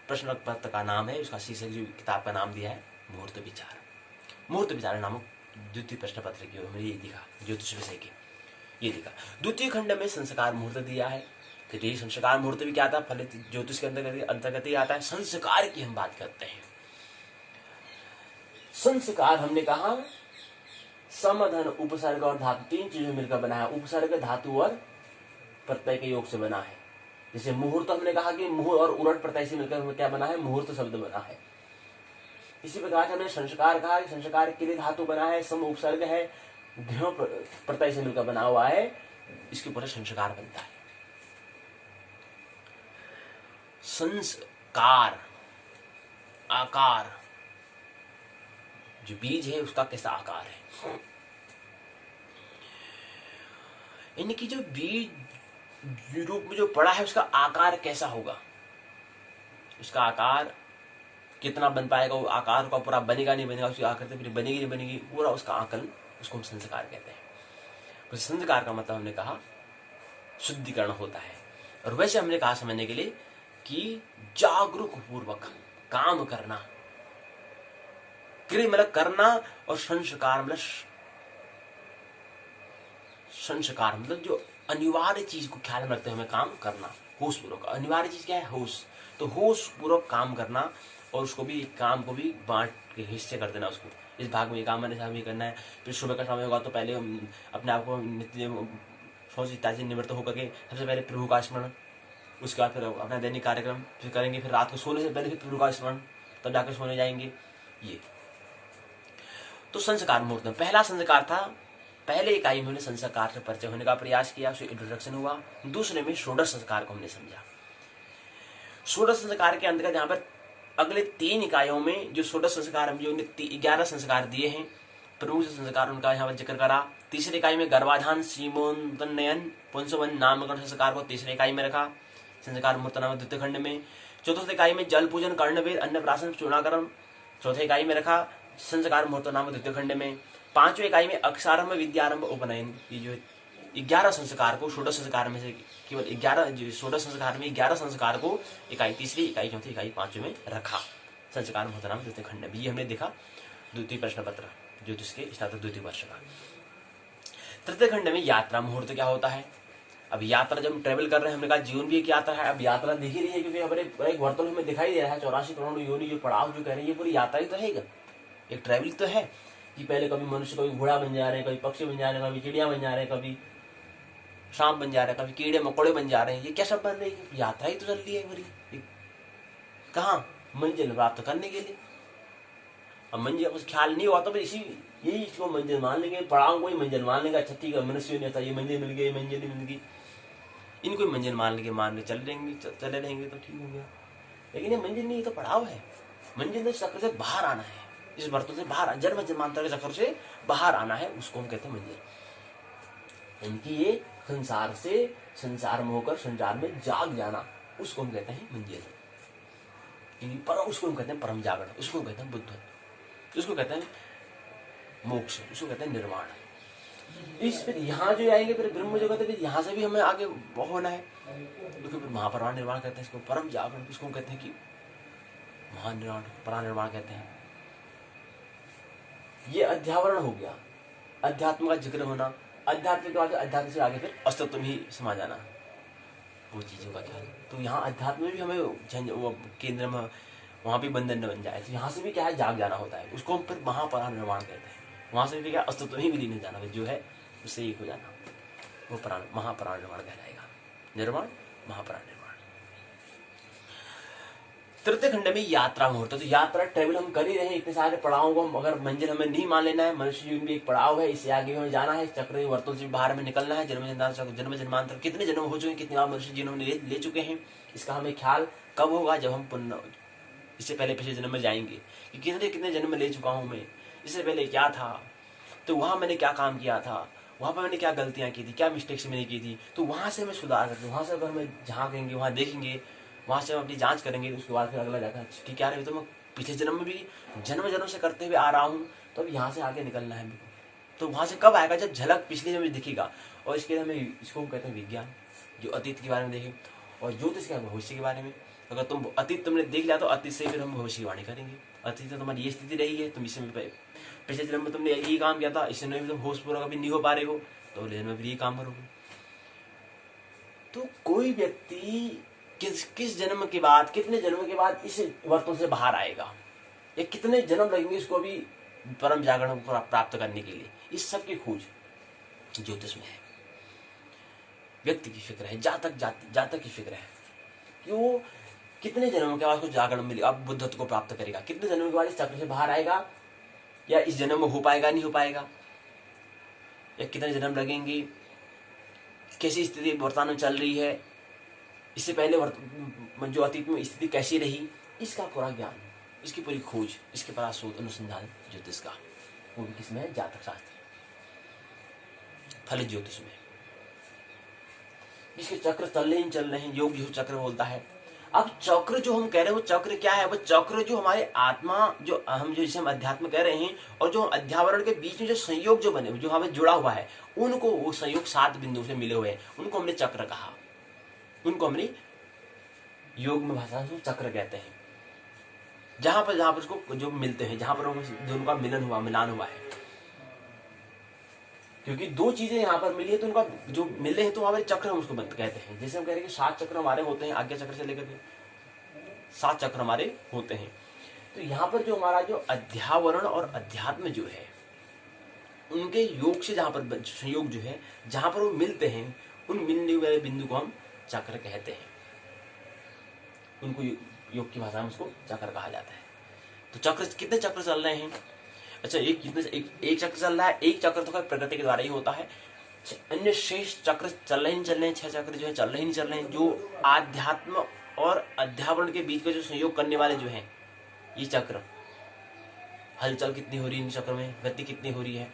प्रश्न पत्र का नाम है, उसका शीर्षक जो किताब का नाम दिया है मुहूर्त विचार। मुहूर्त विचार नामक द्वितीय प्रश्न पत्र की हमने ये दिखा, ज्योतिष विषय के ये दिखा। द्वितीय खंड में संस्कार मुहूर्त दिया है। फिर ये संस्कार मुहूर्त भी क्या आता है, फलित ज्योतिष के अंतर्गत ही आता है। संस्कार की हम बात करते हैं। संस्कार हमने कहा समधन उपसर्ग और धातु 3 चीजों मिलकर बना है। उपसर्ग धातु और प्रत्यय के योग से बना है। जैसे मुहूर्त हमने कहा कि मुहूर्त और उलट प्रत्यय से मिलकर क्या बना है, मुहूर्त शब्द बना है। इसी प्रकार से हमने संस्कार कहा, संस्कार के लिए धातु बना है, सम उपसर्ग है, प्रत्यय से मिलकर बना हुआ है, इसके ऊपर संस्कार बनता है। संस्कार आकार, जो बीज है उसका कैसा आकार है, यानी कि जो बीज रूप में जो पड़ा है उसका आकार कैसा होगा, उसका आकार कितना बन पाएगा, वो आकार का पूरा बनेगा नहीं बनेगा, उसकी आकृति फिर बनेगी नहीं बनेगी, पूरा उसका आकलन, उसको हम संस्कार कहते हैं। तो संस्कार का मतलब हमने कहा शुद्धिकरण होता है। और वैसे हमने कहा समझने के लिए कि जागरूक पूर्वक काम करना, क्रिया मतलब करना, और संस्कार मतलब जो अनिवार्य चीज को ख्याल में रखते हुए हमें काम करना, होश पूर्वक। अनिवार्य चीज क्या है? होश। तो होश पूर्वक काम करना, और उसको भी, काम को भी बांट के हिस्से कर देना उसको। इस भाग में ये काम मैंने साहब ये करना है, फिर सुबह का समय होगा तो पहले हम अपने आप को नित्य सोच ताजी निवृत्त होकर के सबसे पहले प्रभु का स्मरण, उसके बाद फिर अपना दैनिक कार्यक्रम फिर करेंगे, फिर रात को सोने से पहले फिर प्रभु का स्मरण, तब जाकर सोने जाएंगे। ये तो संस्कार मुहूर्त में पहला संस्कार था। पहले इकाई में हमने संस्कार से परिचय होने का प्रयास किया, उससे इंट्रोडक्शन हुआ। दूसरे में षोडश संस्कार को हमने समझा। षोडश संस्कार के अंतर्गत यहाँ पर अगले 3 इकाइयों में जो षोडश संस्कार हम जो 11 संस्कार दिए हैं, प्रमुख संस्कार उनका यहाँ पर जिक्र करा। तीसरी इकाई में गर्भाधान, सीमोन्नयन, पुंसवन, नामकरण संस्कार को तीसरी इकाई में रखा, संस्कार मूर्त नाम द्वितीय खंड में। चतुर्थ इकाई में जल पूजन, कर्णवेद, अन्नप्राशन, चूर्णाकरण चौथे इकाई में रखा, संस्कार मुहूर्त नाम द्वितीय खंड में। 5वीं इकाई में अक्षारंभ, विद्यारंभ, उपनयन, ये जो 11 संस्कार को षोडश संस्कार में से केवल 11 षोडश संस्कार में 11 संस्कार को इकाई तीसरी, इकाई चौथी, इकाई 5वीं में रखा, संस्कार मुहूर्त नाम द्वितीय खंड में। ये हमने देखा द्वितीय प्रश्न पत्र ज्योतिष के स्नातक द्वितीय वर्ष का। तृतीय खंड में यात्रा मुहूर्त क्या होता है। अब यात्रा जब हम ट्रेवल कर रहे हैं, हमने कहा जीवन भी एक यात्रा है। अब यात्रा दिख ही रही है, क्योंकि हमारे एक वर्तुल हमें दिखाई दे रहा है, 84 करोड़ योनि जो पड़ाव जो कह रहे हैं, ये पूरी यात्रा ही तो है, एक ट्रेवल तो है कि पहले कभी मनुष्य, कभी घोड़ा बन जा रहे हैं, कभी पक्षी बन जा रहे हैं, कभी चिड़िया बन जा रहे हैं, कभी सांप बन जा रहे हैं, कभी कीड़े मकोड़े बन जा रहे हैं। ये क्या सब बन रही है? यात्रा ही तो चल रही है पूरी। कहाँ? मंजिल प्राप्त करने के लिए। अब मंजिल कुछ ख्याल नहीं हुआ तो फिर यही इसको मंजिल मान लेंगे, पड़ाव को ही मंजिल मान लेंगे। अच्छा ठीक है, मनुष्य नहीं था, ये मंजिल मिल गई, मंजिल मिल गई, इनको मंजिल मान के चले रहेंगे तो ठीक हो गया। लेकिन ये मंजिल नहीं, तो पड़ाव है। मंजिल तो चक्र से बाहर आना है, इस वर्तुल से बाहर, जन्म जन्मांतर के चक्र से बाहर आना है, उसको हम कहते हैं मंजिल। इनकी ये संसार से संसार में होकर संसार में जाग जाना, उसको हम कहते हैं मंजिल। परम, उसको हम कहते हैं परम जागरण, उसको हम कहते हैं बुद्ध, उसको कहते हैं मोक्ष, उसको कहते हैं निर्वाण। इस फिर यहाँ जो आएंगे फिर ब्रह्म जगत, फिर यहाँ से भी हमें आगे होना है, तो फिर महापरिनिर्वाण निर्वाण कहते हैं इसको, परम जागरण इसको कहते हैं कि महानिर्वाण, परानिर्वाण कहते हैं। ये अध्यावरण हो गया, अध्यात्म का जिक्र होना। अध्यात्म के बाद अध्यात्म से आगे फिर अस्तित्व ही समा जाना, वो चीजों का ख्याल। तो यहाँ अध्यात्म में भी हमें वो केंद्र में वहां भी बंधन न बन जाए, तो यहाँ से भी क्या है, जाग जाना होता है, उसको हम फिर महापरिनिर्वाण कहते हैं। वहां से भी क्या, अस्तित्व ही विलीन हो जाना, जो है उससे एक हो जाना, वो महापरिनिर्वाण कहलाएगा। निर्वाण, महापरिनिर्वाण। तृतीय खंड में यात्रा मुहूर्त। तो यात्रा ट्रेवल हम कर ही रहे हैं, इतने सारे पड़ावों को अगर मंजिल हमें नहीं मान लेना है, मनुष्य जीवन भी एक पड़ाव है, इससे आगे हमें जाना है, चक्र वर्तुल से बाहर में निकलना है। जन्म जन्मांतर कितने जन्म हो चुके हैं, कितने बार मनुष्य जीवन में ले चुके हैं, इसका हमें ख्याल कब होगा, जब हम पुण्य, इससे पहले पिछले जन्म में जाएंगे कि कितने जन्म ले चुका हूं मैं, इससे पहले क्या था, तो वहां मैंने क्या काम किया था, वहां पर मैंने क्या गलतियां की थी, क्या मिस्टेक्स मैंने की थी, तो वहां से हमें सुधार करते, वहां से अगर हमें झांकेंगे, वहां देखेंगे, वहां से हम अपनी जांच करेंगे, उसके बाद फिर अगला जाकर ठीक है, तो मैं पिछले जन्म में भी जन्म से करते हुए आ रहा हूँ, तो अब यहाँ से आगे निकलना है। तो वहां से कब आएगा, जब झलक पिछले जन्म में दिखेगा। और इसके लिए हमें इसको कहते हैं विज्ञान, जो अतीत के बारे में देखे, और ज्योतिष क्या भविष्य के बारे में। अगर तुम अतीत तुमने देख लिया, तो अतीत से फिर हम भविष्यवाणी करेंगे। अतीत में तुम्हारी ये स्थिति रही है, तुम इसमें पिछले जन्म में तुमने यही काम किया था, इस जन्म में तुम होश पूर्वक अभी नहीं हो पा रहे हो, तो अगले जन्म में फिर यही काम करोगे। तो कोई व्यक्ति किस जन्म के बाद, कितने जन्म के बाद इस वर्तुल से बाहर आएगा, या कितने जन्म लगेंगे इसको भी परम जागरण को प्राप्त करने के लिए, इस सब की खोज ज्योतिष में है। व्यक्ति की फिक्र है, जातक की फिक्र है कि वो कितने जन्मों के बाद उसको जागरण मिलेगा, अब बुद्धत्व को प्राप्त करेगा, कितने जन्मों के बाद इस चक्र से बाहर आएगा, या इस जन्म में हो पाएगा नहीं हो पाएगा, या कितने जन्म लगेंगे, कैसी स्थिति वर्तमान में चल रही है, इससे पहले जो अतीत में स्थिति कैसी रही, इसका पूरा ज्ञान, इसकी पूरी खोज, इसके परा शोध अनुसंधान ज्योतिष का, वो भी किसमें है, जातक शास्त्र, फलित ज्योतिष में। इसके चक्र चल रहे हैं, योग जो चक्र बोलता है। अब चक्र जो हम कह रहे हैं, वो चक्र क्या है, वो चक्र जो हमारे आत्मा, जो हम जिसे हम अध्यात्म कह रहे हैं, और जो अध्यावरण के बीच में जो संयोग जो बने, जो हमें जुड़ा हुआ है, उनको, वो संयोग 7 बिंदु से मिले हुए हैं, उनको हमने चक्र कहा। उनको हमने योग में भाषा में चक्र कहते हैं। जहां पर उसको जो मिलते हैं, जहां पर दोनों का मिलान हुआ है, क्योंकि दो चीजें यहाँ पर मिली है तो उनका जो मिले हैं तो वहां पर चक्र हम उसको कहते हैं। जैसे हम कह रहे हैं कि 7 चक्र हमारे होते हैं, आज्ञा चक्र से लेकर के 7 चक्र हमारे होते हैं। तो यहाँ पर जो हमारा जो अध्यावरण और अध्यात्म जो है, उनके योग से जहां पर संयोग जो है, जहां पर वो मिलते हैं, उन मिलने वाले बिंदु को हम चक्र कहते हैं। उनको योग की भाषा में उसको चक्र कहा जाता है। तो चक्र, कितने चक्र चल रहे हैं? अच्छा, एक चक्र चल रहा है। एक चक्र तो प्रकृति के द्वारा ही होता है। अन्य शेष चक्र चल रहे हैं। 6 चक्र जो है चल रहे हैं, जो आध्यात्म और अध्यावरण के बीच का जो संयोग करने वाले जो है ये चक्र, हलचल कितनी हो रही है इन चक्र में, गति कितनी हो रही है।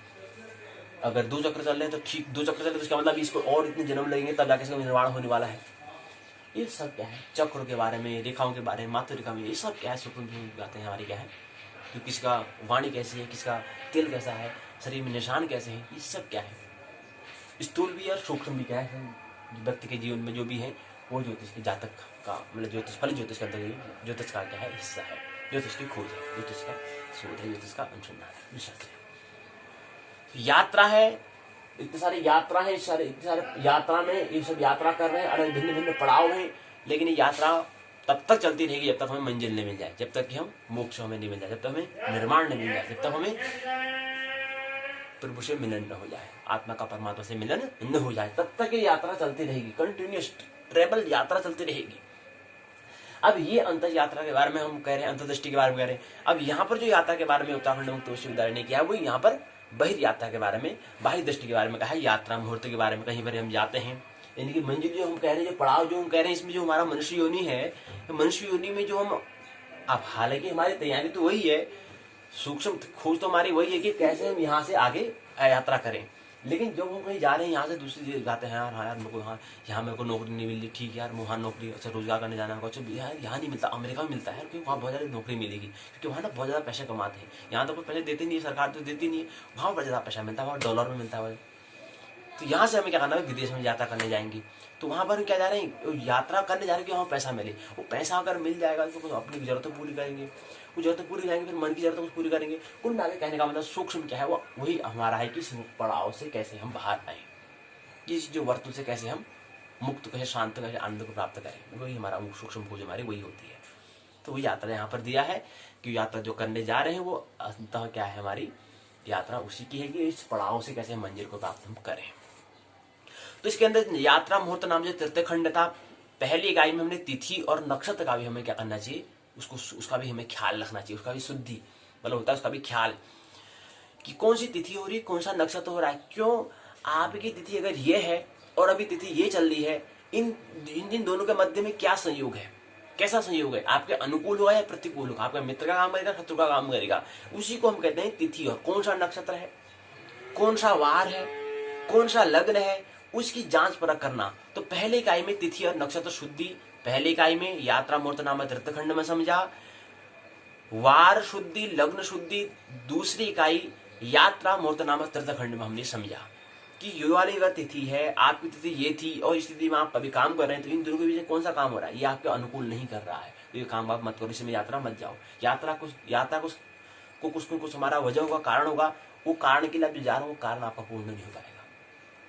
अगर 2 चक्र चल रहे हैं तो ठीक, 2 चक्र चल रहे हैं तो इसका मतलब इसको और इतने जन्म लगेंगे तब जाके इसका निर्माण होने वाला है। ये सब क्या है? चक्र के बारे में, रेखाओं के बारे में, मातृका में, ये सब क्या है? सूक्ष्म बातें हमारी क्या है? तो किसका वाणी कैसी है, किसका तिल कैसा है, शरीर में निशान कैसे हैं, ये सब क्या है? स्थूल भी और सूक्ष्म भी क्या है? व्यक्ति के जीवन में जो भी है वो ज्योतिष के जातक का, मतलब ज्योतिष, फल ज्योतिष का अंतर्गत ज्योतिष का क्या है? हिस्सा है। ज्योतिष की खोज है, ज्योतिष का शोध है, ज्योतिष का अनुसंधान है, रिसर्च है। यात्रा है, इतने सारे यात्रा है, इतने सारे यात्रा में ये सब यात्रा कर रहे हैं, अलग भिन्न भिन्न पड़ाव हैं। लेकिन ये यात्रा तब तक चलती रहेगी जब तक हमें मंजिल नहीं मिल जाए, जब तक कि हम मोक्ष हमें नहीं मिल जाए, जब तक हमें निर्माण नहीं मिल जाए, जब तक हमें प्रभु से मिलन न हो जाए, आत्मा का परमात्मा से मिलन न हो जाए, तब तक ये यात्रा चलती रहेगी। कंटिन्यूअस ट्रेवल यात्रा चलती रहेगी। अब ये अंतर यात्रा के बारे में हम कह रहे हैं, अंतर्दृष्टि के बारे में कह रहे हैं। अब यहाँ पर जो यात्रा के बारे में उत्तराखंड मुक्त विश्वविद्यालय ने किया, वो यहाँ पर बहिर्यात्रा के बारे में, बाह्य दृष्टि के बारे में कहा है। यात्रा मुहूर्त के बारे में कहीं पर हम जाते हैं, यानी कि मंजिल जो हम कह रहे हैं, जो पड़ाव जो हम कह रहे हैं, इसमें जो हमारा मनुष्य योनि है, मनुष्य योनि में जो हम, अब हालांकि हमारी तैयारी तो वही है, सूक्ष्म खोज तो हमारी वही है कि कैसे हम यहाँ से आगे यात्रा करें। लेकिन जब हम कहीं जा रहे हैं, यहाँ से दूसरी जगह जाते हैं, यार मेरे को यहाँ मेरे को नौकरी नहीं मिल रही, ठीक है यार, वहाँ नौकरी, अच्छा रोजगार करने जाना होगा, अच्छा यार यहाँ नहीं मिलता, अमेरिका में मिलता है क्योंकि वहाँ बहुत ज़्यादा नौकरी मिलेगी, क्योंकि वहाँ ना बहुत ज़्यादा पैसे कमाते हैं। यहाँ तो कोई पैसे देते नहीं है, सरकार तो देती नहीं है, वहाँ बहुत ज़्यादा पैसा मिलता है, वहाँ डॉलर में मिलता है। तो यहाँ से हमें क्या करना है? विदेश में यात्रा करने जाएंगे, तो वहाँ पर क्या जा रहे हैं? यात्रा करने जा रहे हैं कि वहाँ पैसा मिले। वो पैसा अगर मिल जाएगा तो अपनी जरूरतें पूरी करेंगे, वो जरूरतें पूरी करेंगे, फिर मन की जरूरतों को पूरी करेंगे। कुल मिला के कहने का मतलब सूक्ष्म क्या है? वो वही हमारा है कि पड़ाव से कैसे हम बाहर आए, इस जो वर्तुल से कैसे हम मुक्त, कैसे शांत, कैसे आनंद को प्राप्त करें, वही हमारा सूक्ष्म खोज हमारी वही होती है। तो वही यात्रा यहाँ पर दिया है कि यात्रा जो करने जा रहे हैं वो अंततः क्या है? हमारी यात्रा उसी की है कि इस पड़ाव से कैसे मंजिल को प्राप्त हम करें। तो इसके अंदर यात्रा मुहूर्त नाम जो तृतीय खंड था, पहली इकाई में हमने तिथि और नक्षत्र का भी हमें क्या करना चाहिए? उसका भी हमें ख्याल रखना चाहिए, उसका भी शुद्धि मतलब होता है, उसका भी ख्याल कि कौन सी तिथि हो रही है, कौन सा नक्षत्र हो रहा है। क्यों? आपकी तिथि अगर ये है और अभी तिथि ये चल रही है, इन दोनों के मध्य में क्या संयोग है, कैसा संयोग है? आपके अनुकूल होगा या प्रतिकूल होगा? आपका मित्र का काम करेगा, शत्रु का काम करेगा? उसी को हम कहते हैं तिथि। और कौन सा नक्षत्र है, कौन सा वार है, कौन सा लग्न है, उसकी जांच परख करना। तो पहले इकाई में तिथि और नक्षत्र शुद्धि, पहले इकाई में यात्रा मुहूर्त नाम तृतीय खंड में समझा, वार शुद्धि, लग्न शुद्धि दूसरी इकाई यात्रा मुहूर्त नाम तृतीय खंड में हमने समझा कि ये वाली अगर तिथि है, आपकी तिथि ये थी और इस तिथि में आप अभी काम कर रहे हैं, तो इन दोनों के बीच कौन सा काम हो रहा है? ये आपके अनुकूल नहीं कर रहा है, तो ये काम आप मत करो, इसमें यात्रा मत जाओ। यात्रा को कुछ हमारा वजह होगा, कारण होगा, वो कारण के लिए आप जो जा रहे हो वो कारण आपका पूर्ण नहीं हो पाएगा।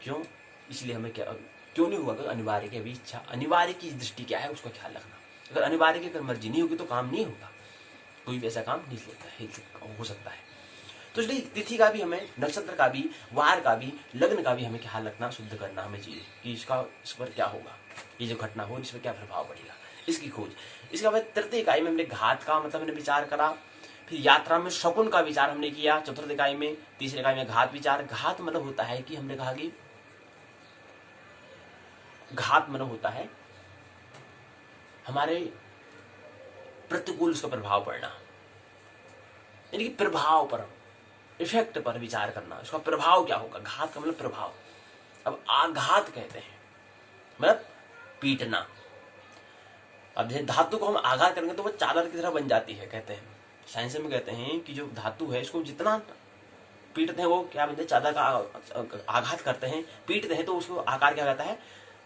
क्यों? इसलिए हमें क्यों नहीं हुआ? तो अनिवार्य की अभी इच्छा, अनिवार्य की दृष्टि क्या है उसका ख्याल रखना। अगर अनिवार्य की अगर मर्जी नहीं होगी तो काम नहीं होगा, कोई भी ऐसा काम नहीं हो सकता है। तो इसलिए तिथि का भी हमें, नक्षत्र का भी, वार का भी, लग्न का भी हमें ख्याल रखना, शुद्ध करना हमें चाहिए कि इस पर क्या होगा, ये जो घटना हो इस पर क्या प्रभाव पड़ेगा, इसकी खोज। इसके बाद तृतीय इकाई में हमने घात का मतलब हमने विचार करा, फिर यात्रा में शकुन का विचार हमने किया चतुर्थ इकाई में, तीसरी इकाई में घात विचार। घात मतलब होता है कि हमने कहा कि घात मतलब होता है हमारे प्रतिकूल उसका प्रभाव पड़ना, यानी कि प्रभाव पर, इफेक्ट पर विचार करना, उसका प्रभाव क्या होगा। घात का मतलब प्रभाव। अब आघात कहते हैं मतलब पीटना। अब जैसे धातु को हम आघात करेंगे तो वो चादर की तरह बन जाती है, कहते हैं साइंस में कहते हैं कि जो धातु है इसको जितना पीटते हैं वो क्या बनते हैं? चादर का आघात करते हैं, पीटते हैं तो उसको आकार क्या कहता है?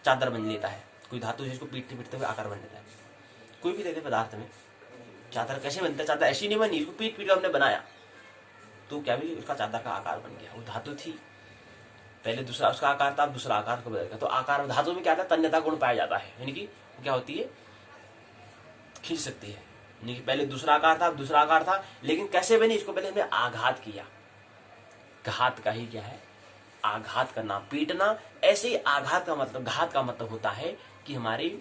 चादर बन लेता है। कोई धातु है इसको पीटते पीटते हुए आकार बन जाता है। कोई भी दे दे पदार्थ में, चादर कैसे बनता है, चादर ऐसी नहीं बनी, इसको पीट पीट हमने बनाया तो क्या भी उसका चादर का आकार बन गया। वो धातु थी, पहले दूसरा उसका आकार था, अब दूसरा आकार को बदल गया। तो आकार धातु में क्या था, तन्यता गुण पाया जाता है, यानी कि क्या होती है, खींच सकती है। यानी कि पहले दूसरा आकार था, अब दूसरा आकार था, लेकिन कैसे बनी, इसको पहले हमने आघात किया। घात का ही क्या है, आघात करना, पीटना। ऐसे ही आघात का मतलब, घात का मतलब होता है कि हमारे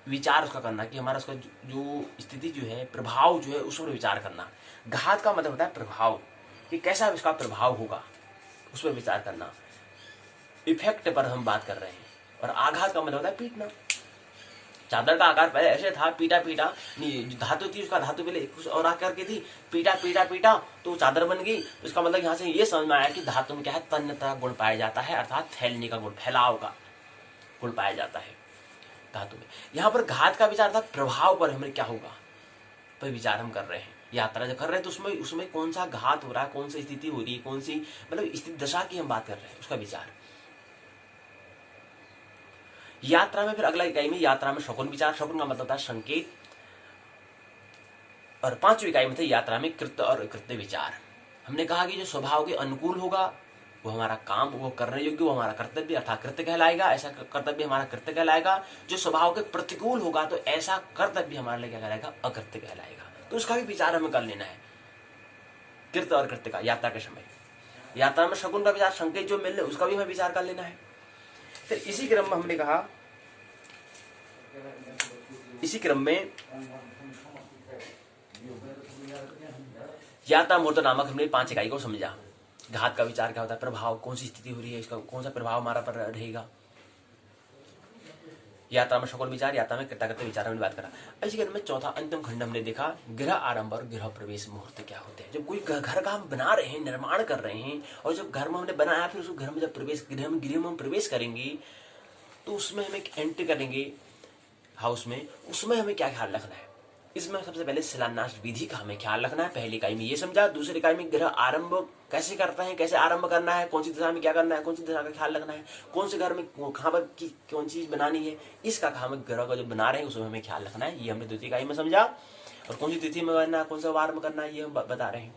विचार उसका करना, कि हमारा उसका जो स्थिति जो है, प्रभाव जो है उस पर विचार करना। घात का मतलब होता है प्रभाव, कि कैसा इसका प्रभाव होगा, उस पर विचार करना। इफेक्ट पर हम बात कर रहे हैं। और आघात का मतलब होता है पीटना। चादर का आकार पहले ऐसे था, पीटा पीटा, धातु थी, उसका धातु पहले कुछ और आकार की थी, पीटा पीटा पीटा तो चादर बन गई। उसका मतलब यहाँ से ये समझ में आया कि धातु में क्या है, तन्यता गुण पाया जाता है, अर्थात फैलने का गुण, फैलाव का गुण पाया जाता है धातु में। यहाँ पर घात का विचार था प्रभाव पर, हमें क्या होगा पर विचार हम कर रहे हैं। यात्रा जब कर रहे हैं तो उसमें कौन सा घात हो रहा है, कौन सी स्थिति हो रही है, कौन सी मतलब स्थिति दशा की हम बात कर रहे हैं, उसका विचार। यात्रा में फिर अगला इकाई में, यात्रा में शकुन विचार। शकुन का मतलब था संकेत। और पांचवी इकाई में थे यात्रा में कृत्य और कृत्य विचार। हमने कहा कि जो स्वभाव के अनुकूल होगा वो हमारा काम, वो करने योग्य, वो हमारा कर्तव्य अर्थात कृत्य कहलाएगा, ऐसा कर्तव्य हमारा कृत्य कहलाएगा। जो स्वभाव के प्रतिकूल होगा तो ऐसा कर्तव्य हमारे लिए क्या कहलाएगा, अकृत्य कहलाएगा। तो उसका भी विचार हमें कर लेना है, कृत्य और कृत्य का, यात्रा के समय। यात्रा में शकुन का विचार, संकेत जो मिलने उसका भी हमें विचार कर लेना है। फिर इसी क्रम में हमने कहा, इसी क्रम में यात्रा मुहूर्त नामक हमने 5 इकाई को समझा। घात का विचार क्या होता है, प्रभाव, कौन सी स्थिति हो रही है, इसका कौन सा प्रभाव हमारा पर रहेगा। यात्रा में शकुन विचार, यात्रा में कृतकृत्य विचार हमने बात करा। इसी क्रम में चौथा अंतिम खंड हमने देखा, गृह आरंभ और गृह प्रवेश मुहूर्त क्या होते हैं। जब कोई घर का हम बना रहे हैं, निर्माण कर रहे हैं, और जब घर में हमने बनाया, फिर उस घर में जब प्रवेश, गृह में हम प्रवेश करेंगे तो उसमें हमें एंट्री करेंगे हाउस में, उसमें हमें क्या ख्याल रखना है। इसमें सबसे पहले शिलान्यास विधि का हमें ख्याल रखना है। पहली इकाई में ये समझा। दूसरी इकाई में गृह आरंभ कैसे करते हैं, कैसे आरंभ करना है, कौन सी दिशा में क्या करना है, कौन सी दिशा का ख्याल रखना है, कौन से घर में कहाँ पर कौन चीज बनानी है, इसका हमें गृह का जो बना रहे हैं उसमें हमें ख्याल रखना है। ये हमने द्वितीय इकाई में समझा। और कौन सी तिथि में करना है, कौन सा वार में करना है, ये हम बता रहे हैं,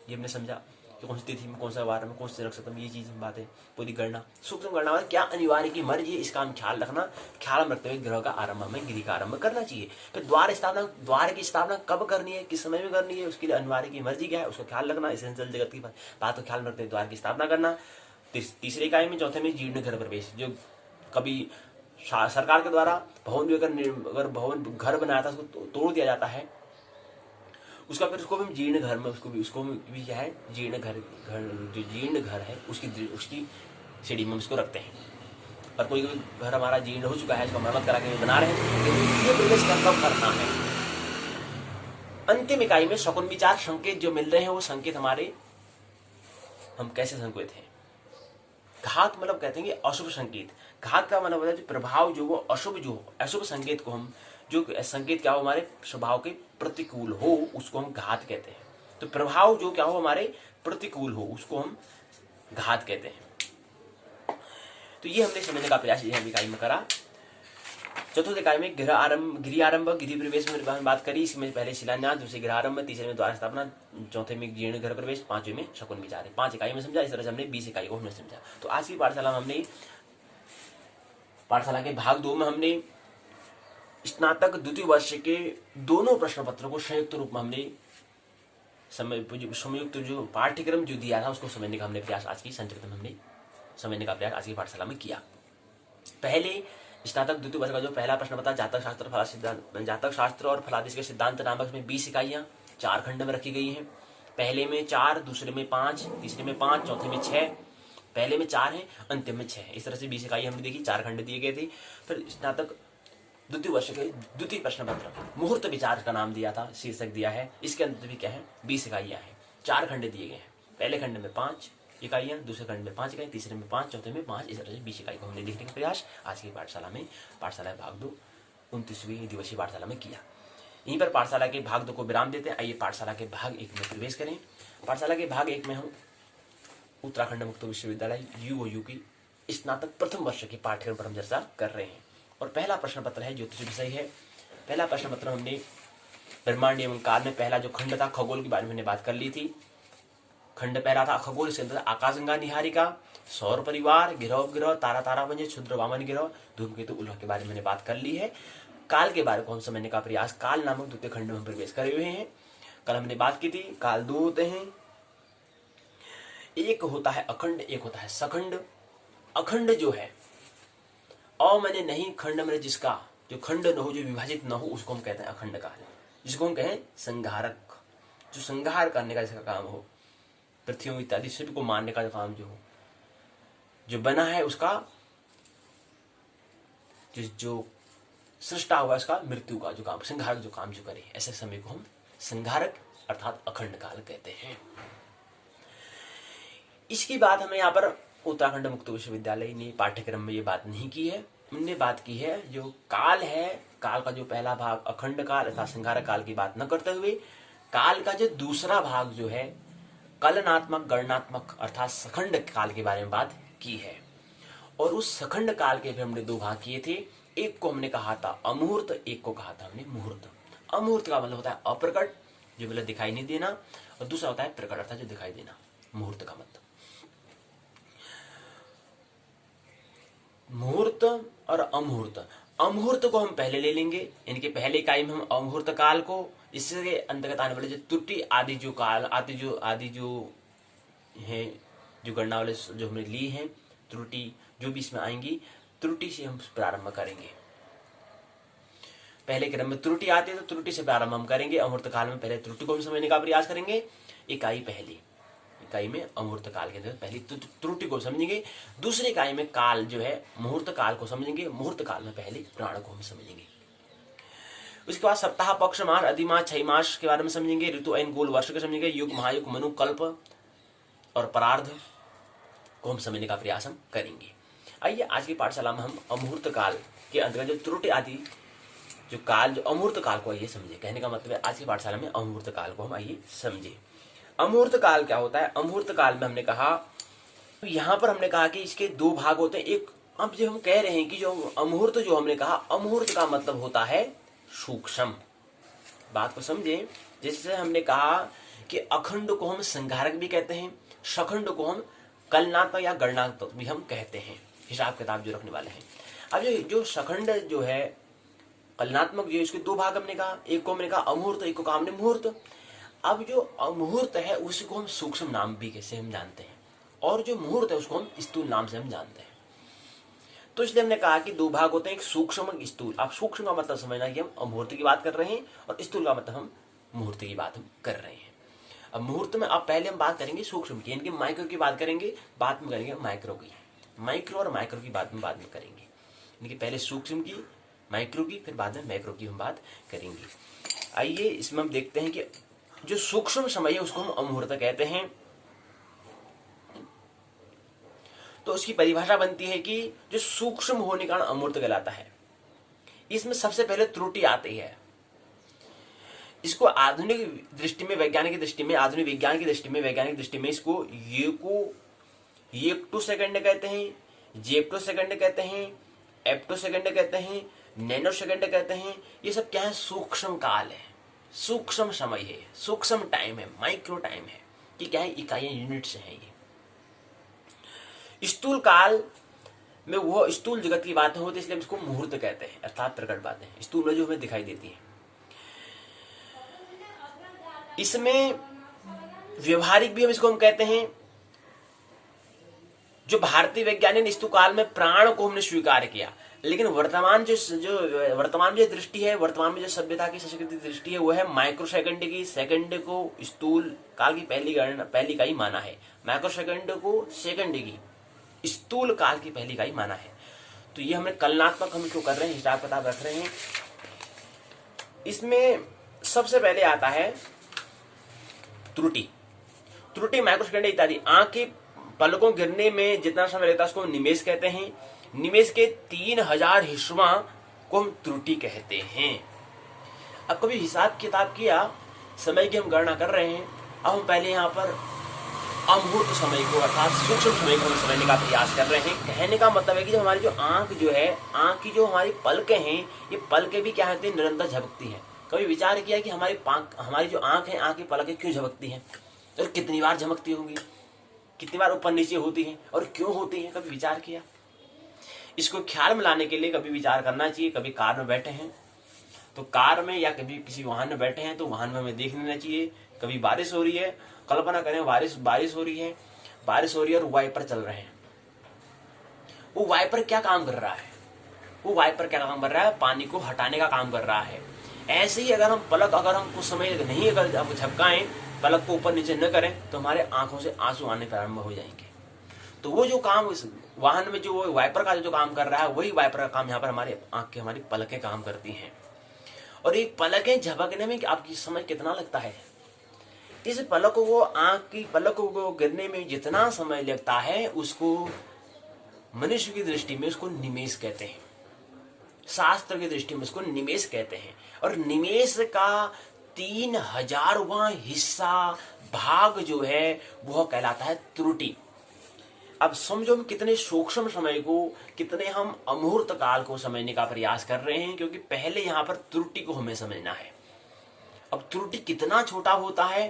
ये हमने समझा कि कौन सी तिथि में, कौन सा वार में, कौन से नक्षत्र में, ये चीज बातें पूरी गणना, सूक्ष्म गणना में क्या अनिवार्य की मर्जी है, इसका हम ख्याल रखना, ख्याल रखते हुए ग्रह का आरंभ हमें, गृह का आरंभ करना चाहिए। फिर द्वार की स्थापना कब करनी है, किस समय में करनी है, उसके लिए अनिवार्य की मर्जी क्या है, उसका ख्याल रखना। एसेंशियल जगत की बात को ख्याल रखते हुए द्वार की स्थापना करना। तीसरी इकाई में, चौथे में जीर्ण घर प्रवेश। जो कभी सरकार के द्वारा भवन, अगर भवन घर बनाया था उसको तोड़ दिया जाता है, उसका फिर उसको भी जीर्ण घर में, उसको भी क्या है, जीर्ण घर जो जीर्ण घर है उसकी सीढ़ी में उसको रखते हैं। और कोई घर हमारा जीर्ण हो चुका है, इसको मरम्मत करा के बना रहे हैं, तो ये प्रवेश कब करना है। अंतिम इकाई में शकुन विचार, संकेत जो मिल रहे हैं वो संकेत हमारे, हम कैसे संकेत हैं। घात मतलब कहते हैं कि अशुभ संकेत। घात का मतलब होता है जो प्रभाव, जो वो अशुभ, जो अशुभ संकेत को हम, जो संकेत क्या हो हमारे स्वभाव के प्रतिकूल हो, उसको हम घात कहते हैं। तो प्रभाव जो क्या हो हमारे प्रतिकूल हो, उसको हम घात कहते हैं। तो ये हमने समझने का प्रयास यह इकाई में करा। चतुर्थ इकाई में गृह आरंभ, गृह प्रवेश में बात करी। इसमें पहले शिलान्यास, दूसरे गृह आरंभ, तीसरे में द्वार स्थापना, चौथे में जीर्ण घर प्रवेश, पांचवें में शकुन विचार। 5 इकाई में समझा। इस तरह से हमने 20 इकाई को हमने समझा। तो आज की पाठशाला में हमने, पाठशाला के भाग 2 में हमने स्नातक द्वितीय वर्ष के दोनों प्रश्न पत्रों को संयुक्त रूप में हमने संयुक्त जो पाठ्यक्रम जो दिया था उसको समझने का हमने प्रयास, आज की संक्षिप्त में हमने समझने का प्रयास आज की पाठशाला में किया। पहले स्नातक द्वितीय वर्ष का जो पहला प्रश्न पता, जातक शास्त्र और फलादेश के सिद्धांत नामक में 20 इकाइयां 4 खंड में रखी गई हैं। पहले में 4, दूसरे में 5, तीसरे में 5, चौथे में 6। पहले में 4 है, अंतिम में 6 है। इस तरह से 20 इकाई हमने देखी, 4 खंड दिए गए थे। फिर स्नातक द्वितीय वर्ष के द्वितीय प्रश्न पत्र मुहूर्त विचार का नाम दिया था, शीर्षक दिया है। इसके अंदर भी क्या है, 20 इकाइयां हैं, 4 खंड दिए गए हैं। पहले खंड में 5 इकाइयां, दूसरे खंड में 5 इकाई, तीसरे में 5, चौथे में 5। इस तरह से 20 इकाई को हमने देखने का प्रयास आज की पाठशाला में, पाठशाला भाग 2 29वीं दिवसीय पाठशाला में किया। यहीं पर पाठशाला के भाग 2 को विराम देते हैं। आइए पाठशाला के भाग 1 में प्रवेश करें। पाठशाला के भाग 1 में हम उत्तराखंड मुक्त विश्वविद्यालय UOU की स्नातक प्रथम वर्ष के पाठ्यक्रम पर हम चर्चा कर रहे हैं। और पहला प्रश्न पत्र है ज्योतिष विषय है। पहला प्रश्न पत्र हमने ब्रह्मांड एवं काल में पहला जो खंड था खगोल के बारे में हमने बात कर ली थी। खंड पहला था खगोल, इसके अंदर आकाशगंगा निहारिका, सौर परिवार, गिरह ग्रह, तारा तारापुंज, क्षुद्र वामन गिरह, धूमकेतु उल्का के बारे में मैंने बात कर ली है। काल के बारे को हम समझने का प्रयास काल नामक द्वितीय खंड में हम प्रवेश करे हुए हैं। कल हमने बात की थी काल दो होते हैं, एक होता है अखंड, एक होता है सखंड। अखंड जो है मैंने नहीं, खंड मैंने जिसका, जो खंड न हो, जो विभाजित न हो, उसको हम कहते हैं अखंड काल, जिसको हम कहें संहारक, जो संहार करने का जिसका काम हो, पृथ्वी इत्यादि सभी को मारने का काम जो हो, जो बना है उसका, जो सृष्टा हुआ उसका मृत्यु का जो काम, संहारक जो काम जो करे, ऐसे समय को हम संहारक अर्थात अखंड काल कहते हैं। इसकी बात हमें यहाँ पर उत्तराखंड मुक्त विश्वविद्यालय ने पाठ्यक्रम में ये बात नहीं की है। हमने बात की है जो काल है, काल का जो पहला भाग अखंड काल अर्थात संहारक काल की बात न करते हुए काल का जो दूसरा भाग जो है कलनात्मक गणनात्मक अर्थात सखंड काल के बारे में बात की है। और उस सखंड काल के भी हमने दो भाग किए थे। एक को हमने कहा था अमुहूर्त, एक को कहा था हमने मुहूर्त। अमुहूर्त का मतलब होता है अप्रकट, जो मतलब दिखाई नहीं देना, और दूसरा होता है प्रकट अर्थात जो दिखाई देना। मुहूर्त का मतलब मुहूर्त और अमुहूर्त। अमुहूर्त को हम पहले ले लेंगे, इनके पहले इकाई में हम अमुहूर्त काल को, इसके अंतर्गत आने वाले जो त्रुटि आदि जो काल आदि जो है, जो गणना वाले जो हमने ली है, त्रुटि जो भी इसमें आएंगी, त्रुटि से हम प्रारंभ करेंगे। पहले क्रम में त्रुटि आती है तो त्रुटि से प्रारंभ हम करेंगे। अमूर्त काल में पहले त्रुटि को हम समझने का प्रयास करेंगे। पहली इकाई में अमूर्त काल के अंदर पहली त्रुटि को समझेंगे। दूसरी इकाई में काल जो है मुहूर्त काल को समझेंगे। मुहूर्त काल में पहले प्राण को हम समझेंगे। उसके बाद सप्ताह, पक्ष, मास, अधिमास, 6 मास के बारे में समझेंगे। ऋतु, ऐन, गोल, वर्ष के समझेंगे। युग, महायुग, मनु, कल्प और परार्ध को हम समझने का प्रयास हम करेंगे। आइए आज की पाठशाला में हम अमुहूर्त काल के अंतर्गत जो त्रुटि आदि जो काल, जो अमुहूर्त काल को आइए समझे। कहने का मतलब है आज की पाठशाला में अमुहूर्त काल को हम आइए समझे। अमुहूर्त काल क्या होता है? अमुहूर्त काल में हमने कहा, यहाँ पर हमने कहा कि इसके दो भाग होते हैं। एक, अब जो हम कह रहे हैं कि जो अमुहूर्त जो हमने कहा, अमुहूर्त का मतलब होता है सूक्ष्म। बात को समझे। जैसे हमने कहा कि अखंड को हम संहारक भी कहते हैं, सखंड को हम कलनात्मक या गणनात्मक भी हम कहते हैं, हिसाब किताब जो रखने वाले हैं। अब जो सखंड जो है कलनात्मक, जो इसके दो भाग हमने कहा, एक को हमने कहा अमुहूर्त, एक को कहा हमने मुहूर्त। अब जो अमुहूर्त है उसको हम सूक्ष्म नाम भी कैसे हम जानते हैं, और जो मुहूर्त है उसको हम स्थूल नाम से हम जानते हैं। तो इसलिए हमने कहा कि दो भाग होते हैं, एक सूक्ष्म एक स्थूल। अब सूक्ष्म का मतलब समझना कि हम अमुहूर्त की बात कर रहे हैं, और स्थूल का मतलब हम मुहूर्त की बात हम कर रहे हैं। अब मुहूर्त में अब पहले हम बात करेंगे सूक्ष्म की, इनके माइक्रो की बात करेंगे, बाद में करेंगे माइक्रो की। माइक्रो और माइक्रो की बात में बाद में करेंगे। इनकी पहले सूक्ष्म की, माइक्रो की, फिर बाद में मैक्रो की हम बात करेंगे। आइए इसमें हम देखते हैं कि जो सूक्ष्म समय है उसको हम अमुहूर्त कहते हैं। तो उसकी परिभाषा बनती है कि जो सूक्ष्म होने का अमुहूर्त कहलाता है। इसमें सबसे पहले त्रुटि आती है। इसको आधुनिक दृष्टि में, वैज्ञानिक दृष्टि में, आधुनिक विज्ञान की दृष्टि में, वैज्ञानिक दृष्टि में इसको येक्टो सेकंड कहते हैं, जेप्टो सेकंड कहते हैं, एप्टो सेकंड कहते हैं, नैनो सेकंड कहते हैं। ये सब क्या है? सूक्ष्म काल है, सूक्ष्म समय है, सूक्ष्म टाइम है, माइक्रो टाइम है। कि क्या है? इकाइयां, यूनिट्स हैं ये। स्थूल काल में वो स्थूल जगत की बातें होती है, इसलिए इसको मुहूर्त कहते हैं, अर्थात प्रकट बातें, स्थूल में जो हमें दिखाई देती है। इसमें व्यवहारिक भी हम इसको हम कहते हैं। जो भारतीय वैज्ञानिक स्थूल काल में प्राण को हमने स्वीकार किया, लेकिन वर्तमान वर्तमान जो दृष्टि है, वर्तमान में जो सभ्यता की संस्कृति दृष्टि है, वो है माइक्रो सेकंड की। सेकंड को स्थूल काल की पहली इकाई माना है, माइक्रो सेकंड को सेकंड की स्थूल काल की पहली इकाई माना है। तो ये हमें कलनात्मक हम क्यों कर रहे हैं, हिसाब किताब रख रहे हैं। इसमें सबसे पहले आता है त्रुटि। त्रुटि, माइक्रो सेकंड इत्यादि। आंख के पलकों गिरने में जितना समय लगता है उसको निमेष कहते हैं। निमेष के 3000 हिस्सों को हम त्रुटि कहते हैं। अब कभी हिसाब किताब किया, समय की हम गणना कर रहे हैं। अब हम पहले यहाँ पर अमूर्त समय को अर्थात सूक्ष्म समय को हम समझने का प्रयास कर रहे हैं। कहने का मतलब है कि हमारी जो आंख जो है, आंख की जो हमारी पलकें हैं, ये पलकें भी क्या होती है, निरंतर झपकती हैं। कभी विचार किया कि हमारी जो आंख है, आंख की पलकें क्यों झपकती हैं और कितनी बार झपकती होंगी, कितनी बार ऊपर नीचे होती हैं और क्यों होती हैं, कभी विचार किया? इसको ख्याल में लाने के लिए कभी विचार करना चाहिए। कभी कार में बैठे हैं तो कार में, या कभी किसी वाहन में बैठे हैं तो वाहन में हमें देख लेना चाहिए। कभी बारिश हो रही है, कल्पना करें बारिश हो रही है और वाइपर चल रहे हैं। वो वाइपर क्या काम कर रहा है? वो वाइपर क्या काम कर रहा है? पानी को हटाने का काम कर रहा है। ऐसे ही अगर हम कुछ समय नहीं अगर झपकाएं, पलक को ऊपर नीचे न करें, तो हमारे आंखों से आंसू आने प्रारंभ हो जाएंगे। तो वो जो काम इस वाहन में जो वाइपर का जो काम कर रहा है, वही वाइपर का काम यहाँ पर हमारे आंख की हमारी पलकें काम करती हैं। और ये पलकें झपकने में आपकी समय कितना लगता है? इस पलकों को, आंख की पलकों को गिरने में जितना समय लगता है, उसको मनुष्य की दृष्टि में उसको निमेष कहते हैं। शास्त्र की दृष्टि में उसको निमेष कहते हैं। और निमेष का 3000वां हिस्सा भाग जो है वह कहलाता है त्रुटि। अब समझो हम कितने सूक्ष्म समय को, कितने हम अमुहूर्त काल को समझने का प्रयास कर रहे हैं, क्योंकि पहले यहां पर त्रुटि को हमें समझना है। अब त्रुटि कितना छोटा होता है,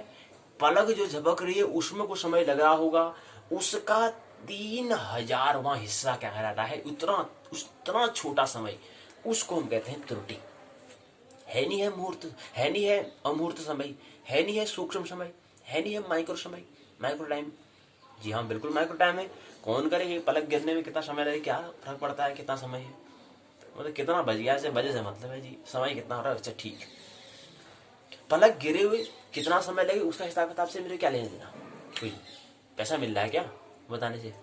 पलक जो झपक रही है उसमें कुछ समय लग रहा होगा, उसका 3000वां हिस्सा क्या कहलाता है, उतना छोटा समय, उसको हम कहते हैं त्रुटि। है नहीं है मुहूर्त, है नहीं है अमुहूर्त समय, है नहीं है सूक्ष्म समय, है नहीं है माइक्रो समय, माइक्रो टाइम। जी हाँ, बिल्कुल माइक्रो टाइम है। कौन करे, पलक गिरने में कितना समय लगे, क्या फर्क पड़ता है कितना समय है, मतलब कितना बज गया से बजे से मतलब है जी, समय कितना हो रहा है, अच्छा ठीक। पलक गिरे हुए कितना समय लगे उसका हिसाब किताब से मेरे क्या लेने देना? कोई पैसा मिल रहा है क्या बताने से?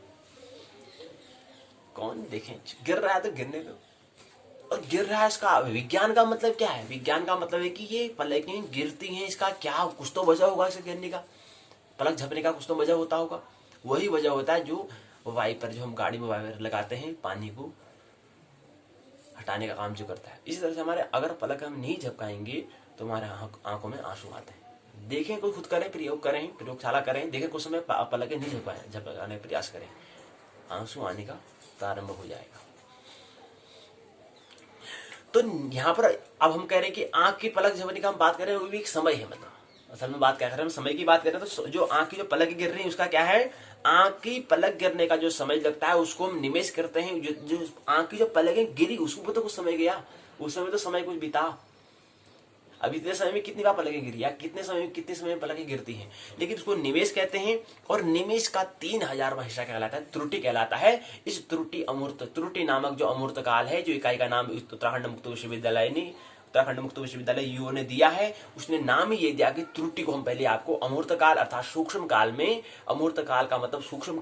कौन देखें, गिर रहा है तो गिरने दो। और गिर रहा है, इसका विज्ञान का मतलब क्या है? विज्ञान का मतलब है कि ये पलकें गिरती हैं, इसका क्या कुछ तो वजह होगा इसे गिरने का, पलक झपने का कुछ तो वजह होता होगा। वही वजह होता है जो वाइपर, जो हम गाड़ी में वाइपर लगाते हैं, पानी को हटाने का काम जो करता है। इसी तरह से हमारे अगर पलक हम नहीं झपकाएंगे तो हमारे आंखों में आंसू आते हैं। देखें, कोई खुद करें, प्रयोग करें, प्रयोगशाला करें, देखें कुछ समय पलकें नहीं झपकाने का प्रयास करें, आंसू आने का प्रारंभ हो जाएगा। तो यहाँ पर अब हम कह रहे हैं कि आंख की पलक झपकने का हम बात कर रहे हैं, वो भी एक समय है। मतलब असल में बात क्या कर रहे हैं, हम समय की बात कर रहे हैं। तो जो आंख की जो पलक गिर रही है उसका क्या है, आंख की पलक गिरने का जो समय लगता है उसको हम निमेष करते हैं। जो आंख की जो पलकें गिरी उसको तो कुछ समय गया, उस समय तो समय कुछ बीता। अब इतने समय में कितनी बार पलकें गिरी, या कितने समय में पलकें गिरती हैं, लेकिन उसको निमेष कहते हैं। और निमेष का 3000वां हिस्सा कहलाता है त्रुटि कहलाता है। इस त्रुटि नामक जो अमूर्त काल है, जो इकाई का नाम उत्तराखंड मुक्त विश्वविद्यालय यूओ ने दिया है, उसने नाम ही ये दिया कि त्रुटि को हम पहले आपको अमूर्त काल अर्थात सूक्ष्म काल में, अमूर्त काल का मतलब सूक्ष्म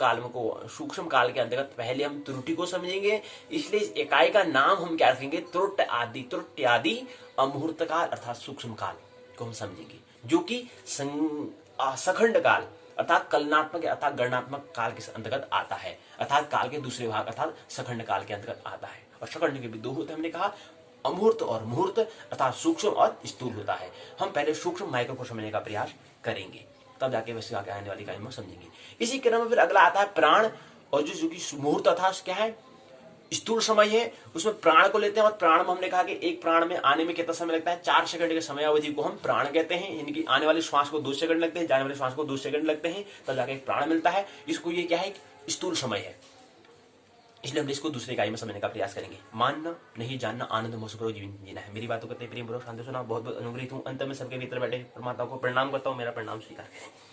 काल के अंतर्गत पहले हम त्रुटि को समझेंगे। इसलिए इस इकाई का नाम हम क्या रखेंगे, त्रुट आदि अमुहूर्त काल अर्थात सूक्ष्म काल को हम समझेंगे, जो कि सखंड काल अर्थात कलनात्मक अर्थात गणनात्मक काल के अंतर्गत आता है, अर्थात काल के दूसरे भाग अर्थात सखंड काल के अंतर्गत आता है। और सखंड के भी दो होते हैं, हमने कहा अमूर्त और मुहूर्त अर्थात सूक्ष्म और स्थूल होता है। हम पहले सूक्ष्म माइक्रो को समझने का प्रयास करेंगे, तब जाके वैसे आगे आने वाली इकाई में समझेंगे। इसी क्रम में फिर अगला आता है प्राण, और जो कि मुहूर्त अर्थात क्या है, स्थूल समय है, उसमें प्राण को लेते हैं। और प्राण में हमने कहा कि एक प्राण में आने में कितना समय लगता है, 4 सेकंड के समय अवधि को हम प्राण कहते हैं। इनकी आने वाली श्वास को 2 सेकंड लगते हैं, जाने वाली श्वास को 2 सेकंड लगते हैं, तब जाके एक प्राण मिलता है। इसको ये क्या है, स्थूल समय है। इसलिए हम इसको दूसरी इकाई में समझने का प्रयास करेंगे। मानना नहीं जानना, आनंद मोसुकरो जीवन जीना है। मेरी बातों करते प्रेम पूर्वक शांति सुना, बहुत बहुत अनुग्रहित हूँ। अंत में सबके भीतर बैठे परमात्मा को प्रणाम करता हूँ, मेरा प्रणाम स्वीकार करें।